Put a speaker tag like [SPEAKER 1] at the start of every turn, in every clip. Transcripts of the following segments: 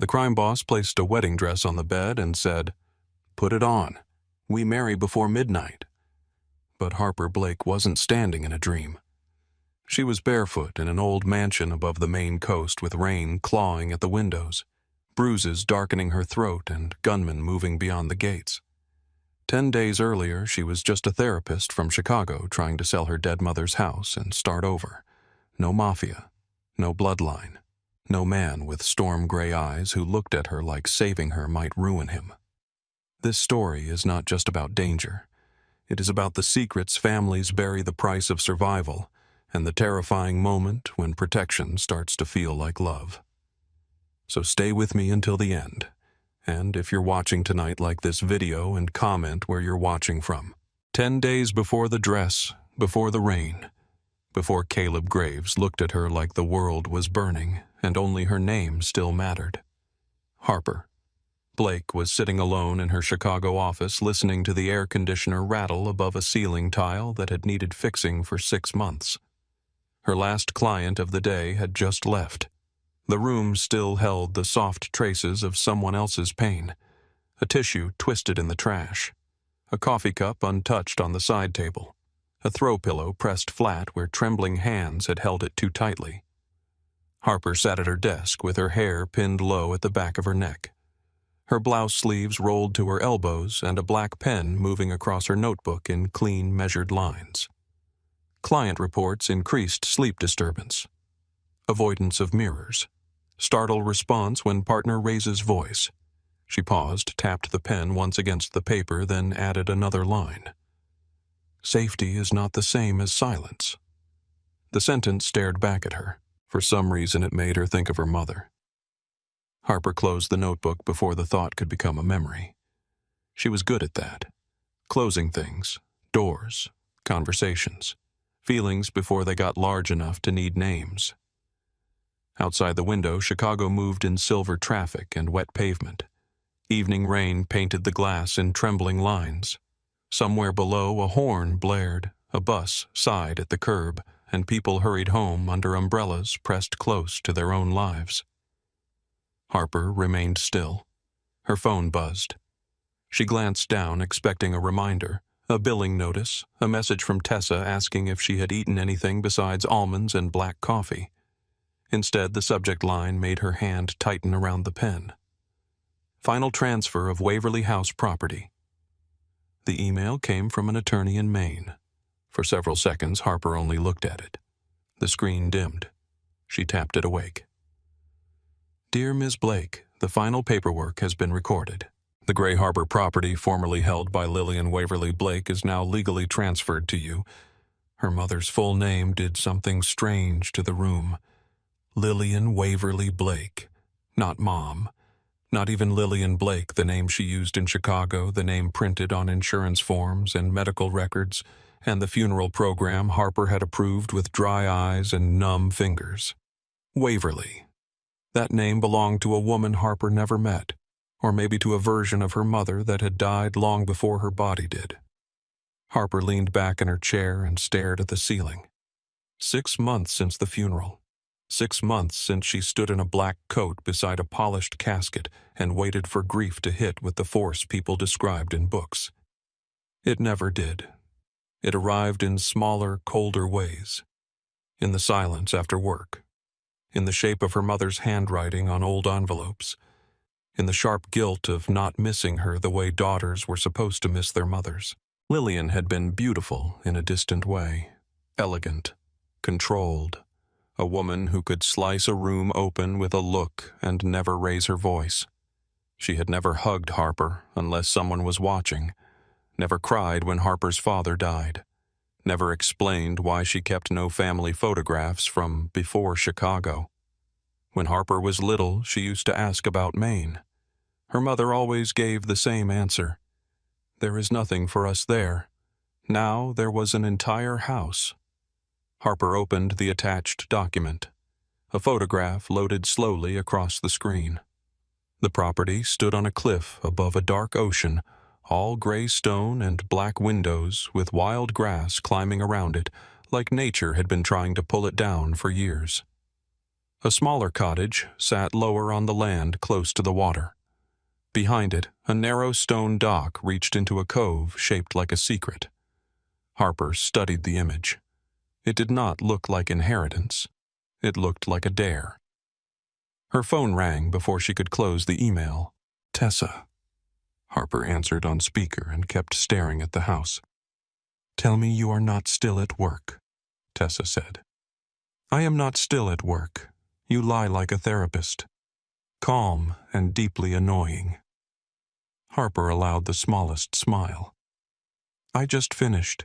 [SPEAKER 1] The crime boss placed a wedding dress on the bed and said, "Put it on. We marry before midnight." But Harper Blake wasn't standing in a dream. She was barefoot in an old mansion above the Maine coast with rain clawing at the windows, bruises darkening her throat and gunmen moving beyond the gates. 10 days earlier, she was just a therapist from Chicago trying to sell her dead mother's house and start over. No mafia, no bloodline, no man with storm-gray eyes who looked at her like saving her might ruin him. This story is not just about danger. It is about the secrets families bury, the price of survival, and the terrifying moment when protection starts to feel like love. So stay with me until the end. And if you're watching tonight, like this video and comment where you're watching from. 10 days before the dress, before the rain, before Caleb Graves looked at her like the world was burning and only her name still mattered. Harper Blake was sitting alone in her Chicago office listening to the air conditioner rattle above a ceiling tile that had needed fixing for 6 months. Her last client of the day had just left. The room still held the soft traces of someone else's pain, a tissue twisted in the trash, a coffee cup untouched on the side table, a throw pillow pressed flat where trembling hands had held it too tightly. Harper sat at her desk with her hair pinned low at the back of her neck, her blouse sleeves rolled to her elbows and a black pen moving across her notebook in clean, measured lines. Client reports increased sleep disturbance, avoidance of mirrors, startled response when partner raises voice. She paused, tapped the pen once against the paper, then added another line. Safety is not the same as silence. The sentence stared back at her. For some reason, it made her think of her mother. Harper closed the notebook before the thought could become a memory. She was good at that. Closing things, doors, conversations, feelings before they got large enough to need names. Outside the window, Chicago moved in silver traffic and wet pavement. Evening rain painted the glass in trembling lines. Somewhere below, a horn blared, a bus sighed at the curb, and people hurried home under umbrellas pressed close to their own lives. Harper remained still. Her phone buzzed. She glanced down, expecting a reminder, a billing notice, a message from Tessa asking if she had eaten anything besides almonds and black coffee. Instead, the subject line made her hand tighten around the pen. Final transfer of Waverly House property. The email came from an attorney in Maine. For several seconds, Harper only looked at it. The screen dimmed. She tapped it awake. Dear Ms. Blake, the final paperwork has been recorded. The Gray Harbor property formerly held by Lillian Waverly Blake is now legally transferred to you. Her mother's full name did something strange to the room. Lillian Waverly Blake. Not Mom. Not even Lillian Blake, the name she used in Chicago, the name printed on insurance forms and medical records, and the funeral program Harper had approved with dry eyes and numb fingers. Waverly. That name belonged to a woman Harper never met, or maybe to a version of her mother that had died long before her body did. Harper leaned back in her chair and stared at the ceiling. 6 months since the funeral. 6 months since she stood in a black coat beside a polished casket and waited for grief to hit with the force people described in books. It never did. It arrived in smaller, colder ways. In the silence after work. In the shape of her mother's handwriting on old envelopes. In the sharp guilt of not missing her the way daughters were supposed to miss their mothers. Lillian had been beautiful in a distant way. Elegant. Controlled. A woman who could slice a room open with a look and never raise her voice. She had never hugged Harper unless someone was watching. Never cried when Harper's father died. Never explained why she kept no family photographs from before Chicago. When Harper was little, she used to ask about Maine. Her mother always gave the same answer. There is nothing for us there. Now there was an entire house. Harper opened the attached document. A photograph loaded slowly across the screen. The property stood on a cliff above a dark ocean, all gray stone and black windows with wild grass climbing around it, like nature had been trying to pull it down for years. A smaller cottage sat lower on the land close to the water. Behind it, a narrow stone dock reached into a cove shaped like a secret. Harper studied the image. It did not look like inheritance. It looked like a dare. Her phone rang before she could close the email. "Tessa." Harper answered on speaker and kept staring at the house. "Tell me you are not still at work," Tessa said. "I am not still at work. You lie like a therapist. Calm and deeply annoying." Harper allowed the smallest smile. "I just finished.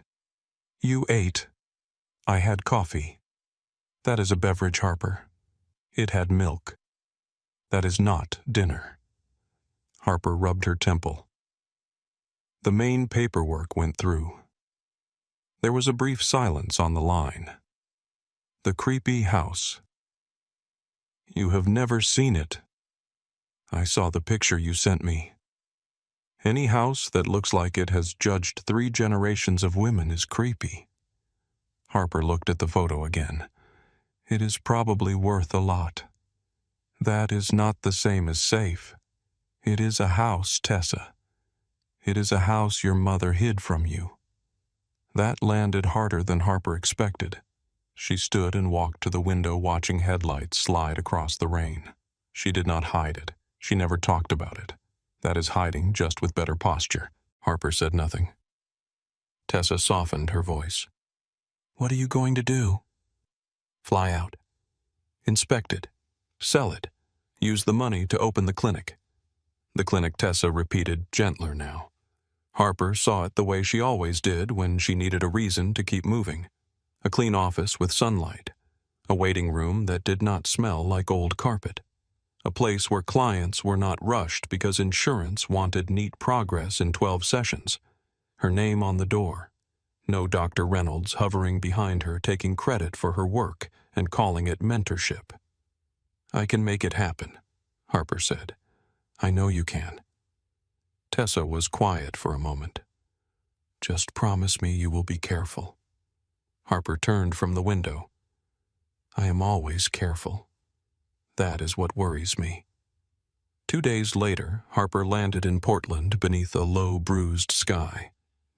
[SPEAKER 1] You ate. I had coffee. That is a beverage, Harper. It had milk. That is not dinner." Harper rubbed her temple. The main paperwork went through. There was a brief silence on the line. "The creepy house. You have never seen it. I saw the picture you sent me. Any house that looks like it has judged 3 generations of women is creepy." Harper looked at the photo again. "It is probably worth a lot. That is not the same as safe. It is a house, Tessa. It is a house your mother hid from you." That landed harder than Harper expected. She stood and walked to the window, watching headlights slide across the rain. She did not hide it. She never talked about it. That is hiding, just with better posture. Harper said nothing. Tessa softened her voice. "What are you going to do?" "Fly out. Inspect it. Sell it. Use the money to open the clinic." The clinic, Tessa repeated, gentler now. Harper saw it the way she always did when she needed a reason to keep moving. A clean office with sunlight. A waiting room that did not smell like old carpet. A place where clients were not rushed because insurance wanted neat progress in 12 sessions. Her name on the door. No Dr. Reynolds hovering behind her taking credit for her work and calling it mentorship. "I can make it happen," Harper said. "I know you can." Tessa was quiet for a moment. "Just promise me you will be careful." Harper turned from the window. "I am always careful. That is what worries me." 2 days later, Harper landed in Portland beneath a low, bruised sky.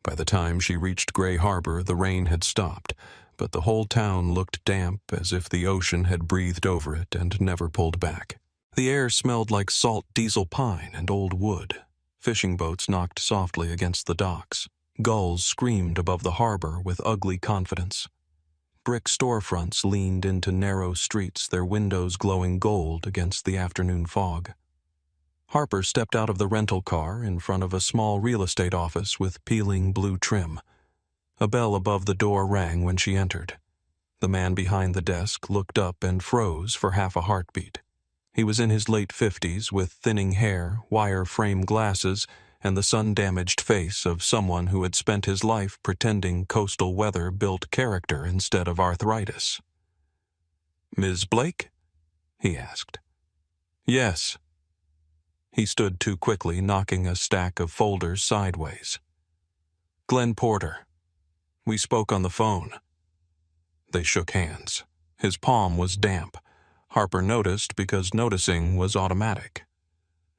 [SPEAKER 1] By the time she reached Gray Harbor, the rain had stopped, but the whole town looked damp, as if the ocean had breathed over it and never pulled back. The air smelled like salt diesel pine and old wood. Fishing boats knocked softly against the docks. Gulls screamed above the harbor with ugly confidence. Brick storefronts leaned into narrow streets, their windows glowing gold against the afternoon fog. Harper stepped out of the rental car in front of a small real estate office with peeling blue trim. A bell above the door rang when she entered. The man behind the desk looked up and froze for half a heartbeat. He was in his late 50s with thinning hair, wire-frame glasses, and the sun-damaged face of someone who had spent his life pretending coastal weather built character instead of arthritis. "Ms. Blake?" he asked. "Yes." He stood too quickly, knocking a stack of folders sideways. "Glenn Porter. We spoke on the phone." They shook hands. His palm was damp. Harper noticed because noticing was automatic.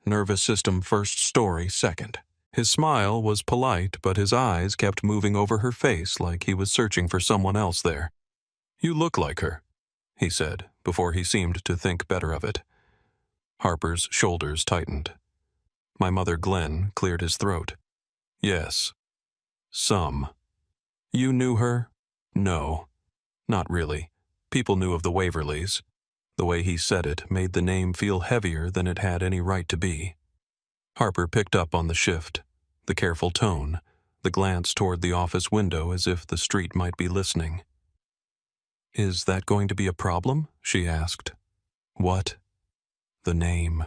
[SPEAKER 1] Nervous system first, story second. His smile was polite, but his eyes kept moving over her face like he was searching for someone else there. "You look like her," he said, before he seemed to think better of it. Harper's shoulders tightened. My mother, Glenn, cleared his throat. "Yes. Some." "You knew her?" "No. Not really. People knew of the Waverleys." The way he said it made the name feel heavier than it had any right to be. Harper picked up on the shift, the careful tone, the glance toward the office window as if the street might be listening. "Is that going to be a problem?" she asked. "What?" "The name."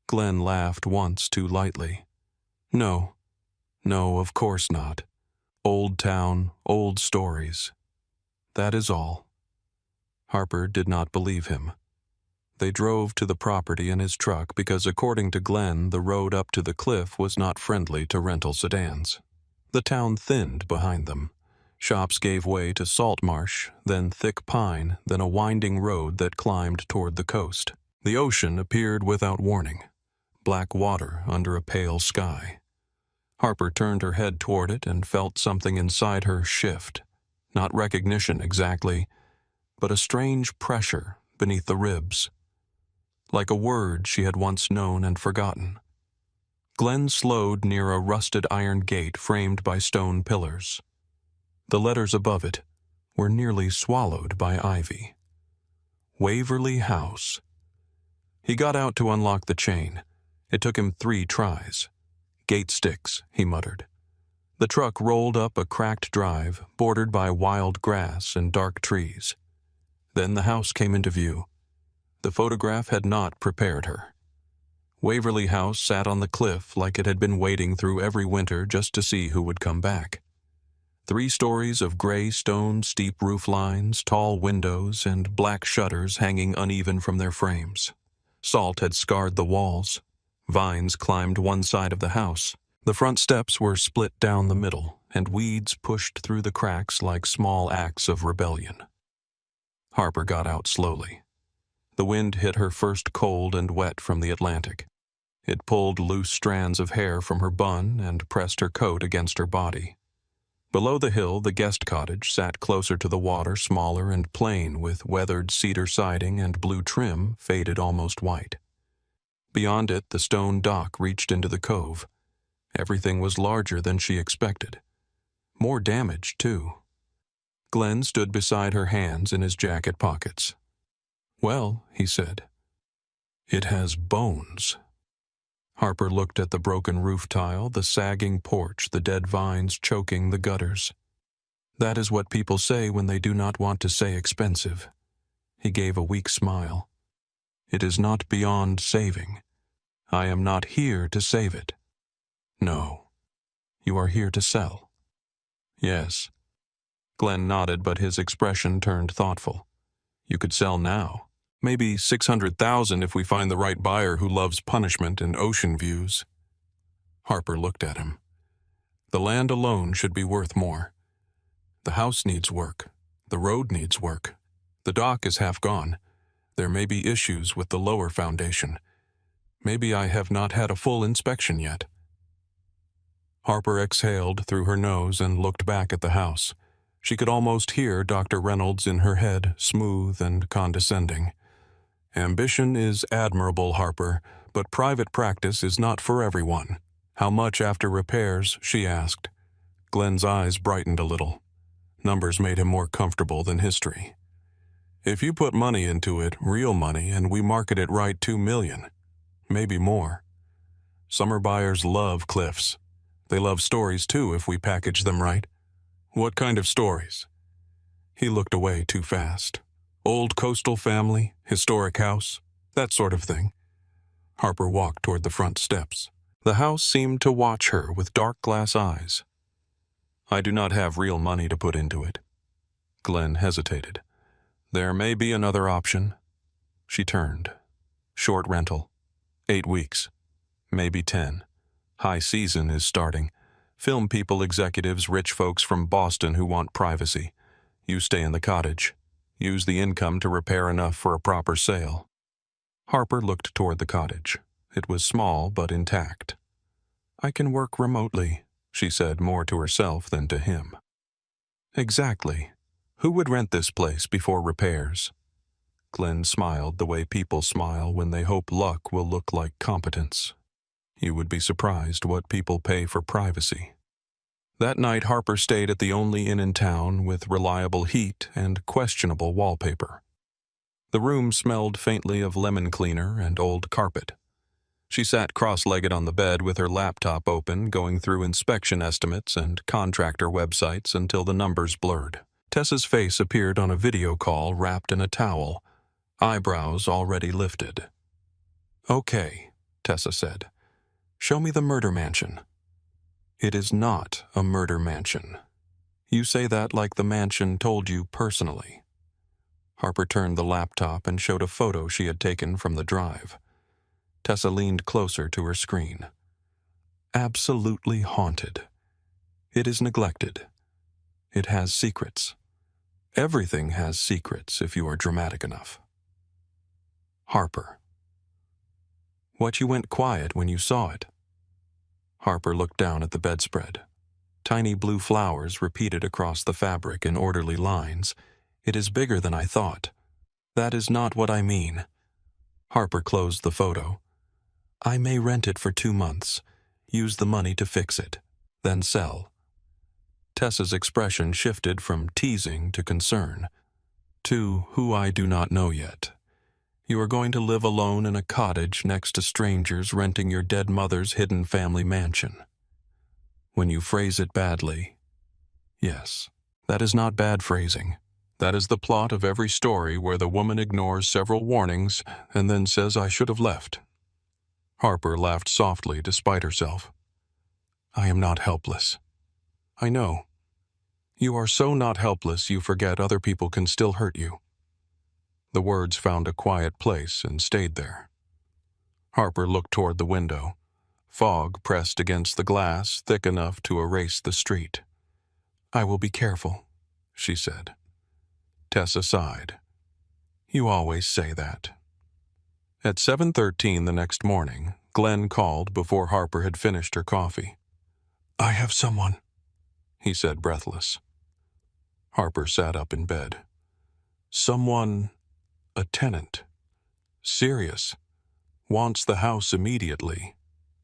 [SPEAKER 1] Glenn laughed once too lightly. No, of course not. Old town, old stories. That is all." Harper did not believe him. They drove to the property in his truck because, according to Glenn, the road up to the cliff was not friendly to rental sedans. The town thinned behind them. Shops gave way to salt marsh, then thick pine, then a winding road that climbed toward the coast. The ocean appeared without warning, black water under a pale sky. Harper turned her head toward it and felt something inside her shift. Not recognition exactly, but a strange pressure beneath the ribs. Like a word she had once known and forgotten. Glenn slowed near a rusted iron gate framed by stone pillars. The letters above it were nearly swallowed by ivy. Waverly House. He got out to unlock the chain. It took him 3 tries. Gate sticks, he muttered. The truck rolled up a cracked drive, bordered by wild grass and dark trees. Then the house came into view. The photograph had not prepared her. Waverly House sat on the cliff like it had been waiting through every winter just to see who would come back. 3 stories of gray stone steep roof lines, tall windows, and black shutters hanging uneven from their frames. Salt had scarred the walls. Vines climbed one side of the house. The front steps were split down the middle, and weeds pushed through the cracks like small acts of rebellion. Harper got out slowly. The wind hit her first cold and wet from the Atlantic. It pulled loose strands of hair from her bun and pressed her coat against her body. Below the hill, the guest cottage sat closer to the water, smaller and plain, with weathered cedar siding and blue trim faded almost white. Beyond it, the stone dock reached into the cove. Everything was larger than she expected. More damage, too. Glenn stood beside her, hands in his jacket pockets. "Well," he said, "it has bones." Harper looked at the broken roof tile, the sagging porch, the dead vines choking the gutters. "That is what people say when they do not want to say expensive." He gave a weak smile. "It is not beyond saving. I am not here to save it." "No. You are here to sell." "Yes." Glenn nodded, but his expression turned thoughtful. "You could sell now. Maybe 600,000 if we find the right buyer who loves punishment and ocean views." Harper looked at him. "The land alone should be worth more. The house needs work. The road needs work. The dock is half gone. There may be issues with the lower foundation. Maybe I have not had a full inspection yet." Harper exhaled through her nose and looked back at the house. She could almost hear Dr. Reynolds in her head, smooth and condescending. "Ambition is admirable, Harper, but private practice is not for everyone." "How much after repairs?" she asked. Glenn's eyes brightened a little. Numbers made him more comfortable than history. "If you put money into it, real money, and we market it right, 2 million. Maybe more. Summer buyers love cliffs. They love stories too if we package them right." "What kind of stories?" He looked away too fast. "Old coastal family, historic house, that sort of thing." Harper walked toward the front steps. The house seemed to watch her with dark glass eyes. "I do not have real money to put into it." Glenn hesitated. "There may be another option." She turned. "Short rental. 8 weeks. Maybe 10. High season is starting. Film people, executives, rich folks from Boston who want privacy. You stay in the cottage. Use the income to repair enough for a proper sale." Harper looked toward the cottage. It was small but intact. "I can work remotely," she said, more to herself than to him. "Exactly. Who would rent this place before repairs?" Glenn smiled the way people smile when they hope luck will look like competence. You would be surprised what people pay for privacy. That night, Harper stayed at the only inn in town with reliable heat and questionable wallpaper. The room smelled faintly of lemon cleaner and old carpet. She sat cross-legged on the bed with her laptop open, going through inspection estimates and contractor websites until the numbers blurred. Tessa's face appeared on a video call wrapped in a towel, eyebrows already lifted. "Okay," Tessa said. "Show me the murder mansion." "It is not a murder mansion. You say that like the mansion told you personally." Harper turned the laptop and showed a photo she had taken from the drive. Tessa leaned closer to her screen. "Absolutely haunted. It is neglected. It has secrets. Everything has secrets if you are dramatic enough. Harper. What, you went quiet when you saw it? Harper looked down at the bedspread. Tiny blue flowers repeated across the fabric in orderly lines. It is bigger than I thought. That is not what I mean. Harper closed the photo. I may rent it for 2 months, use the money to fix it, then sell. Tessa's expression shifted from teasing to concern, to who I do not know yet. You are going to live alone in a cottage next to strangers renting your dead mother's hidden family mansion. When you phrase it badly, yes, that is not bad phrasing. That is the plot of every story where the woman ignores several warnings and then says, I should have left. Harper laughed softly despite herself. I am not helpless. I know. You are so not helpless you forget other people can still hurt you. The words found a quiet place and stayed there. Harper looked toward the window. Fog pressed against the glass, thick enough to erase the street. I will be careful, she said. Tessa sighed. You always say that. At 7:13 the next morning, Glenn called before Harper had finished her coffee. I have someone, he said, breathless. Harper sat up in bed. Someone, a tenant. Serious. Wants the house immediately.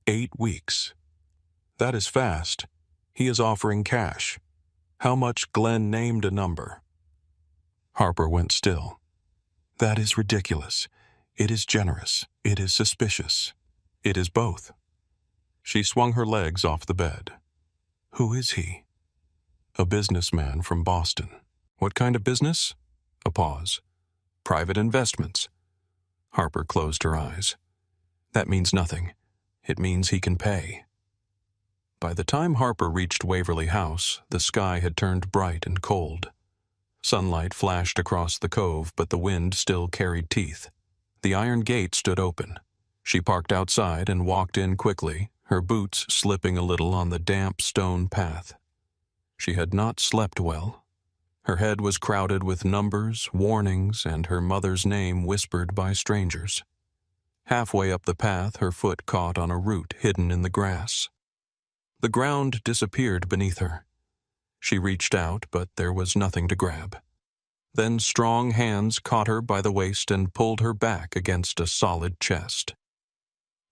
[SPEAKER 1] 8 weeks. That is fast. He is offering cash. How much? Glenn named a number. Harper went still. That is ridiculous. It is generous. It is suspicious. It is both. She swung her legs off the bed. Who is he? A businessman from Boston. What kind of business? A pause. Private investments. Harper closed her eyes. That means nothing. It means he can pay. By the time Harper reached Waverly House, the sky had turned bright and cold. Sunlight flashed across the cove, but the wind still carried teeth. The iron gate stood open. She parked outside and walked in quickly, her boots slipping a little on the damp stone path. She had not slept well. Her head was crowded with numbers, warnings, and her mother's name whispered by strangers. Halfway up the path, her foot caught on a root hidden in the grass. The ground disappeared beneath her. She reached out, but there was nothing to grab. Then strong hands caught her by the waist and pulled her back against a solid chest.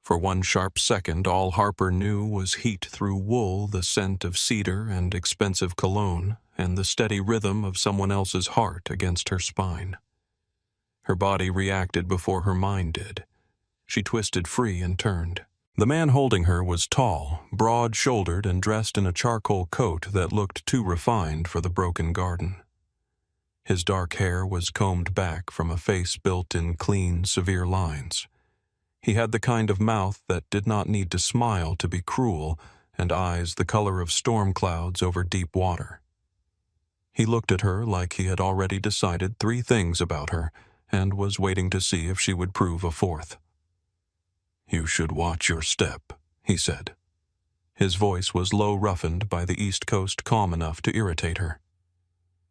[SPEAKER 1] For one sharp second, all Harper knew was heat through wool, the scent of cedar and expensive cologne, and the steady rhythm of someone else's heart against her spine. Her body reacted before her mind did. She twisted free and turned. The man holding her was tall, broad-shouldered, and dressed in a charcoal coat that looked too refined for the broken garden. His dark hair was combed back from a face built in clean, severe lines. He had the kind of mouth that did not need to smile to be cruel, and eyes the color of storm clouds over deep water. He looked at her like he had already decided 3 things about her, and was waiting to see if she would prove a 4th. You should watch your step, he said. His voice was low, roughened by the East Coast calm enough to irritate her.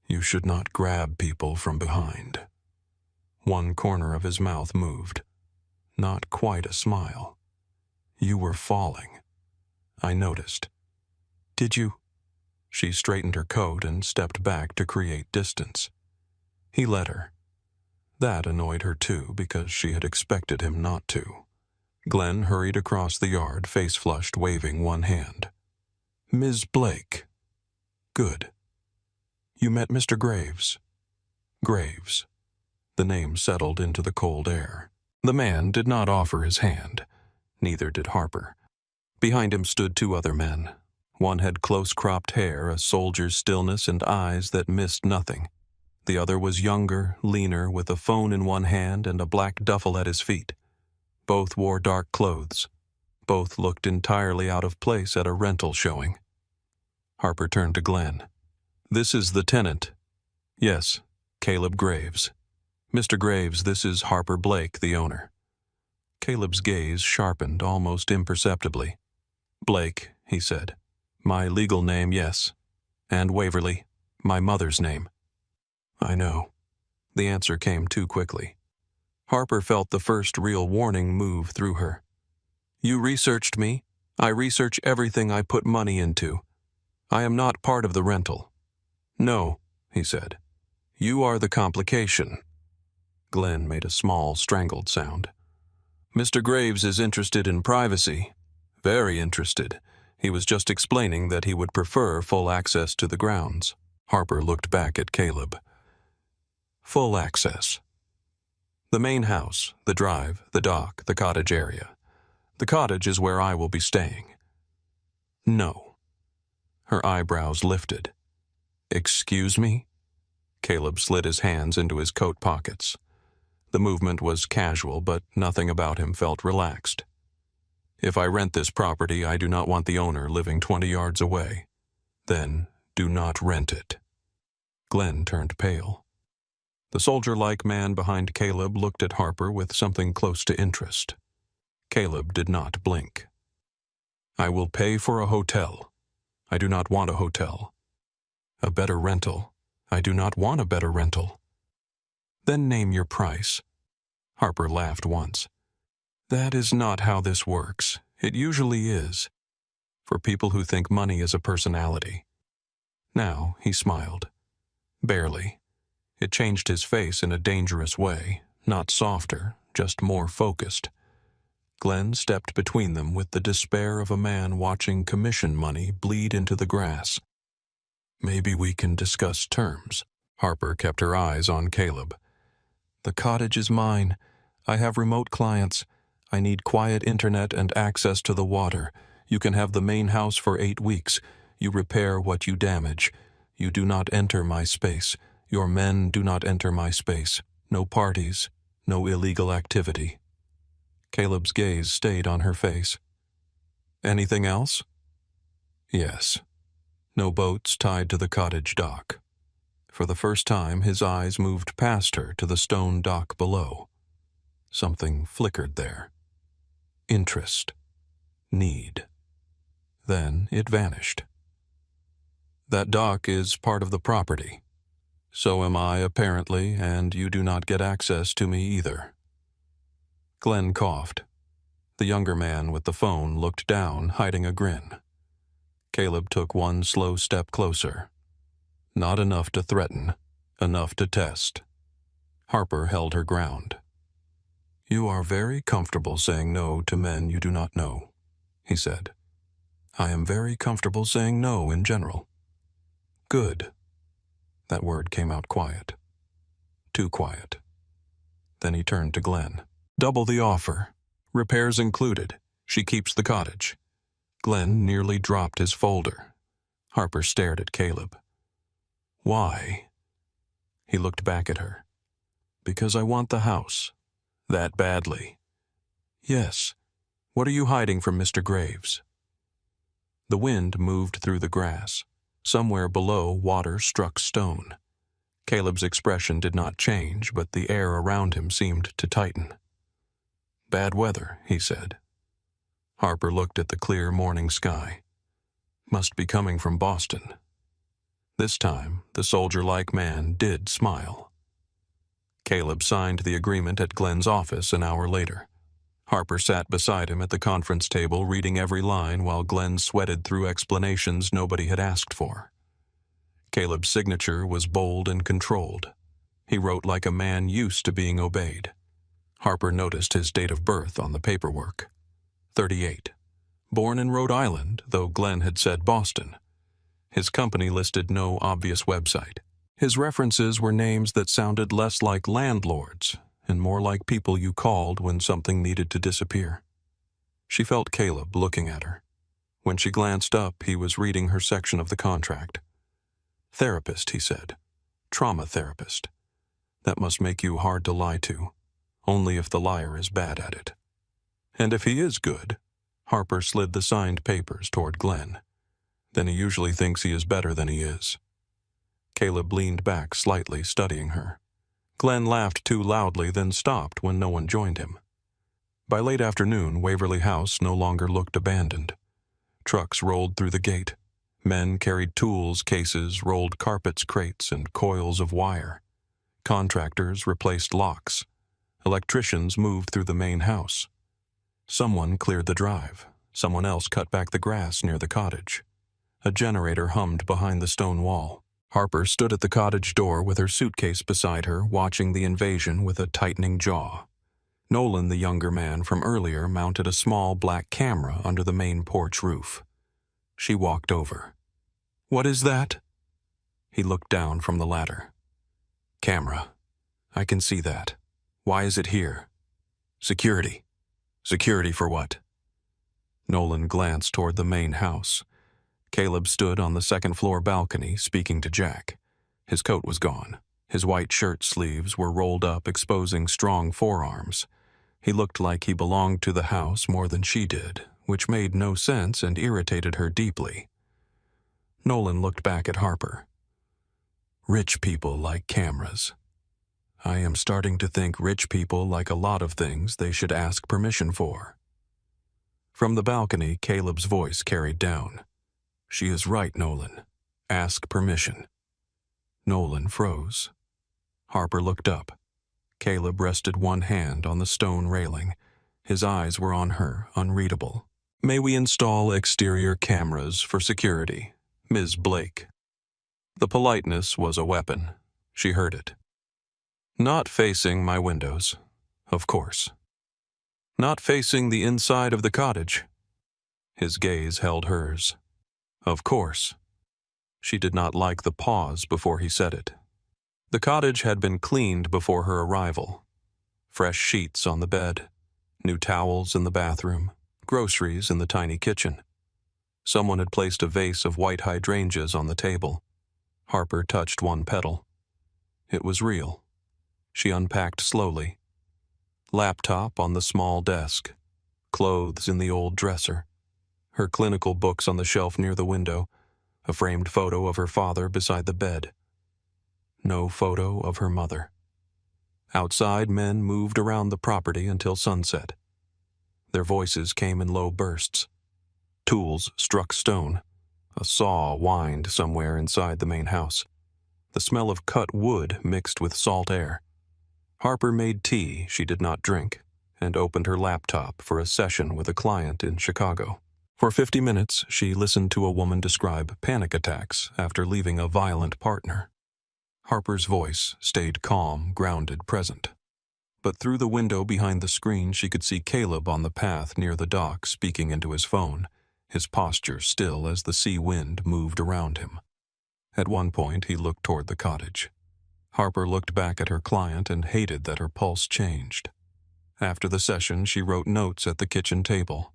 [SPEAKER 1] You should not grab people from behind. One corner of his mouth moved. Not quite a smile. You were falling. I noticed. Did you? She straightened her coat and stepped back to create distance. He let her. That annoyed her too, because she had expected him not to. Glenn hurried across the yard, face flushed, waving one hand. Ms. Blake. Good. You met Mr. Graves. Graves. The name settled into the cold air. The man did not offer his hand. Neither did Harper. Behind him stood 2 other men. One had close-cropped hair, a soldier's stillness, and eyes that missed nothing. The other was younger, leaner, with a phone in one hand and a black duffel at his feet. Both wore dark clothes. Both looked entirely out of place at a rental showing. Harper turned to Glenn. This is the tenant. Yes, Caleb Graves. Mr. Graves, this is Harper Blake, the owner. Caleb's gaze sharpened almost imperceptibly. Blake, he said. My legal name, yes. And Waverly. My mother's name. I know. The answer came too quickly. Harper felt the first real warning move through her. You researched me. I research everything I put money into. I am not part of the rental. No, he said. You are the complication. Glenn made a small, strangled sound. Mr. Graves is interested in privacy. Very interested. He was just explaining that he would prefer full access to the grounds. Harper looked back at Caleb. Full access. The main house, the drive, the dock, the cottage area. The cottage is where I will be staying. No. Her eyebrows lifted. Excuse me? Caleb slid his hands into his coat pockets. The movement was casual, but nothing about him felt relaxed. If I rent this property, I do not want the owner living 20 yards away. Then do not rent it. Glenn turned pale. The soldier-like man behind Caleb looked at Harper with something close to interest. Caleb did not blink. I will pay for a hotel. I do not want a hotel. A better rental. I do not want a better rental. Then name your price. Harper laughed once. That is not how this works. It usually is. For people who think money is a personality. Now he smiled. Barely. It changed his face in a dangerous way, not softer, just more focused. Glenn stepped between them with the despair of a man watching commission money bleed into the grass. Maybe we can discuss terms. Harper kept her eyes on Caleb. The cottage is mine. I have remote clients. I need quiet internet and access to the water. You can have the main house for 8 weeks. You repair what you damage. You do not enter my space. Your men do not enter my space. No parties. No illegal activity. Caleb's gaze stayed on her face. Anything else? Yes. No boats tied to the cottage dock. For the first time, his eyes moved past her to the stone dock below. Something flickered there. Interest. Need. Then it vanished. That dock is part of the property. So am I, apparently, and you do not get access to me either. Glenn coughed. The younger man with the phone looked down, hiding a grin. Caleb took one slow step closer. Not enough to threaten, enough to test. Harper held her ground. You are very comfortable saying no to men you do not know, he said. I am very comfortable saying no in general. Good. That word came out quiet. Too quiet. Then he turned to Glenn. Double the offer. Repairs included. She keeps the cottage. Glenn nearly dropped his folder. Harper stared at Caleb. Why? He looked back at her. Because I want the house. That badly. Yes. What are you hiding from Mr. Graves? The wind moved through the grass. Somewhere below, water struck stone. Caleb's expression did not change, but the air around him seemed to tighten. Bad weather, he said. Harper looked at the clear morning sky. Must be coming from Boston. This time, the soldier-like man did smile. Caleb signed the agreement at Glenn's office an hour later. Harper sat beside him at the conference table reading every line while Glenn sweated through explanations nobody had asked for. Caleb's signature was bold and controlled. He wrote like a man used to being obeyed. Harper noticed his date of birth on the paperwork. 38. Born in Rhode Island, though Glenn had said Boston. His company listed no obvious website. His references were names that sounded less like landlords and more like people you called when something needed to disappear. She felt Caleb looking at her. When she glanced up, he was reading her section of the contract. Therapist, he said. Trauma therapist. That must make you hard to lie to, only if the liar is bad at it. And if he is good, Harper slid the signed papers toward Glenn. Then he usually thinks he is better than he is. Caleb leaned back slightly, studying her. Glenn laughed too loudly, then stopped when no one joined him. By late afternoon, Waverly House no longer looked abandoned. Trucks rolled through the gate. Men carried tools, cases, rolled carpets, crates, and coils of wire. Contractors replaced locks. Electricians moved through the main house. Someone cleared the drive. Someone else cut back the grass near the cottage. A generator hummed behind the stone wall. Harper stood at the cottage door with her suitcase beside her, watching the invasion with a tightening jaw. Nolan, the younger man from earlier, mounted a small black camera under the main porch roof. She walked over. "What is that?" He looked down from the ladder. "Camera. I can see that. Why is it here?" "Security." "Security for what?" Nolan glanced toward the main house. Caleb stood on the second-floor balcony, speaking to Jack. His coat was gone. His white shirt sleeves were rolled up, exposing strong forearms. He looked like he belonged to the house more than she did, which made no sense and irritated her deeply. Nolan looked back at Harper. "Rich people like cameras. I am starting to think rich people like a lot of things they should ask permission for." From the balcony, Caleb's voice carried down. "She is right, Nolan. Ask permission." Nolan froze. Harper looked up. Caleb rested one hand on the stone railing. His eyes were on her, unreadable. "May we install exterior cameras for security, Ms. Blake?" The politeness was a weapon. She heard it. "Not facing my windows, of course. Not facing the inside of the cottage." His gaze held hers. "Of course." She did not like the pause before he said it. The cottage had been cleaned before her arrival. Fresh sheets on the bed, new towels in the bathroom, groceries in the tiny kitchen. Someone had placed a vase of white hydrangeas on the table. Harper touched one petal. It was real. She unpacked slowly. Laptop on the small desk. Clothes in the old dresser. Her clinical books on the shelf near the window. A framed photo of her father beside the bed. No photo of her mother. Outside, men moved around the property until sunset. Their voices came in low bursts. Tools struck stone. A saw whined somewhere inside the main house. The smell of cut wood mixed with salt air. Harper made tea she did not drink and opened her laptop for a session with a client in Chicago. For 50 minutes, she listened to a woman describe panic attacks after leaving a violent partner. Harper's voice stayed calm, grounded, present. But through the window behind the screen, she could see Caleb on the path near the dock speaking into his phone, his posture still as the sea wind moved around him. At one point, he looked toward the cottage. Harper looked back at her client and hated that her pulse changed. After the session, she wrote notes at the kitchen table.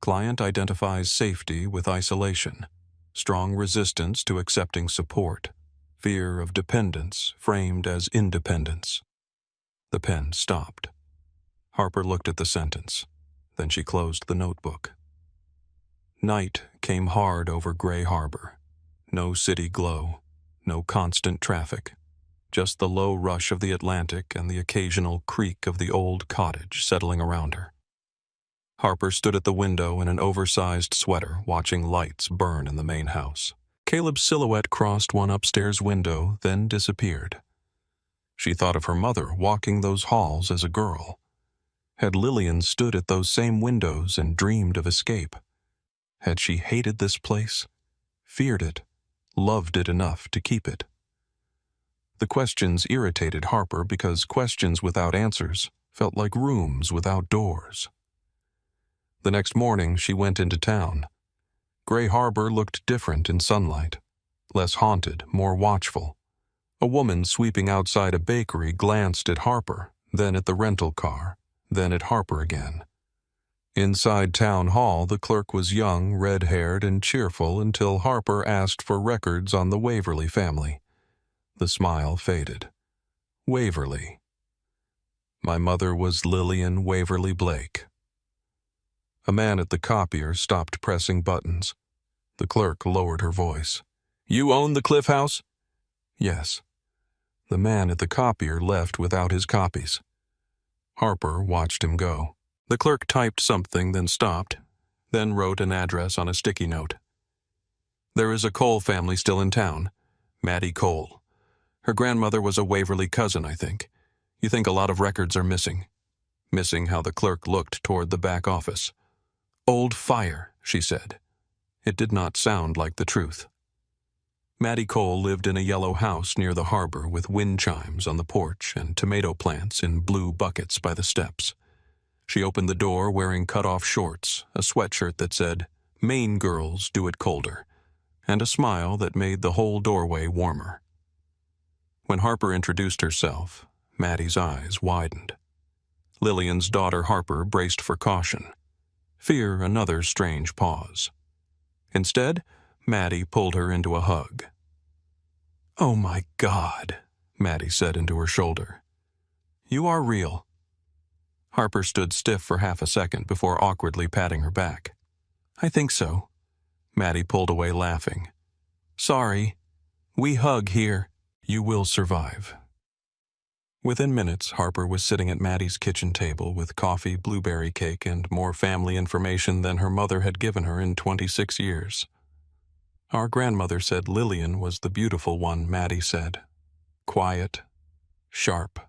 [SPEAKER 1] Client identifies safety with isolation, strong resistance to accepting support, fear of dependence framed as independence. The pen stopped. Harper looked at the sentence. Then she closed the notebook. Night came hard over Gray Harbor. No city glow, no constant traffic, just the low rush of the Atlantic and the occasional creak of the old cottage settling around her. Harper stood at the window in an oversized sweater, watching lights burn in the main house. Caleb's silhouette crossed one upstairs window, then disappeared. She thought of her mother walking those halls as a girl. Had Lillian stood at those same windows and dreamed of escape? Had she hated this place, feared it, loved it enough to keep it? The questions irritated Harper because questions without answers felt like rooms without doors. The next morning, she went into town. Gray Harbor looked different in sunlight, less haunted, more watchful. A woman sweeping outside a bakery glanced at Harper, then at the rental car, then at Harper again. Inside Town Hall, the clerk was young, red-haired, and cheerful until Harper asked for records on the Waverly family. The smile faded. Waverly. My mother was Lillian Waverly Blake. A man at the copier stopped pressing buttons. The clerk lowered her voice. "You own the Cliff House?" "Yes." The man at the copier left without his copies. Harper watched him go. The clerk typed something, then stopped, then wrote an address on a sticky note. There is a Cole family still in town. Maddie Cole. Her grandmother was a Waverly cousin, I think. You think a lot of records are missing. Missing how the clerk looked toward the back office. Old fire, she said. It did not sound like the truth. Maddie Cole lived in a yellow house near the harbor with wind chimes on the porch and tomato plants in blue buckets by the steps. She opened the door wearing cut-off shorts, a sweatshirt that said, "Maine girls do it colder," and a smile that made the whole doorway warmer. When Harper introduced herself, Maddie's eyes widened. Lillian's daughter Harper braced for caution. Fear another strange pause. Instead, Maddie pulled her into a hug. "Oh my God," Maddie said into her shoulder. "You are real." Harper stood stiff for half a second before awkwardly patting her back. "I think so." Maddie pulled away laughing. "Sorry. We hug here. You will survive." Within minutes, Harper was sitting at Maddie's kitchen table with coffee, blueberry cake, and more family information than her mother had given her in 26 years. Our grandmother said Lillian was the beautiful one, Maddie said. Quiet, sharp.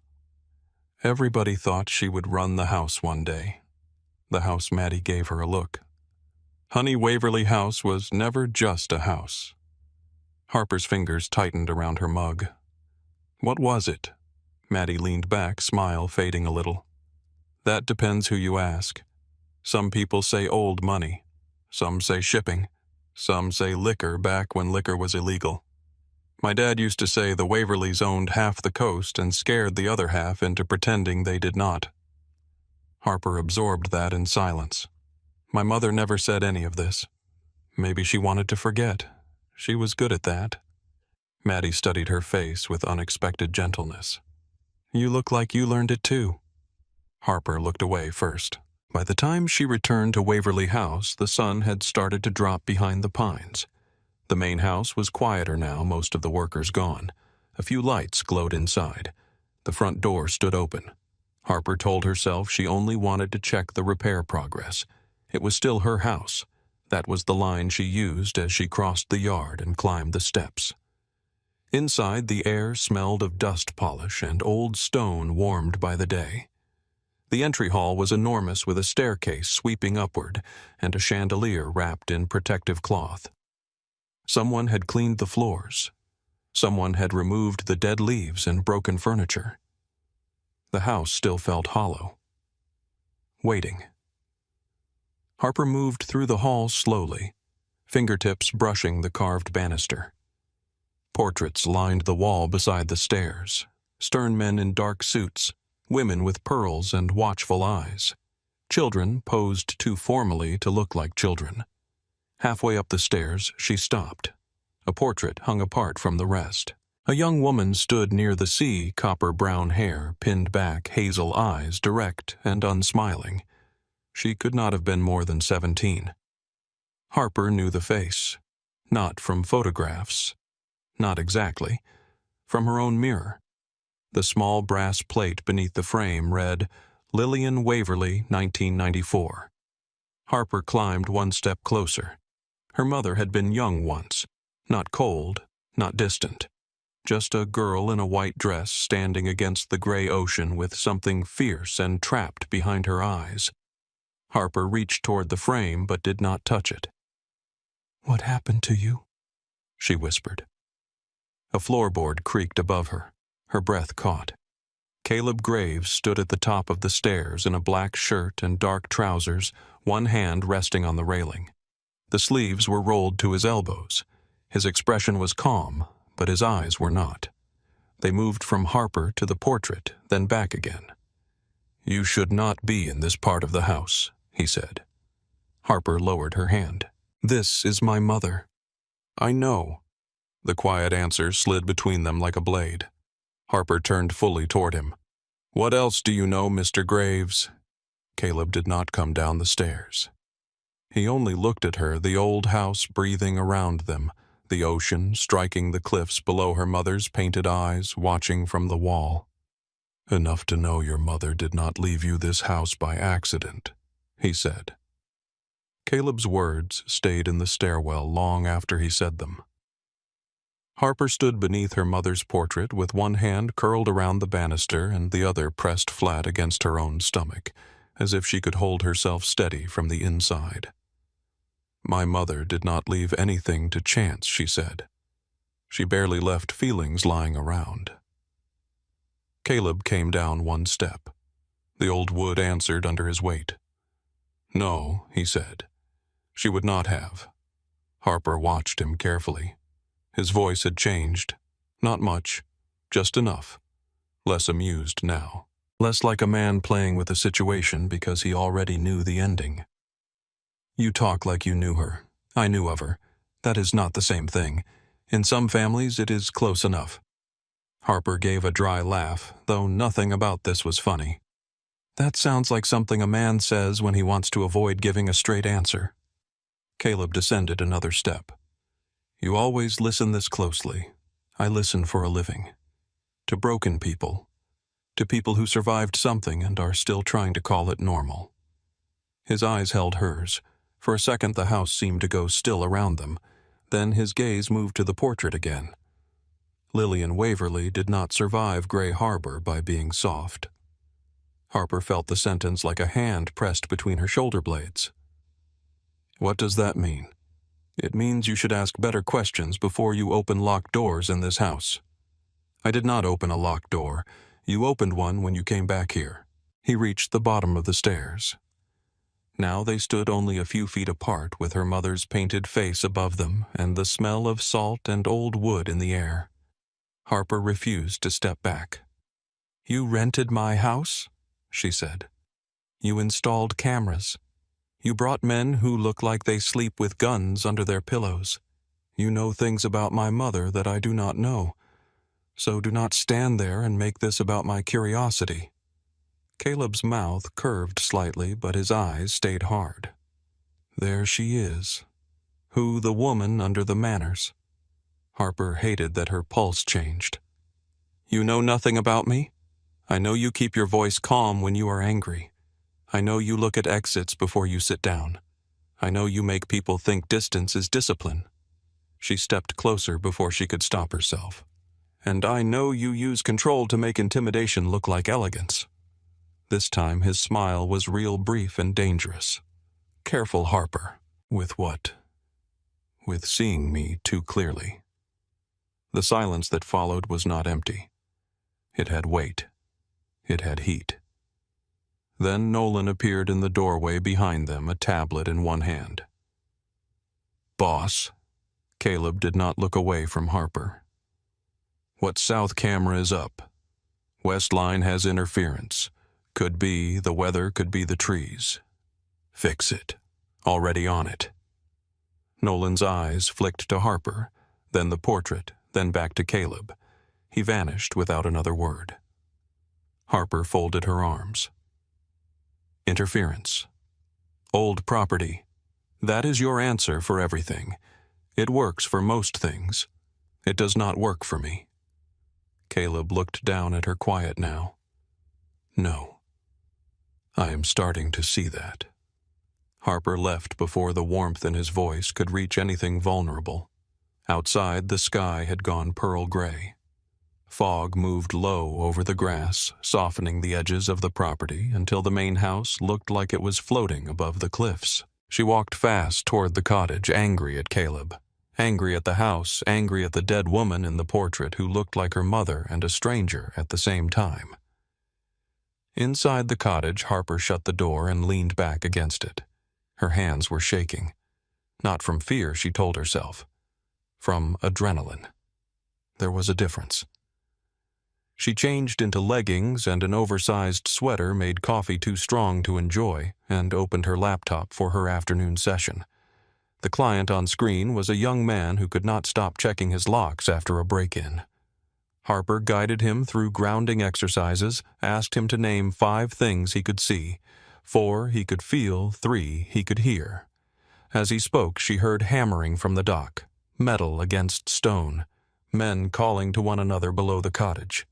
[SPEAKER 1] Everybody thought she would run the house one day. The house Maddie gave her a look. Honey Waverly House was never just a house. Harper's fingers tightened around her mug. What was it? Maddie leaned back, smile fading a little. That depends who you ask. Some people say old money. Some say shipping. Some say liquor back when liquor was illegal. My dad used to say the Waverlys owned half the coast and scared the other half into pretending they did not. Harper absorbed that in silence. My mother never said any of this. Maybe she wanted to forget. She was good at that. Maddie studied her face with unexpected gentleness. You look like you learned it too. Harper looked away first. By the time she returned to Waverly House, the sun had started to drop behind the pines. The main house was quieter now, most of the workers gone. A few lights glowed inside. The front door stood open. Harper told herself she only wanted to check the repair progress. It was still her house. That was the line she used as she crossed the yard and climbed the steps. Inside, the air smelled of dust polish and old stone warmed by the day. The entry hall was enormous with a staircase sweeping upward and a chandelier wrapped in protective cloth. Someone had cleaned the floors. Someone had removed the dead leaves and broken furniture. The house still felt hollow. Waiting. Harper moved through the hall slowly, fingertips brushing the carved banister. Portraits lined the wall beside the stairs, stern men in dark suits, women with pearls and watchful eyes. Children posed too formally to look like children. Halfway up the stairs, she stopped. A portrait hung apart from the rest. A young woman stood near the sea, copper-brown hair, pinned back, hazel eyes, direct and unsmiling. She could not have been more than 17. Harper knew the face. Not from photographs. Not exactly. From her own mirror. The small brass plate beneath the frame read, Lillian Waverly, 1994. Harper climbed one step closer. Her mother had been young once. Not cold, not distant. Just a girl in a white dress standing against the gray ocean with something fierce and trapped behind her eyes. Harper reached toward the frame but did not touch it. What happened to you? She whispered. A floorboard creaked above her. Her breath caught. Caleb Graves stood at the top of the stairs in a black shirt and dark trousers, one hand resting on the railing. The sleeves were rolled to his elbows. His expression was calm, but his eyes were not. They moved from Harper to the portrait, then back again. You should not be in this part of the house, he said. Harper lowered her hand. This is my mother. I know. The quiet answer slid between them like a blade. Harper turned fully toward him. What else do you know, Mr. Graves? Caleb did not come down the stairs. He only looked at her, the old house breathing around them, the ocean striking the cliffs below her mother's painted eyes, watching from the wall. Enough to know your mother did not leave you this house by accident, he said. Caleb's words stayed in the stairwell long after he said them. Harper stood beneath her mother's portrait with one hand curled around the banister and the other pressed flat against her own stomach, as if she could hold herself steady from the inside. "My mother did not leave anything to chance," she said. "She barely left feelings lying around." Caleb came down one step. The old wood answered under his weight. "No," he said. "She would not have." Harper watched him carefully. His voice had changed. Not much, just enough. Less amused now. Less like a man playing with a situation because he already knew the ending. "You talk like you knew her. I knew of her. That is not the same thing. In some families it is close enough." Harper gave a dry laugh, though nothing about this was funny. "That sounds like something a man says when he wants to avoid giving a straight answer." Caleb descended another step. "You always listen this closely. I listen for a living. To broken people. To people who survived something and are still trying to call it normal." His eyes held hers. For a second the house seemed to go still around them. Then his gaze moved to the portrait again. Lillian Waverly did not survive Gray Harbor by being soft. Harper felt the sentence like a hand pressed between her shoulder blades. "What does that mean?" "It means you should ask better questions before you open locked doors in this house." "I did not open a locked door. You opened one when you came back here." He reached the bottom of the stairs. Now they stood only a few feet apart with her mother's painted face above them and the smell of salt and old wood in the air. Harper refused to step back. "You rented my house?" she said. "You installed cameras. You brought men who look like they sleep with guns under their pillows. You know things about my mother that I do not know. So do not stand there and make this about my curiosity." Caleb's mouth curved slightly, but his eyes stayed hard. "There she is. Who the woman under the manners?" Harper hated that her pulse changed. "You know nothing about me? I know you keep your voice calm when you are angry. I know you look at exits before you sit down. I know you make people think distance is discipline." She stepped closer before she could stop herself. "And I know you use control to make intimidation look like elegance." This time his smile was real brief and dangerous. "Careful, Harper." "With what?" "With seeing me too clearly." The silence that followed was not empty. It had weight. It had heat. Then Nolan appeared in the doorway behind them, a tablet in one hand. "Boss." Caleb did not look away from Harper. "What south camera is up? West line has interference. Could be the weather, could be the trees. Fix it. Already on it." Nolan's eyes flicked to Harper, then the portrait, then back to Caleb. He vanished without another word. Harper folded her arms. "Interference. Old property. That is your answer for everything. It works for most things. It does not work for me." Caleb looked down at her quiet now. "No. I am starting to see that." Harper left before the warmth in his voice could reach anything vulnerable. Outside, the sky had gone pearl gray. Fog moved low over the grass, softening the edges of the property until the main house looked like it was floating above the cliffs. She walked fast toward the cottage, angry at Caleb. Angry at the house, angry at the dead woman in the portrait who looked like her mother and a stranger at the same time. Inside the cottage, Harper shut the door and leaned back against it. Her hands were shaking. Not from fear, she told herself. From adrenaline. There was a difference. She changed into leggings and an oversized sweater made coffee too strong to enjoy, and opened her laptop for her afternoon session. The client on screen was a young man who could not stop checking his locks after a break-in. Harper guided him through grounding exercises, asked him to name 5 things he could see, 4 he could feel, 3 he could hear. As he spoke, she heard hammering from the dock, metal against stone, men calling to one another below the cottage.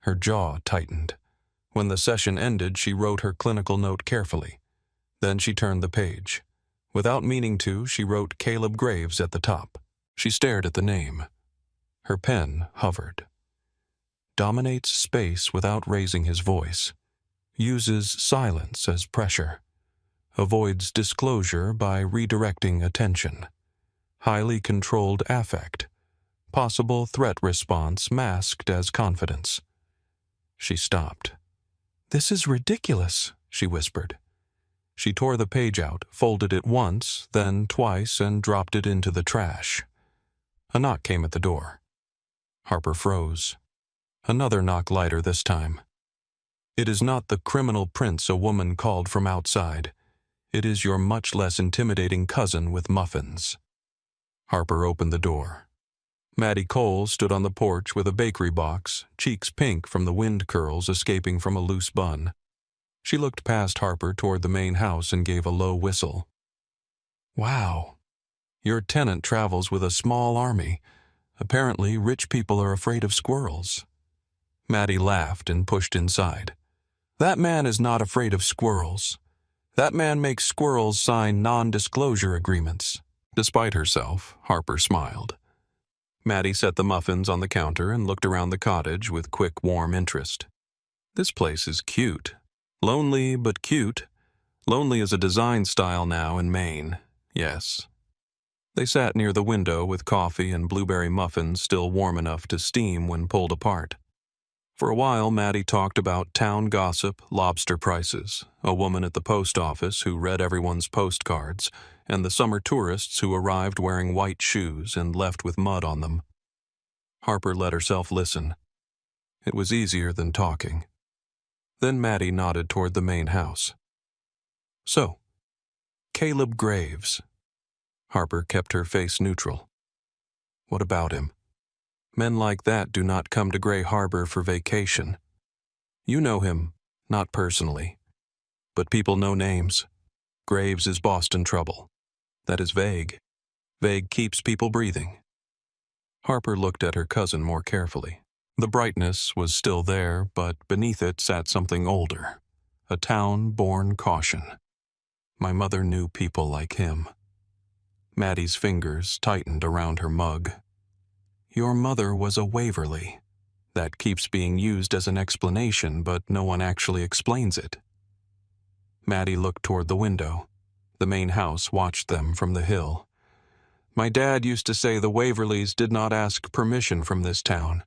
[SPEAKER 1] Her jaw tightened. When the session ended, she wrote her clinical note carefully. Then she turned the page. Without meaning to, she wrote Caleb Graves at the top. She stared at the name. Her pen hovered. Dominates space without raising his voice. Uses silence as pressure. Avoids disclosure by redirecting attention. Highly controlled affect. Possible threat response masked as confidence. She stopped. "This is ridiculous," she whispered. She tore the page out, folded it once, then twice, and dropped it into the trash. A knock came at the door. Harper froze. Another knock lighter this time. It is not the criminal prince a woman called from outside. It is your much less intimidating cousin with muffins. Harper opened the door. Maddie Cole stood on the porch with a bakery box, cheeks pink from the wind curls escaping from a loose bun. She looked past Harper toward the main house and gave a low whistle. "Wow. Your tenant travels with a small army. Apparently, rich people are afraid of squirrels." Maddie laughed and pushed inside. "That man is not afraid of squirrels. That man makes squirrels sign non-disclosure agreements." Despite herself, Harper smiled. Maddie set the muffins on the counter and looked around the cottage with quick, warm interest. "This place is cute. Lonely, but cute. Lonely is a design style now in Maine, yes." They sat near the window with coffee and blueberry muffins still warm enough to steam when pulled apart. For a while, Maddie talked about town gossip, lobster prices, a woman at the post office who read everyone's postcards, and the summer tourists who arrived wearing white shoes and left with mud on them. Harper let herself listen. It was easier than talking. Then Maddie nodded toward the main house. "So, Caleb Graves." Harper kept her face neutral. "What about him? Men like that do not come to Gray Harbor for vacation. You know him, not personally. But people know names. Graves is Boston trouble. That is vague. Vague keeps people breathing." Harper looked at her cousin more carefully. The brightness was still there, but beneath it sat something older. A town-born caution. "My mother knew people like him." Maddie's fingers tightened around her mug. "Your mother was a Waverly. That keeps being used as an explanation, but no one actually explains it." Maddie looked toward the window. The main house watched them from the hill. "My dad used to say the Waverlys did not ask permission from this town.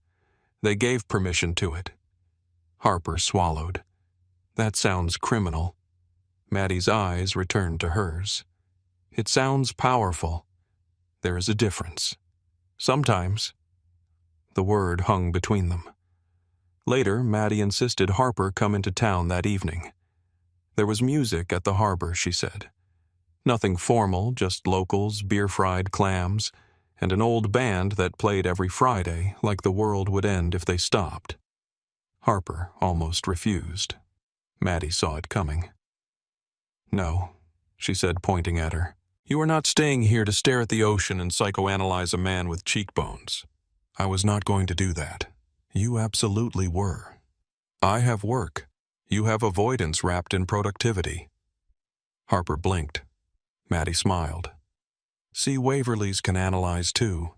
[SPEAKER 1] They gave permission to it." Harper swallowed. "That sounds criminal." Maddie's eyes returned to hers. "It sounds powerful. There is a difference. Sometimes." The word hung between them. Later, Maddie insisted Harper come into town that evening. There was music at the harbor, she said. Nothing formal, just locals, beer-fried clams, and an old band that played every Friday like the world would end if they stopped. Harper almost refused. Maddie saw it coming. "No," she said, pointing at her. "You are not staying here to stare at the ocean and psychoanalyze a man with cheekbones. I was not going to do that. You absolutely were. I have work. You have avoidance wrapped in productivity." Harper blinked. Maddie smiled. "See, Waverlys can analyze too."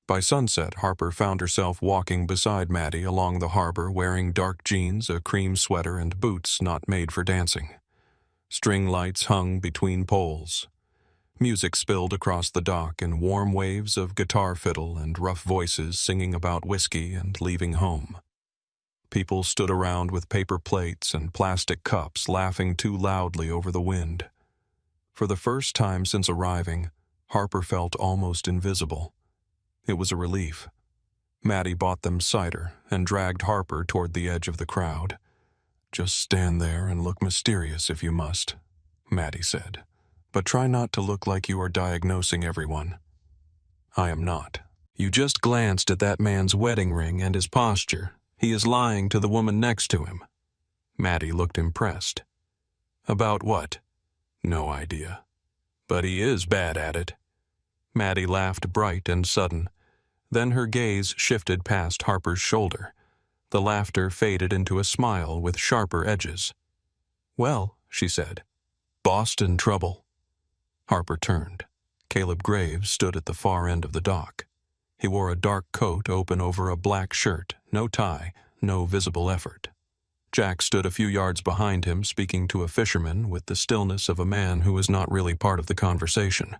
[SPEAKER 1] By sunset, Harper found herself walking beside Maddie along the harbor wearing dark jeans, a cream sweater, and boots not made for dancing. String lights hung between poles. Music spilled across the dock in warm waves of guitar fiddle and rough voices singing about whiskey and leaving home. People stood around with paper plates and plastic cups laughing too loudly over the wind. For the first time since arriving, Harper felt almost invisible. It was a relief. Maddie bought them cider and dragged Harper toward the edge of the crowd. "Just stand there and look mysterious if you must," Maddie said. "But try not to look like you are diagnosing everyone." "I am not. You just glanced at that man's wedding ring and his posture. He is lying to the woman next to him." Maddie looked impressed. "About what?" "No idea. But he is bad at it." Maddie laughed bright and sudden. Then her gaze shifted past Harper's shoulder. The laughter faded into a smile with sharper edges. "Well," she said, "Boston trouble." Harper turned. Caleb Graves stood at the far end of the dock. He wore a dark coat open over a black shirt, no tie, no visible effort. Jack stood a few yards behind him, speaking to a fisherman with the stillness of a man who was not really part of the conversation.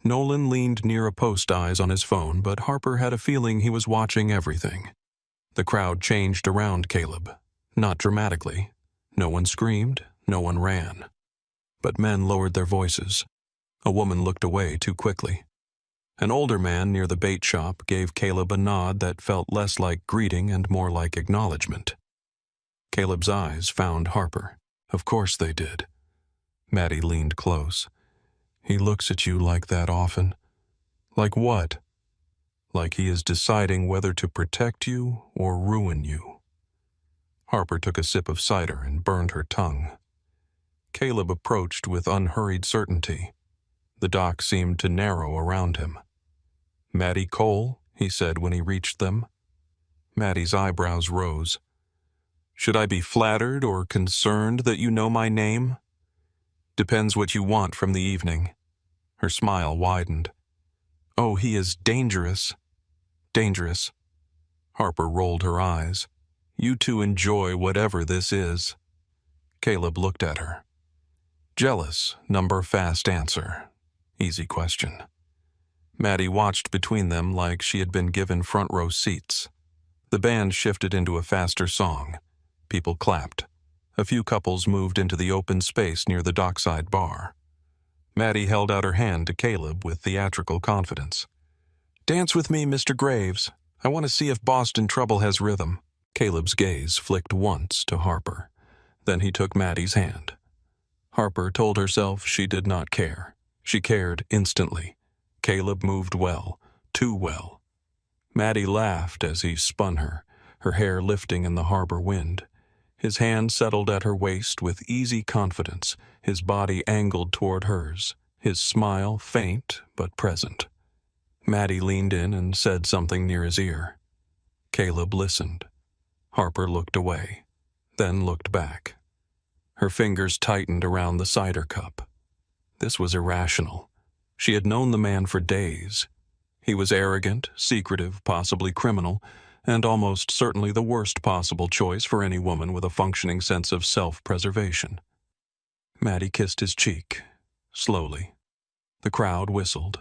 [SPEAKER 1] Nolan leaned near a post eyes on his phone, but Harper had a feeling he was watching everything. The crowd changed around Caleb, not dramatically. No one screamed, no one ran. But men lowered their voices. A woman looked away too quickly. An older man near the bait shop gave Caleb a nod that felt less like greeting and more like acknowledgement. Caleb's eyes found Harper. Of course they did. Maddie leaned close. He looks at you like that often. Like what? Like he is deciding whether to protect you or ruin you. Harper took a sip of cider and burned her tongue. Caleb approached with unhurried certainty. The dock seemed to narrow around him. Maddie Cole, he said when he reached them. Maddie's eyebrows rose. Should I be flattered or concerned that you know my name? Depends what you want from the evening. Her smile widened. Oh, he is dangerous. Dangerous. Harper rolled her eyes. You two enjoy whatever this is. Caleb looked at her. Jealous, number fast answer. Easy question. Maddie watched between them like she had been given front row seats. The band shifted into a faster song. People clapped. A few couples moved into the open space near the dockside bar. Maddie held out her hand to Caleb with theatrical confidence. Dance with me, Mr. Graves. I want to see if Boston Trouble has rhythm. Caleb's gaze flicked once to Harper. Then he took Maddie's hand. Harper told herself she did not care. She cared instantly. Caleb moved well, too well. Maddie laughed as he spun her hair lifting in the harbor wind. His hand settled at her waist with easy confidence, his body angled toward hers, his smile faint but present. Maddie leaned in and said something near his ear. Caleb listened. Harper looked away, then looked back. Her fingers tightened around the cider cup. This was irrational. She had known the man for days. He was arrogant, secretive, possibly criminal, and almost certainly the worst possible choice for any woman with a functioning sense of self-preservation. Maddie kissed his cheek, slowly. The crowd whistled.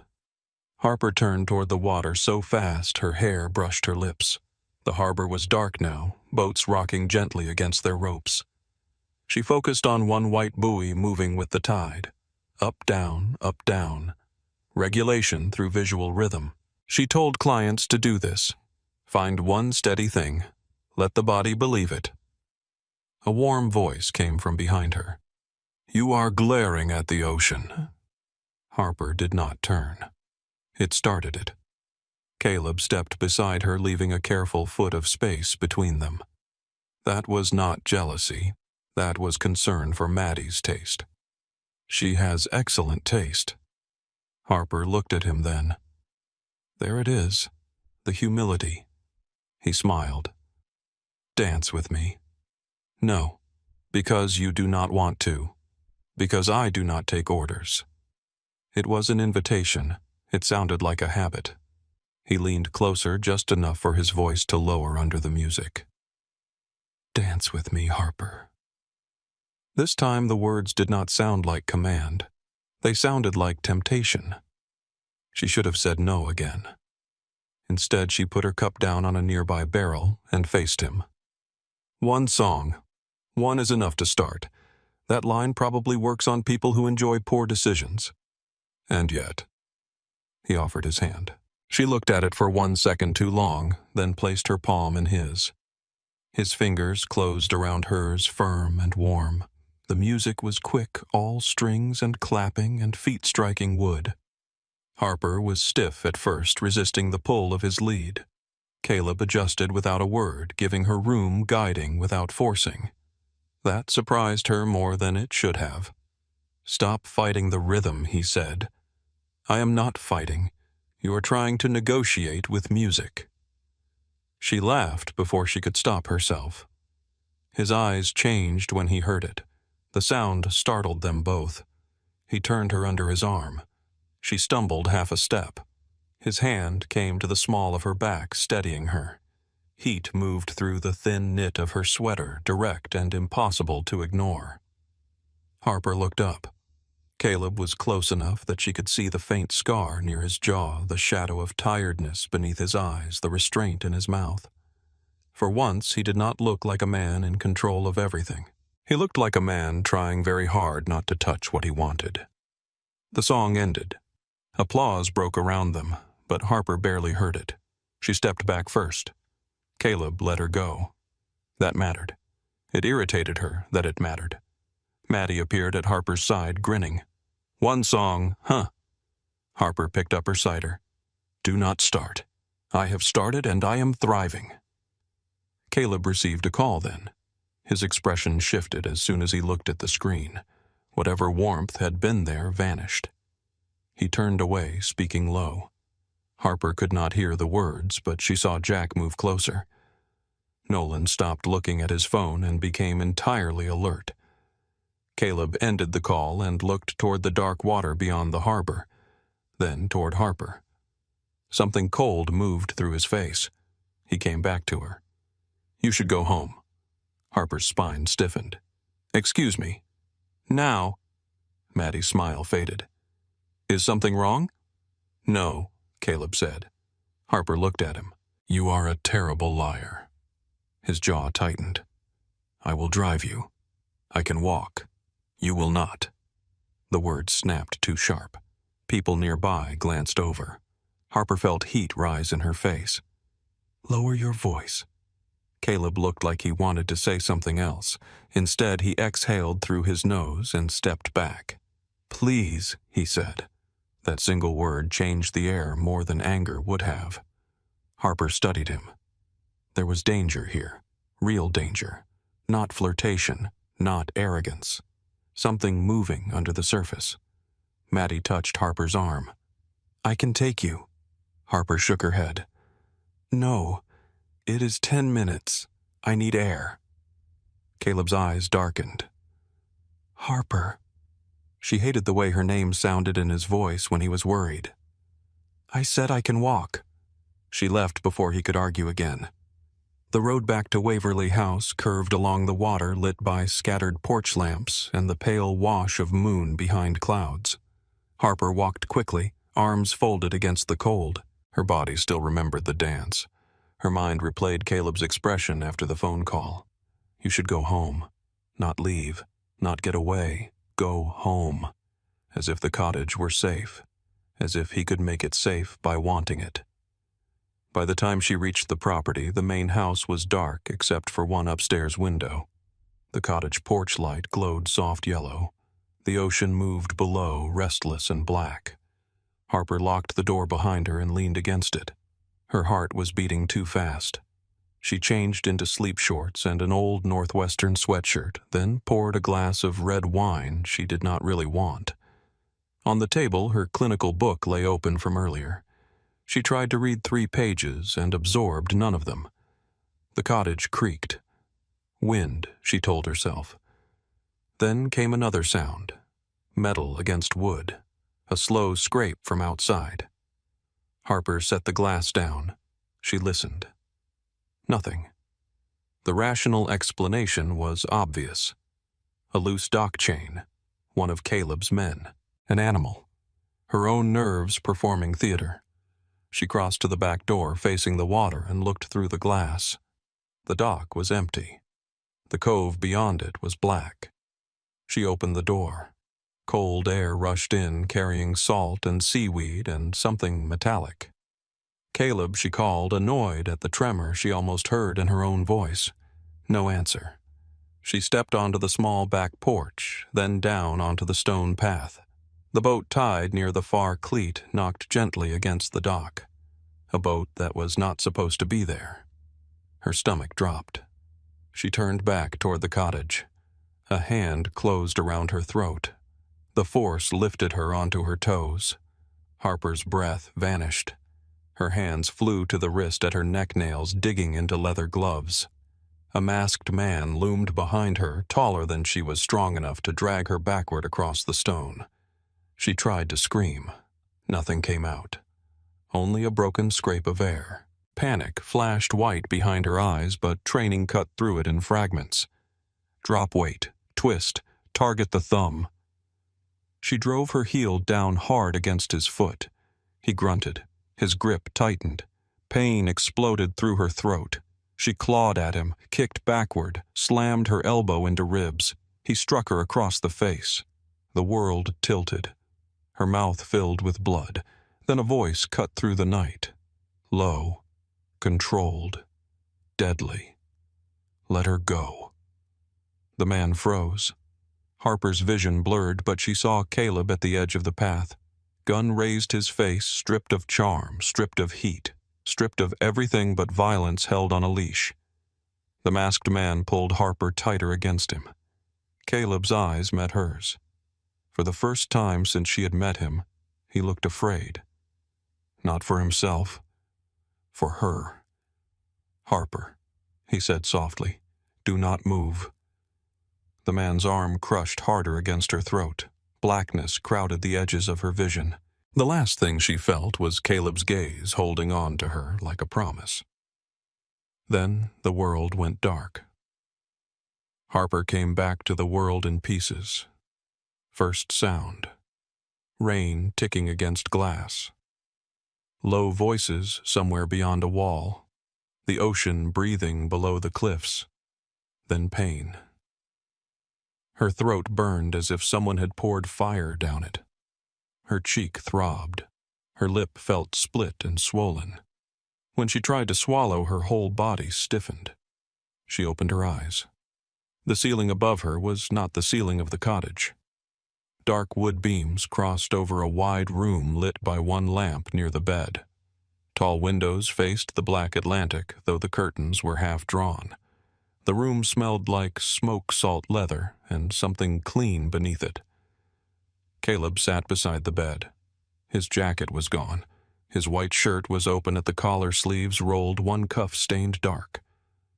[SPEAKER 1] Harper turned toward the water so fast her hair brushed her lips. The harbor was dark now, boats rocking gently against their ropes. She focused on one white buoy moving with the tide. Up, down, up, down. Regulation through visual rhythm. She told clients to do this. Find one steady thing. Let the body believe it. A warm voice came from behind her. You are glaring at the ocean. Harper did not turn. It started it. Caleb stepped beside her, leaving a careful foot of space between them. That was not jealousy. That was concern for Maddie's taste. She has excellent taste. Harper looked at him then. There it is, the humility. He smiled. Dance with me. No, because you do not want to. Because I do not take orders. It was an invitation. It sounded like a habit. He leaned closer just enough for his voice to lower under the music. Dance with me, Harper. This time the words did not sound like command. They sounded like temptation. She should have said no again. Instead, she put her cup down on a nearby barrel and faced him. One song. One is enough to start. That line probably works on people who enjoy poor decisions. And yet. He offered his hand. She looked at it for 1 second too long, then placed her palm in his. His fingers closed around hers, firm and warm. The music was quick, all strings and clapping and feet striking wood. Harper was stiff at first, resisting the pull of his lead. Caleb adjusted without a word, giving her room, guiding without forcing. That surprised her more than it should have. Stop fighting the rhythm, he said. I am not fighting. You are trying to negotiate with music. She laughed before she could stop herself. His eyes changed when he heard it. The sound startled them both. He turned her under his arm. She stumbled half a step. His hand came to the small of her back, steadying her. Heat moved through the thin knit of her sweater, direct and impossible to ignore. Harper looked up. Caleb was close enough that she could see the faint scar near his jaw, the shadow of tiredness beneath his eyes, the restraint in his mouth. For once, he did not look like a man in control of everything. He looked like a man trying very hard not to touch what he wanted. The song ended. Applause broke around them, but Harper barely heard it. She stepped back first. Caleb let her go. That mattered. It irritated her that it mattered. Maddie appeared at Harper's side, grinning. "One song, huh?" Harper picked up her cider. "Do not start. I have started and I am thriving." Caleb received a call then. His expression shifted as soon as he looked at the screen. Whatever warmth had been there vanished. He turned away, speaking low. Harper could not hear the words, but she saw Jack move closer. Nolan stopped looking at his phone and became entirely alert. Caleb ended the call and looked toward the dark water beyond the harbor, then toward Harper. Something cold moved through his face. He came back to her. "You should go home." Harper's spine stiffened. "Excuse me." "Now?" Maddie's smile faded. "Is something wrong?" "No," Caleb said. Harper looked at him. "You are a terrible liar." His jaw tightened. "I will drive you. I can walk. You will not." The words snapped too sharp. People nearby glanced over. Harper felt heat rise in her face. "Lower your voice." Caleb looked like he wanted to say something else. Instead, he exhaled through his nose and stepped back. "Please," he said. That single word changed the air more than anger would have. Harper studied him. There was danger here. Real danger. Not flirtation. Not arrogance. Something moving under the surface. Maddie touched Harper's arm. "I can take you." Harper shook her head. "No. It is 10 minutes. I need air." Caleb's eyes darkened. "Harper." She hated the way her name sounded in his voice when he was worried. "I said I can walk." She left before he could argue again. The road back to Waverly House curved along the water lit by scattered porch lamps and the pale wash of moon behind clouds. Harper walked quickly, arms folded against the cold. Her body still remembered the dance. Her mind replayed Caleb's expression after the phone call. You should go home. Not leave. Not get away. Go home. As if the cottage were safe. As if he could make it safe by wanting it. By the time she reached the property, the main house was dark except for one upstairs window. The cottage porch light glowed soft yellow. The ocean moved below, restless and black. Harper locked the door behind her and leaned against it. Her heart was beating too fast. She changed into sleep shorts and an old Northwestern sweatshirt, then poured a glass of red wine she did not really want. On the table, her clinical book lay open from earlier. She tried to read 3 pages and absorbed none of them. The cottage creaked. Wind, she told herself. Then came another sound. Metal against wood. A slow scrape from outside. Harper set the glass down. She listened. Nothing. The rational explanation was obvious. A loose dock chain. One of Caleb's men. An animal. Her own nerves performing theater. She crossed to the back door facing the water and looked through the glass. The dock was empty. The cove beyond it was black. She opened the door. Cold air rushed in, carrying salt and seaweed and something metallic. Caleb, she called, annoyed at the tremor she almost heard in her own voice. No answer. She stepped onto the small back porch, then down onto the stone path. The boat tied near the far cleat knocked gently against the dock. A boat that was not supposed to be there. Her stomach dropped. She turned back toward the cottage. A hand closed around her throat. The force lifted her onto her toes. Harper's breath vanished. Her hands flew to the wrist at her neck nails, digging into leather gloves. A masked man loomed behind her, taller than she was strong enough to drag her backward across the stone. She tried to scream. Nothing came out. Only a broken scrape of air. Panic flashed white behind her eyes, but training cut through it in fragments. Drop weight, twist, target the thumb. She drove her heel down hard against his foot. He grunted. His grip tightened. Pain exploded through her throat. She clawed at him, kicked backward, slammed her elbow into ribs. He struck her across the face. The world tilted. Her mouth filled with blood. Then a voice cut through the night. Low, controlled, deadly. Let her go. The man froze. Harper's vision blurred, but she saw Caleb at the edge of the path. Gun raised his face, stripped of charm, stripped of heat, stripped of everything but violence held on a leash. The masked man pulled Harper tighter against him. Caleb's eyes met hers. For the first time since she had met him, he looked afraid. Not for himself, for her. Harper, he said softly, do not move. The man's arm crushed harder against her throat. Blackness crowded the edges of her vision. The last thing she felt was Caleb's gaze holding on to her like a promise. Then the world went dark. Harper came back to the world in pieces. First sound. Rain ticking against glass. Low voices somewhere beyond a wall. The ocean breathing below the cliffs. Then pain. Her throat burned as if someone had poured fire down it. Her cheek throbbed. Her lip felt split and swollen. When she tried to swallow, her whole body stiffened. She opened her eyes. The ceiling above her was not the ceiling of the cottage. Dark wood beams crossed over a wide room lit by one lamp near the bed. Tall windows faced the black Atlantic, though the curtains were half drawn. The room smelled like smoke salt leather and something clean beneath it. Caleb sat beside the bed. His jacket was gone. His white shirt was open at the collar sleeves rolled, one cuff stained dark.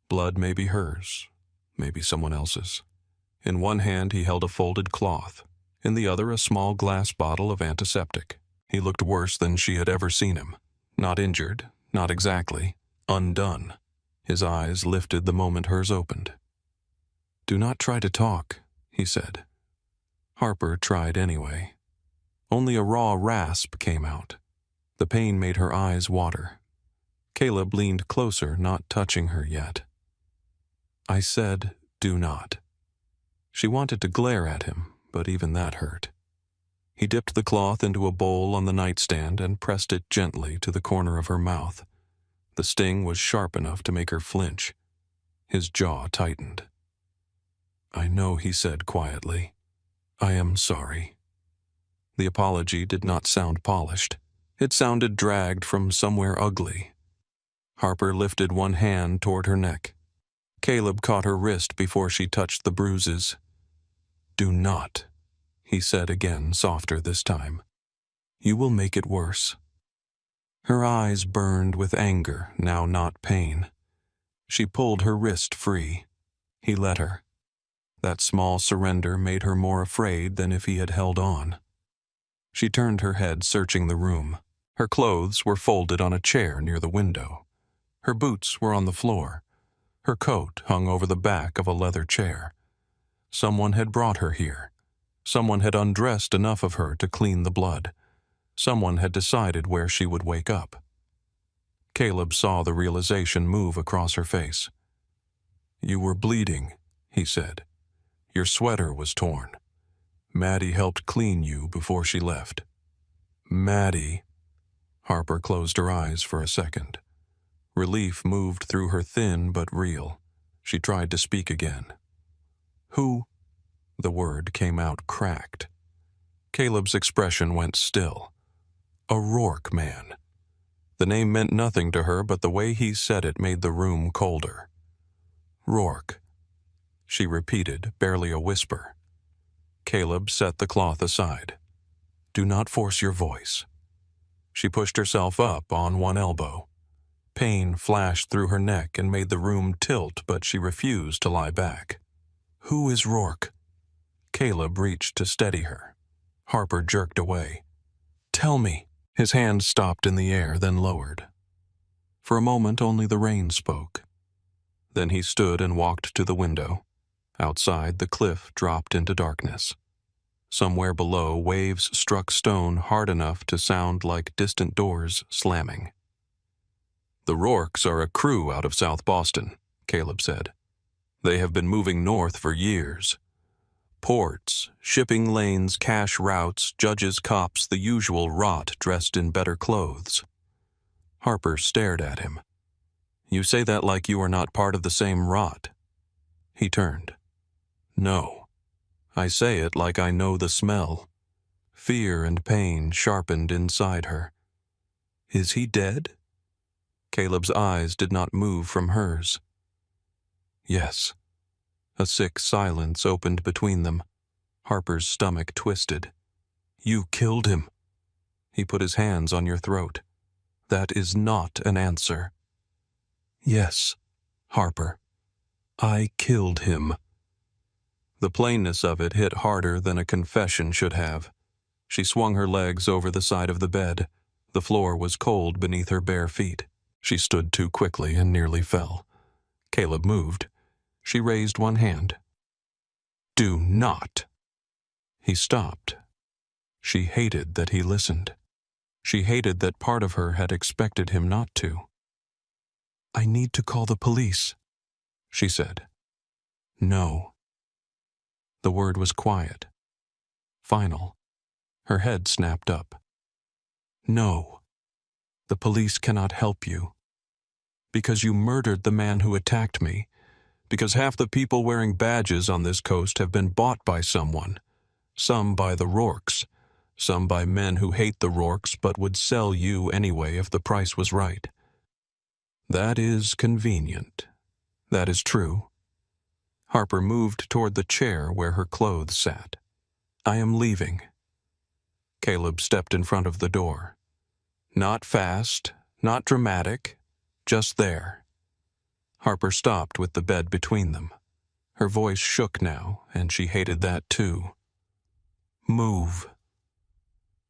[SPEAKER 1] Blood may be hers, maybe someone else's. In one hand he held a folded cloth. In the other a small glass bottle of antiseptic. He looked worse than she had ever seen him. Not injured, not exactly. Undone. His eyes lifted the moment hers opened. "Do not try to talk," he said. Harper tried anyway. Only a raw rasp came out. The pain made her eyes water. Caleb leaned closer, not touching her yet. "I said, do not." She wanted to glare at him, but even that hurt. He dipped the cloth into a bowl on the nightstand and pressed it gently to the corner of her mouth. The sting was sharp enough to make her flinch. His jaw tightened. "I know," he said quietly. "I am sorry." The apology did not sound polished. It sounded dragged from somewhere ugly. Harper lifted one hand toward her neck. Caleb caught her wrist before she touched the bruises. "Do not," he said again, softer this time. "You will make it worse." Her eyes burned with anger, now not pain. She pulled her wrist free. He let her. That small surrender made her more afraid than if he had held on. She turned her head, searching the room. Her clothes were folded on a chair near the window. Her boots were on the floor. Her coat hung over the back of a leather chair. Someone had brought her here. Someone had undressed enough of her to clean the blood. Someone had decided where she would wake up. Caleb saw the realization move across her face. "You were bleeding," he said. "Your sweater was torn. Maddie helped clean you before she left." "Maddie." Harper closed her eyes for a second. Relief moved through her, thin but real. She tried to speak again. "Who?" The word came out cracked. Caleb's expression went still. "A Rourke man." The name meant nothing to her, but the way he said it made the room colder. "Rourke," she repeated, barely a whisper. Caleb set the cloth aside. "Do not force your voice." She pushed herself up on one elbow. Pain flashed through her neck and made the room tilt, but she refused to lie back. "Who is Rourke?" Caleb reached to steady her. Harper jerked away. "Tell me." His hand stopped in the air, then lowered. For a moment only the rain spoke. Then he stood and walked to the window. Outside, the cliff dropped into darkness. Somewhere below, waves struck stone hard enough to sound like distant doors slamming. "The Rourkes are a crew out of South Boston," Caleb said. "They have been moving north for years. Ports, shipping lanes, cash routes, judges, cops, the usual rot dressed in better clothes." Harper stared at him. "You say that like you are not part of the same rot." He turned. "No. I say it like I know the smell." Fear and pain sharpened inside her. "Is he dead?" Caleb's eyes did not move from hers. "Yes." A sick silence opened between them. Harper's stomach twisted. "You killed him." He put his hands on your throat. "That is not an answer." "Yes, Harper. I killed him." The plainness of it hit harder than a confession should have. She swung her legs over the side of the bed. The floor was cold beneath her bare feet. She stood too quickly and nearly fell. Caleb moved. She raised one hand. "Do not." He stopped. She hated that he listened. She hated that part of her had expected him not to. "I need to call the police," she said. "No." The word was quiet. Final. Her head snapped up. "No. The police cannot help you. Because you murdered the man who attacked me. Because half the people wearing badges on this coast have been bought by someone. Some by the Rourkes. Some by men who hate the Rourkes but would sell you anyway if the price was right. That is convenient. That is true." Harper moved toward the chair where her clothes sat. "I am leaving." Caleb stepped in front of the door. Not fast, not dramatic, just there. Harper stopped with the bed between them. Her voice shook now, and she hated that too. "Move.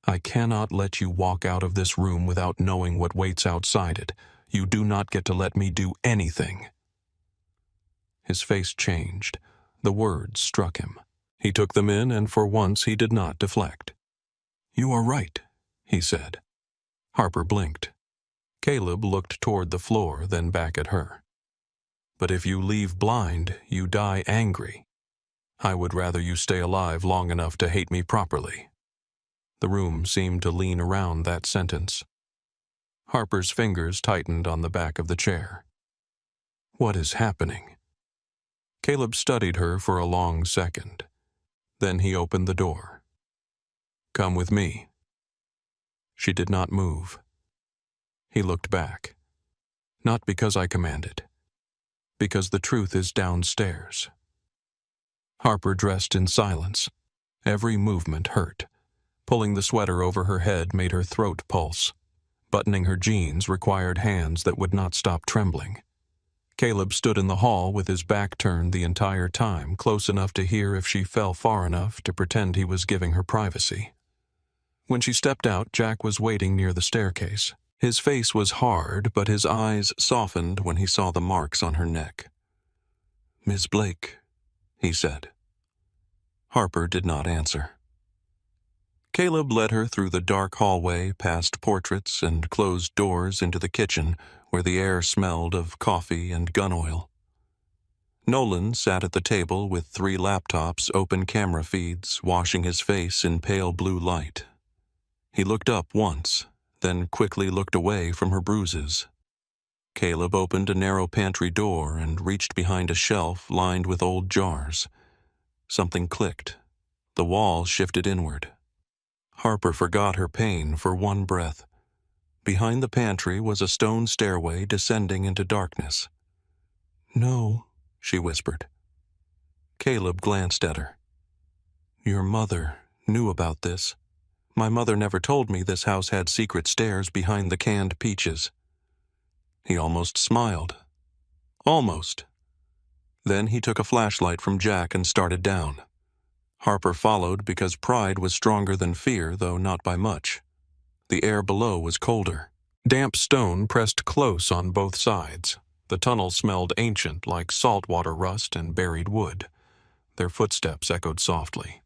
[SPEAKER 1] I cannot let you walk out of this room without knowing what waits outside it. You do not get to let me do anything." His face changed. The words struck him. He took them in, and for once he did not deflect. "You are right," he said. Harper blinked. Caleb looked toward the floor, then back at her. "But if you leave blind, you die angry. I would rather you stay alive long enough to hate me properly." The room seemed to lean around that sentence. Harper's fingers tightened on the back of the chair. "What is happening?" Caleb studied her for a long second. Then he opened the door. "Come with me." She did not move. He looked back. "Not because I commanded. Because the truth is downstairs." Harper dressed in silence. Every movement hurt. Pulling the sweater over her head made her throat pulse. Buttoning her jeans required hands that would not stop trembling. Caleb stood in the hall with his back turned the entire time, close enough to hear if she fell far enough to pretend he was giving her privacy. When she stepped out, Jack was waiting near the staircase. His face was hard, but his eyes softened when he saw the marks on her neck. "Miss Blake," he said. Harper did not answer. Caleb led her through the dark hallway, past portraits and closed doors into the kitchen, where the air smelled of coffee and gun oil. Nolan sat at the table with 3 laptops, open camera feeds, washing his face in pale blue light. He looked up once, then quickly looked away from her bruises. Caleb opened a narrow pantry door and reached behind a shelf lined with old jars. Something clicked. The wall shifted inward. Harper forgot her pain for one breath. Behind the pantry was a stone stairway descending into darkness. "No," she whispered. Caleb glanced at her. "Your mother knew about this. My mother never told me this house had secret stairs behind the canned peaches." He almost smiled. Almost. Then he took a flashlight from Jack and started down. Harper followed because pride was stronger than fear, though not by much. The air below was colder. Damp stone pressed close on both sides. The tunnel smelled ancient, like saltwater rust and buried wood. Their footsteps echoed softly.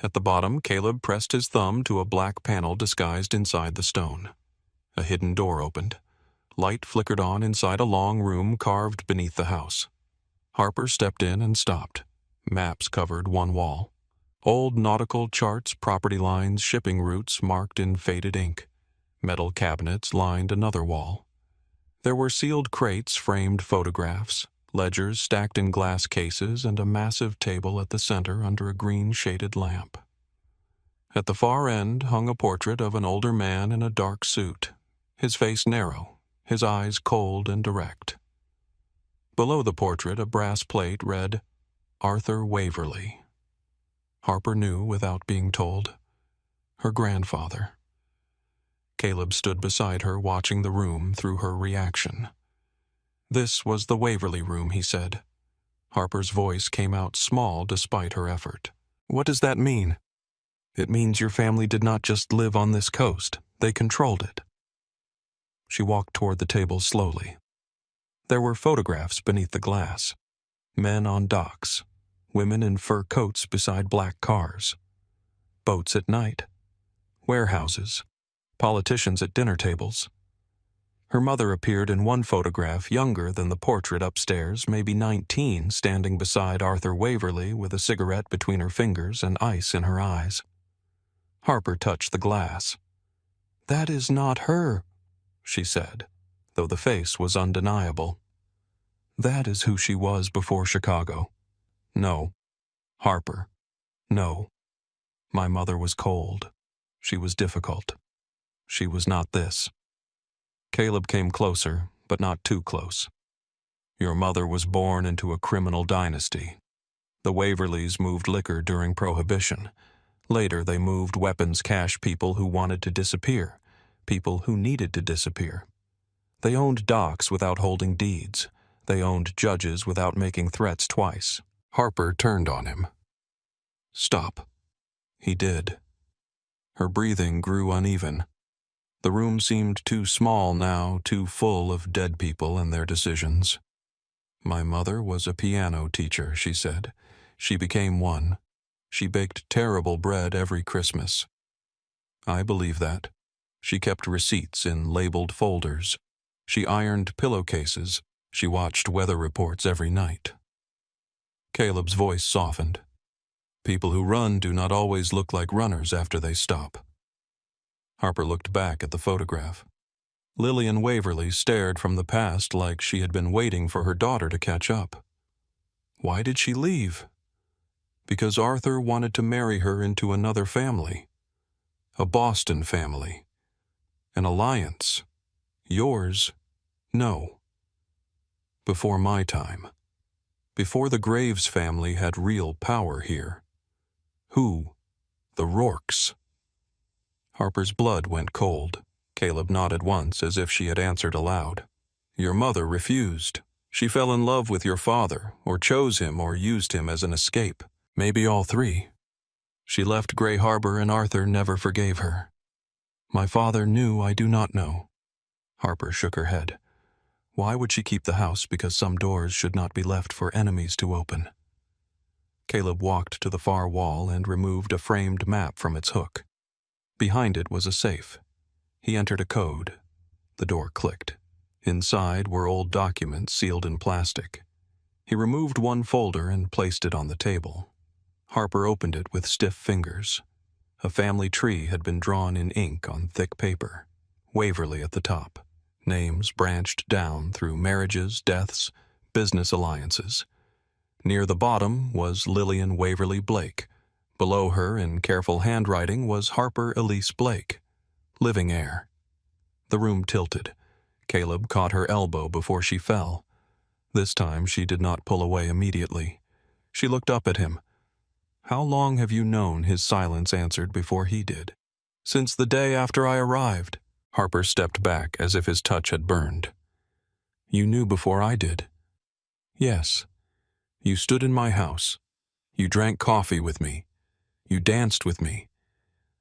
[SPEAKER 1] At the bottom, Caleb pressed his thumb to a black panel disguised inside the stone. A hidden door opened. Light flickered on inside a long room carved beneath the house. Harper stepped in and stopped. Maps covered one wall. Old nautical charts, property lines, shipping routes marked in faded ink. Metal cabinets lined another wall. There were sealed crates, framed photographs, ledgers stacked in glass cases, and a massive table at the center under a green-shaded lamp. At the far end hung a portrait of an older man in a dark suit, his face narrow, his eyes cold and direct. Below the portrait, a brass plate read, Arthur Waverly. Harper knew without being told. Her grandfather. Caleb stood beside her, watching the room through her reaction. This was the Waverly room, he said. Harper's voice came out small despite her effort. What does that mean? It means your family did not just live on this coast. They controlled it. She walked toward the table slowly. There were photographs beneath the glass. Men on docks. Women in fur coats beside black cars. Boats at night. Warehouses. Politicians at dinner tables. Her mother appeared in one photograph, younger than the portrait upstairs, maybe 19, standing beside Arthur Waverly with a cigarette between her fingers and ice in her eyes. Harper touched the glass. That is not her, she said, though the face was undeniable. That is who she was before Chicago. No. Harper. No. My mother was cold. She was difficult. She was not this. Caleb came closer, but not too close. Your mother was born into a criminal dynasty. The Waverlys moved liquor during Prohibition. Later, they moved weapons cache people who wanted to disappear, people who needed to disappear. They owned docks without holding deeds. They owned judges without making threats twice. Harper turned on him. Stop. He did. Her breathing grew uneven. The room seemed too small now, too full of dead people and their decisions. My mother was a piano teacher, she said. She became one. She baked terrible bread every Christmas. I believe that. She kept receipts in labeled folders. She ironed pillowcases. She watched weather reports every night. Caleb's voice softened. People who run do not always look like runners after they stop. Harper looked back at the photograph. Lillian Waverly stared from the past like she had been waiting for her daughter to catch up. Why did she leave? Because Arthur wanted to marry her into another family. A Boston family. An alliance. Yours, no. Before my time. Before the Graves family had real power here. Who? The Rourkes. Harper's blood went cold. Caleb nodded once as if she had answered aloud. Your mother refused. She fell in love with your father, or chose him or used him as an escape. Maybe all three. She left Gray Harbor and Arthur never forgave her. My father knew I do not know. Harper shook her head. Why would she keep the house because some doors should not be left for enemies to open? Caleb walked to the far wall and removed a framed map from its hook. Behind it was a safe. He entered a code. The door clicked. Inside were old documents sealed in plastic. He removed one folder and placed it on the table. Harper opened it with stiff fingers. A family tree had been drawn in ink on thick paper. Waverly at the top. Names branched down through marriages, deaths, business alliances. Near the bottom was Lillian Waverly Blake. Below her, in careful handwriting, was Harper Elise Blake. Living heir. The room tilted. Caleb caught her elbow before she fell. This time she did not pull away immediately. She looked up at him. How long have you known? His silence answered before he did. Since the day after I arrived. Harper stepped back as if his touch had burned. You knew before I did. Yes. You stood in my house. You drank coffee with me. You danced with me.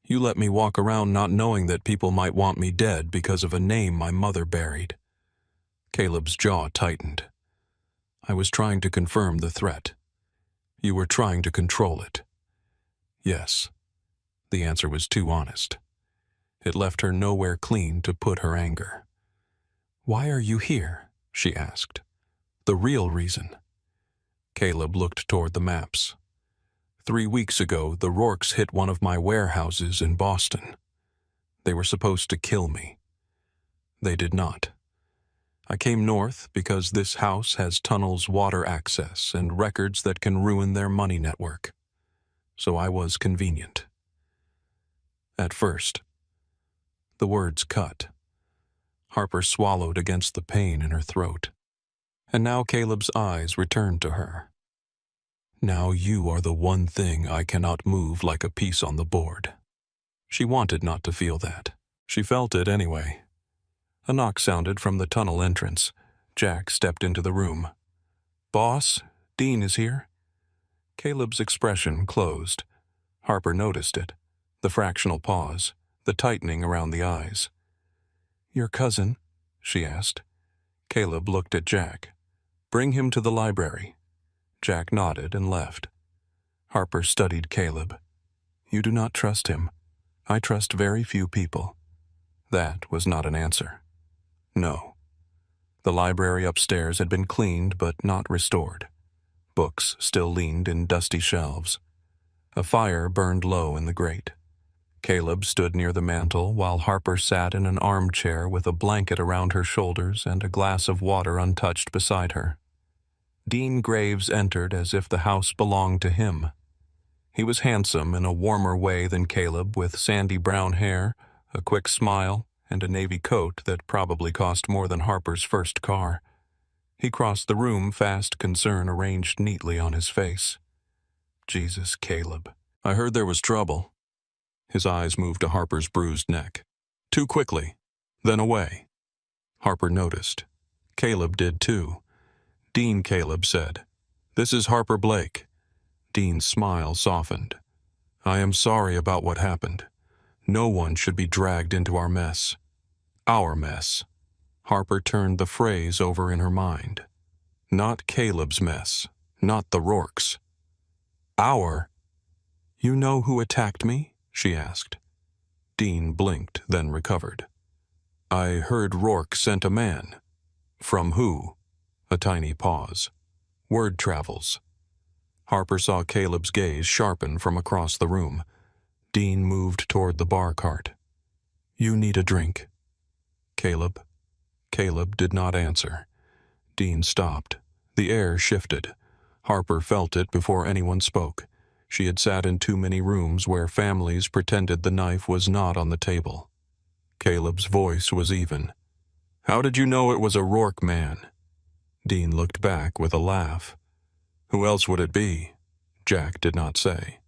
[SPEAKER 1] You let me walk around not knowing that people might want me dead because of a name my mother buried." Caleb's jaw tightened. "I was trying to confirm the threat. You were trying to control it." "Yes." The answer was too honest. It left her nowhere clean to put her anger. "Why are you here?" she asked. "The real reason." Caleb looked toward the maps. 3 weeks ago, the Rourkes hit one of my warehouses in Boston. They were supposed to kill me. They did not. I came north because this house has tunnels, water access, and records that can ruin their money network. So I was convenient. At first. The words cut. Harper swallowed against the pain in her throat. And now Caleb's eyes returned to her. "Now you are the one thing I cannot move like a piece on the board." She wanted not to feel that. She felt it anyway. A knock sounded from the tunnel entrance. Jack stepped into the room. "Boss, Dean is here." Caleb's expression closed. Harper noticed it. The fractional pause, the tightening around the eyes. "Your cousin?" she asked. Caleb looked at Jack. "Bring him to the library." Jack nodded and left. Harper studied Caleb. "You do not trust him. I trust very few people." That was not an answer. No. The library upstairs had been cleaned but not restored. Books still leaned in dusty shelves. A fire burned low in the grate. Caleb stood near the mantel while Harper sat in an armchair with a blanket around her shoulders and a glass of water untouched beside her. Dean Graves entered as if the house belonged to him. He was handsome in a warmer way than Caleb, with sandy brown hair, a quick smile, and a navy coat that probably cost more than Harper's first car. He crossed the room, fast concern arranged neatly on his face. "Jesus, Caleb. I heard there was trouble." His eyes moved to Harper's bruised neck. Too quickly, then away. Harper noticed. Caleb did too. "Dean," Caleb said. "This is Harper Blake." Dean's smile softened. "I am sorry about what happened. No one should be dragged into our mess." Our mess. Harper turned the phrase over in her mind. Not Caleb's mess. Not the Rourkes. Our. "You know who attacked me?" she asked. Dean blinked, then recovered. "I heard Rourke sent a man." "From who?" A tiny pause. "Word travels." Harper saw Caleb's gaze sharpen from across the room. Dean moved toward the bar cart. "You need a drink." "Caleb?" Caleb did not answer. Dean stopped. The air shifted. Harper felt it before anyone spoke. She had sat in too many rooms where families pretended the knife was not on the table. Caleb's voice was even. "How did you know it was a Rourke man?" Dean looked back with a laugh. "Who else would it be?" Jack did not say.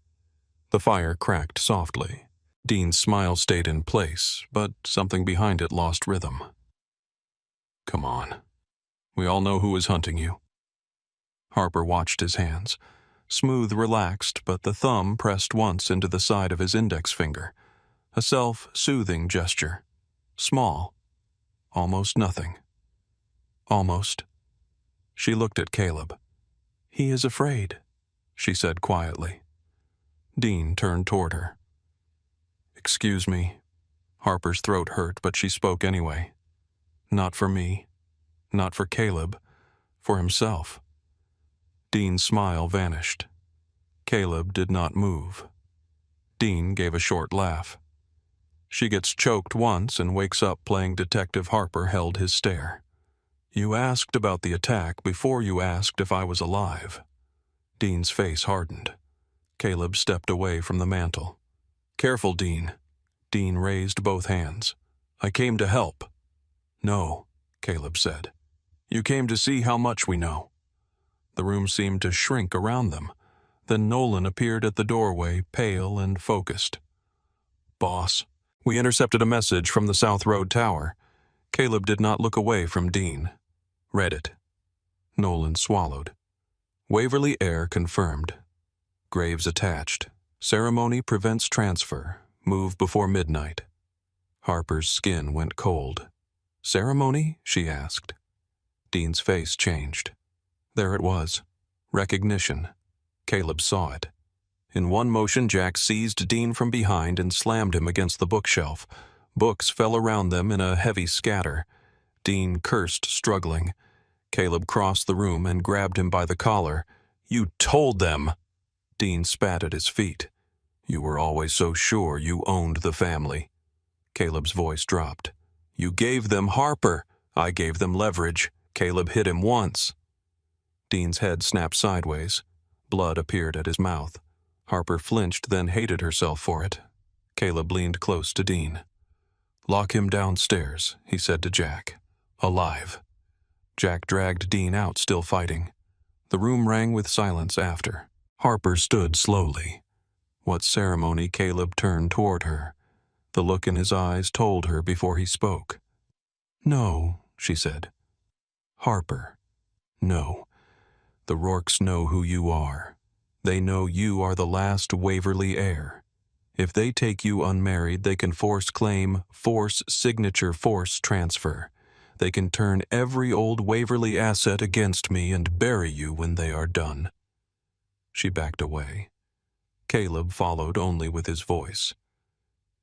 [SPEAKER 1] The fire cracked softly. Dean's smile stayed in place, but something behind it lost rhythm. "Come on. We all know who is hunting you." Harper watched his hands. Smooth, relaxed, but the thumb pressed once into the side of his index finger. A self-soothing gesture. Small. Almost nothing. Almost. She looked at Caleb. "He is afraid," she said quietly. Dean turned toward her. "Excuse me." Harper's throat hurt, but she spoke anyway. "Not for me. Not for Caleb. For himself." Dean's smile vanished. Caleb did not move. Dean gave a short laugh. "She gets choked once and wakes up playing detective." Harper held his stare. "You asked about the attack before you asked if I was alive." Dean's face hardened. Caleb stepped away from the mantel. "Careful, Dean." Dean raised both hands. "I came to help." "No," Caleb said. "You came to see how much we know." The room seemed to shrink around them. Then Nolan appeared at the doorway, pale and focused. "Boss, we intercepted a message from the South Road Tower." Caleb did not look away from Dean. "Read it." Nolan swallowed. Waverly Air confirmed. Graves attached. Ceremony prevents transfer. Move before midnight. Harper's skin went cold. Ceremony? She asked. Dean's face changed. There it was. Recognition. Caleb saw it. In one motion, Jack seized Dean from behind and slammed him against the bookshelf. Books fell around them in a heavy scatter. Dean cursed, struggling. Caleb crossed the room and grabbed him by the collar. "You told them!" Dean spat at his feet. "You were always so sure you owned the family." Caleb's voice dropped. "You gave them Harper. I gave them leverage. Caleb hit him once." Dean's head snapped sideways. Blood appeared at his mouth. Harper flinched, then hated herself for it. Caleb leaned close to Dean. "Lock him downstairs," he said to Jack. "Alive." Jack dragged Dean out, still fighting. The room rang with silence after. Harper stood slowly. What ceremony? Caleb turned toward her. The look in his eyes told her before he spoke. "No," she said. "Harper, no. The Rourkes know who you are. They know you are the last Waverly heir. If they take you unmarried, they can force claim, force signature, force transfer. They can turn every old Waverly asset against me and bury you when they are done." She backed away. Caleb followed only with his voice.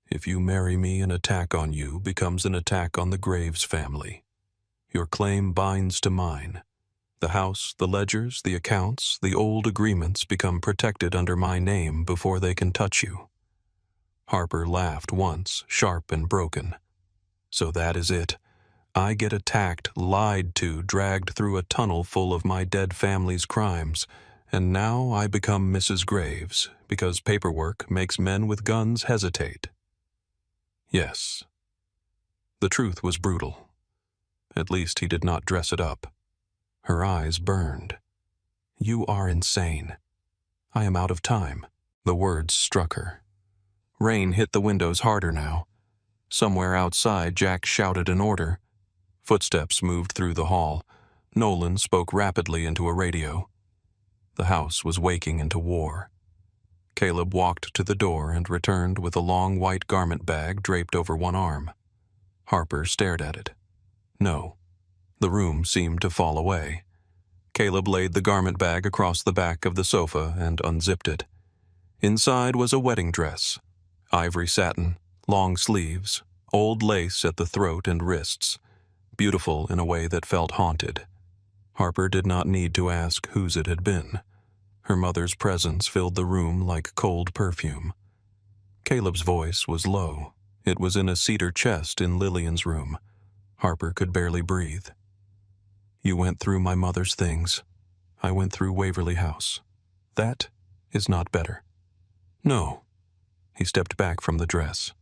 [SPEAKER 1] "If you marry me, an attack on you becomes an attack on the Graves family. Your claim binds to mine. The house, the ledgers, the accounts, the old agreements become protected under my name before they can touch you." Harper laughed once, sharp and broken. "So that is it. I get attacked, lied to, dragged through a tunnel full of my dead family's crimes, and now I become Mrs. Graves because paperwork makes men with guns hesitate." Yes. The truth was brutal. At least he did not dress it up. Her eyes burned. "You are insane. I am out of time." The words struck her. Rain hit the windows harder now. Somewhere outside, Jack shouted an order. Footsteps moved through the hall. Nolan spoke rapidly into a radio. The house was waking into war. Caleb walked to the door and returned with a long white garment bag draped over one arm. Harper stared at it. No. The room seemed to fall away. Caleb laid the garment bag across the back of the sofa and unzipped it. Inside was a wedding dress. Ivory satin, long sleeves, old lace at the throat and wrists. Beautiful in a way that felt haunted. Harper did not need to ask whose it had been. Her mother's presence filled the room like cold perfume. Caleb's voice was low. It was in a cedar chest in Lillian's room. Harper could barely breathe. "You went through my mother's things. I went through Waverly House. That is not better." "No." He stepped back from the dress.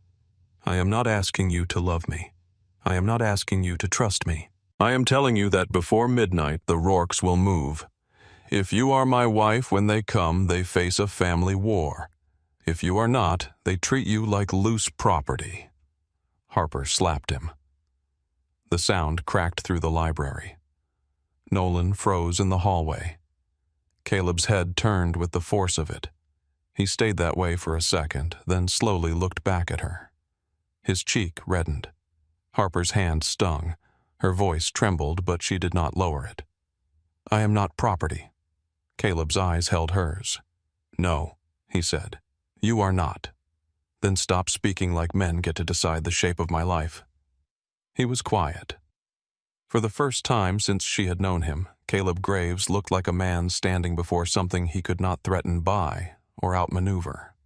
[SPEAKER 1] "I am not asking you to love me. I am not asking you to trust me. I am telling you that before midnight the Rourkes will move. If you are my wife when they come, they face a family war. If you are not, they treat you like loose property." Harper slapped him. The sound cracked through the library. Nolan froze in the hallway. Caleb's head turned with the force of it. He stayed that way for a second, then slowly looked back at her. His cheek reddened. Harper's hand stung. Her voice trembled, but she did not lower it. "I am not property." Caleb's eyes held hers. "No," he said. "You are not. Then stop speaking like men get to decide the shape of my life." He was quiet. For the first time since she had known him, Caleb Graves looked like a man standing before something he could not threaten by or outmaneuver.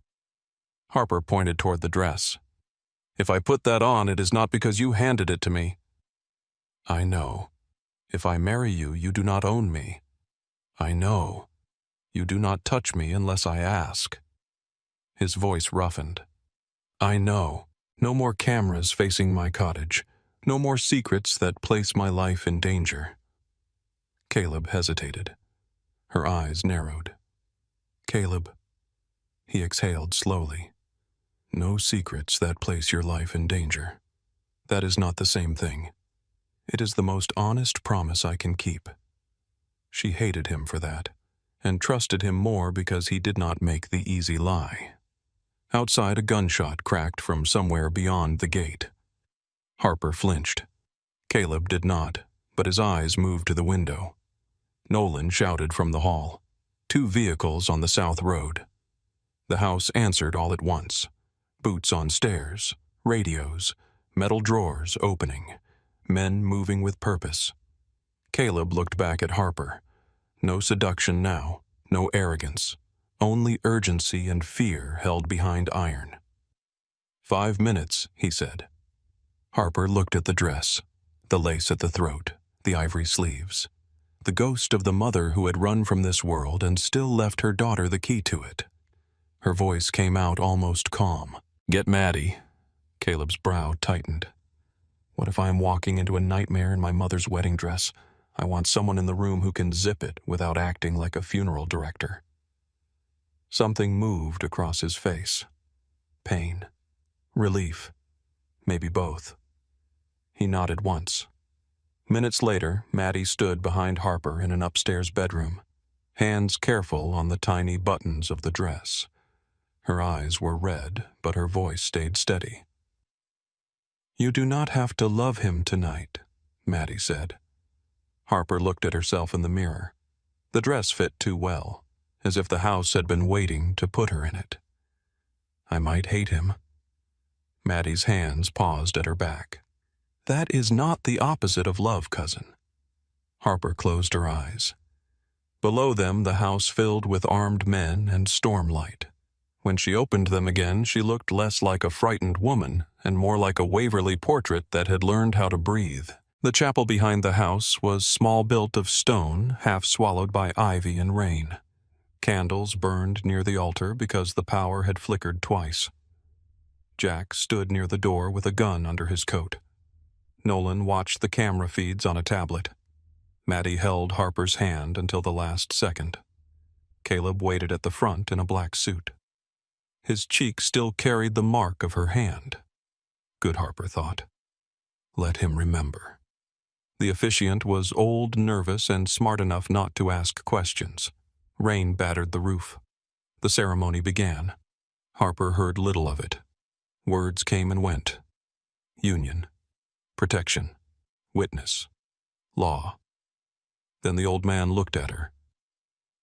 [SPEAKER 1] Harper pointed toward the dress. "If I put that on, it is not because you handed it to me." "I know. If I marry you, you do not own me. I know. You do not touch me unless I ask." His voice roughened. "I know. No more cameras facing my cottage. No more secrets that place my life in danger." Caleb hesitated. Her eyes narrowed. "Caleb," he exhaled slowly. "No secrets that place your life in danger. That is not the same thing. It is the most honest promise I can keep." She hated him for that, and trusted him more because he did not make the easy lie. Outside, a gunshot cracked from somewhere beyond the gate. Harper flinched. Caleb did not, but his eyes moved to the window. Nolan shouted from the hall. 2 vehicles on the south road. The house answered all at once. Boots on stairs, radios, metal drawers opening, men moving with purpose. Caleb looked back at Harper. No seduction now, no arrogance. Only urgency and fear held behind iron. 5 minutes, he said. Harper looked at the dress, the lace at the throat, the ivory sleeves. The ghost of the mother who had run from this world and still left her daughter the key to it. Her voice came out almost calm. "Get Maddie." Caleb's brow tightened. "What if I am walking into a nightmare in my mother's wedding dress? I want someone in the room who can zip it without acting like a funeral director." Something moved across his face. Pain. Relief. Maybe both. He nodded once. Minutes later, Maddie stood behind Harper in an upstairs bedroom, hands careful on the tiny buttons of the dress. Her eyes were red, but her voice stayed steady. "You do not have to love him tonight," Maddie said. Harper looked at herself in the mirror. The dress fit too well, as if the house had been waiting to put her in it. "I might hate him." Maddie's hands paused at her back. "That is not the opposite of love, cousin." Harper closed her eyes. Below them, the house filled with armed men and stormlight. When she opened them again, she looked less like a frightened woman and more like a Waverly portrait that had learned how to breathe. The chapel behind the house was small, built of stone, half swallowed by ivy and rain. Candles burned near the altar because the power had flickered twice. Jack stood near the door with a gun under his coat. Nolan watched the camera feeds on a tablet. Maddie held Harper's hand until the last second. Caleb waited at the front in a black suit. His cheek still carried the mark of her hand. Good, Harper thought. Let him remember. The officiant was old, nervous, and smart enough not to ask questions. Rain battered the roof. The ceremony began. Harper heard little of it. Words came and went. Union. Protection. Witness. Law. Then the old man looked at her.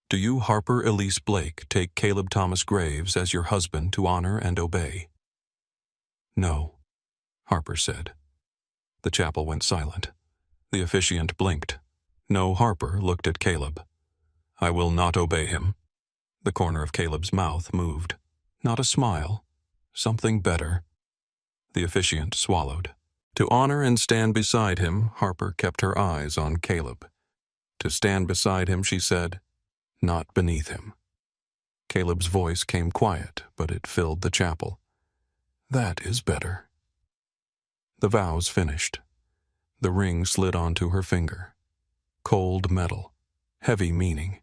[SPEAKER 1] "Do you, Harper Elise Blake, take Caleb Thomas Graves as your husband to honor and obey?" "No," Harper said. The chapel went silent. The officiant blinked. No, Harper looked at Caleb. "I will not obey him." The corner of Caleb's mouth moved. Not a smile. Something better. The officiant swallowed. To honor and stand beside him, Harper kept her eyes on Caleb. To stand beside him, she said, not beneath him. Caleb's voice came quiet, but it filled the chapel. "That is better." The vows finished. The ring slid onto her finger. Cold metal. Heavy meaning.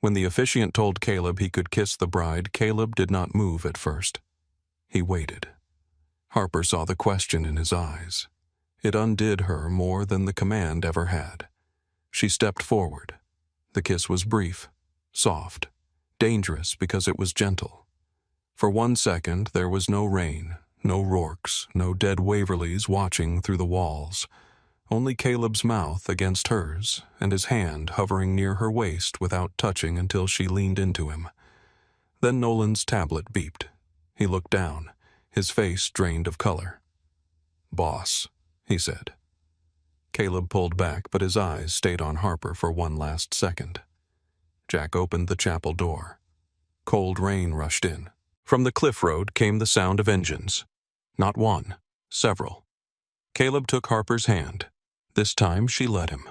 [SPEAKER 1] When the officiant told Caleb he could kiss the bride, Caleb did not move at first. He waited. Harper saw the question in his eyes. It undid her more than the command ever had. She stepped forward. The kiss was brief, soft, dangerous because it was gentle. For 1 second there was no rain, no Rourkes, no dead Waverleys watching through the walls. Only Caleb's mouth against hers, and his hand hovering near her waist without touching until she leaned into him. Then Nolan's tablet beeped. He looked down, his face drained of color. "Boss," he said. Caleb pulled back, but his eyes stayed on Harper for one last second. Jack opened the chapel door. Cold rain rushed in. From the cliff road came the sound of engines. Not one, several. Caleb took Harper's hand. This time she led him.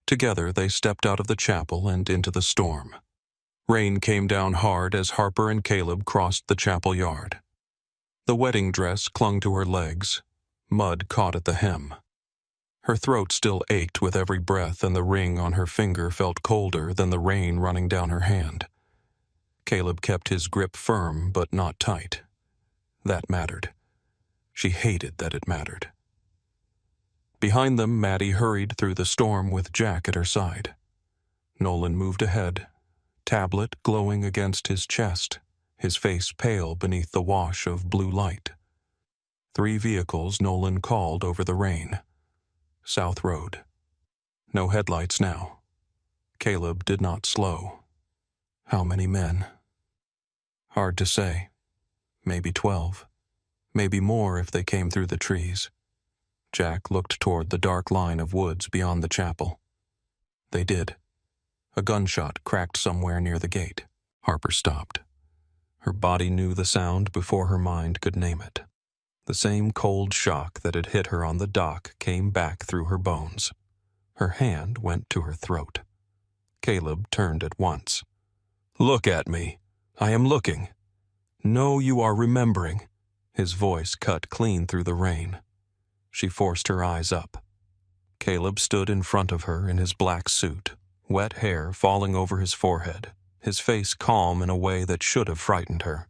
[SPEAKER 1] Together they stepped out of the chapel and into the storm. Rain came down hard as Harper and Caleb crossed the chapel yard. The wedding dress clung to her legs. Mud caught at the hem. Her throat still ached with every breath, and the ring on her finger felt colder than the rain running down her hand. Caleb kept his grip firm but not tight. That mattered. She hated that it mattered. Behind them, Maddie hurried through the storm with Jack at her side. Nolan moved ahead, tablet glowing against his chest, his face pale beneath the wash of blue light. 3 vehicles Nolan called over the rain. South Road. No headlights now. Caleb did not slow. How many men? Hard to say. Maybe 12. Maybe more if they came through the trees. Jack looked toward the dark line of woods beyond the chapel. They did. A gunshot cracked somewhere near the gate. Harper stopped. Her body knew the sound before her mind could name it. The same cold shock that had hit her on the dock came back through her bones. Her hand went to her throat. Caleb turned at once. "Look at me. I am looking. No, you are remembering." His voice cut clean through the rain. She forced her eyes up. Caleb stood in front of her in his black suit, wet hair falling over his forehead, his face calm in a way that should have frightened her.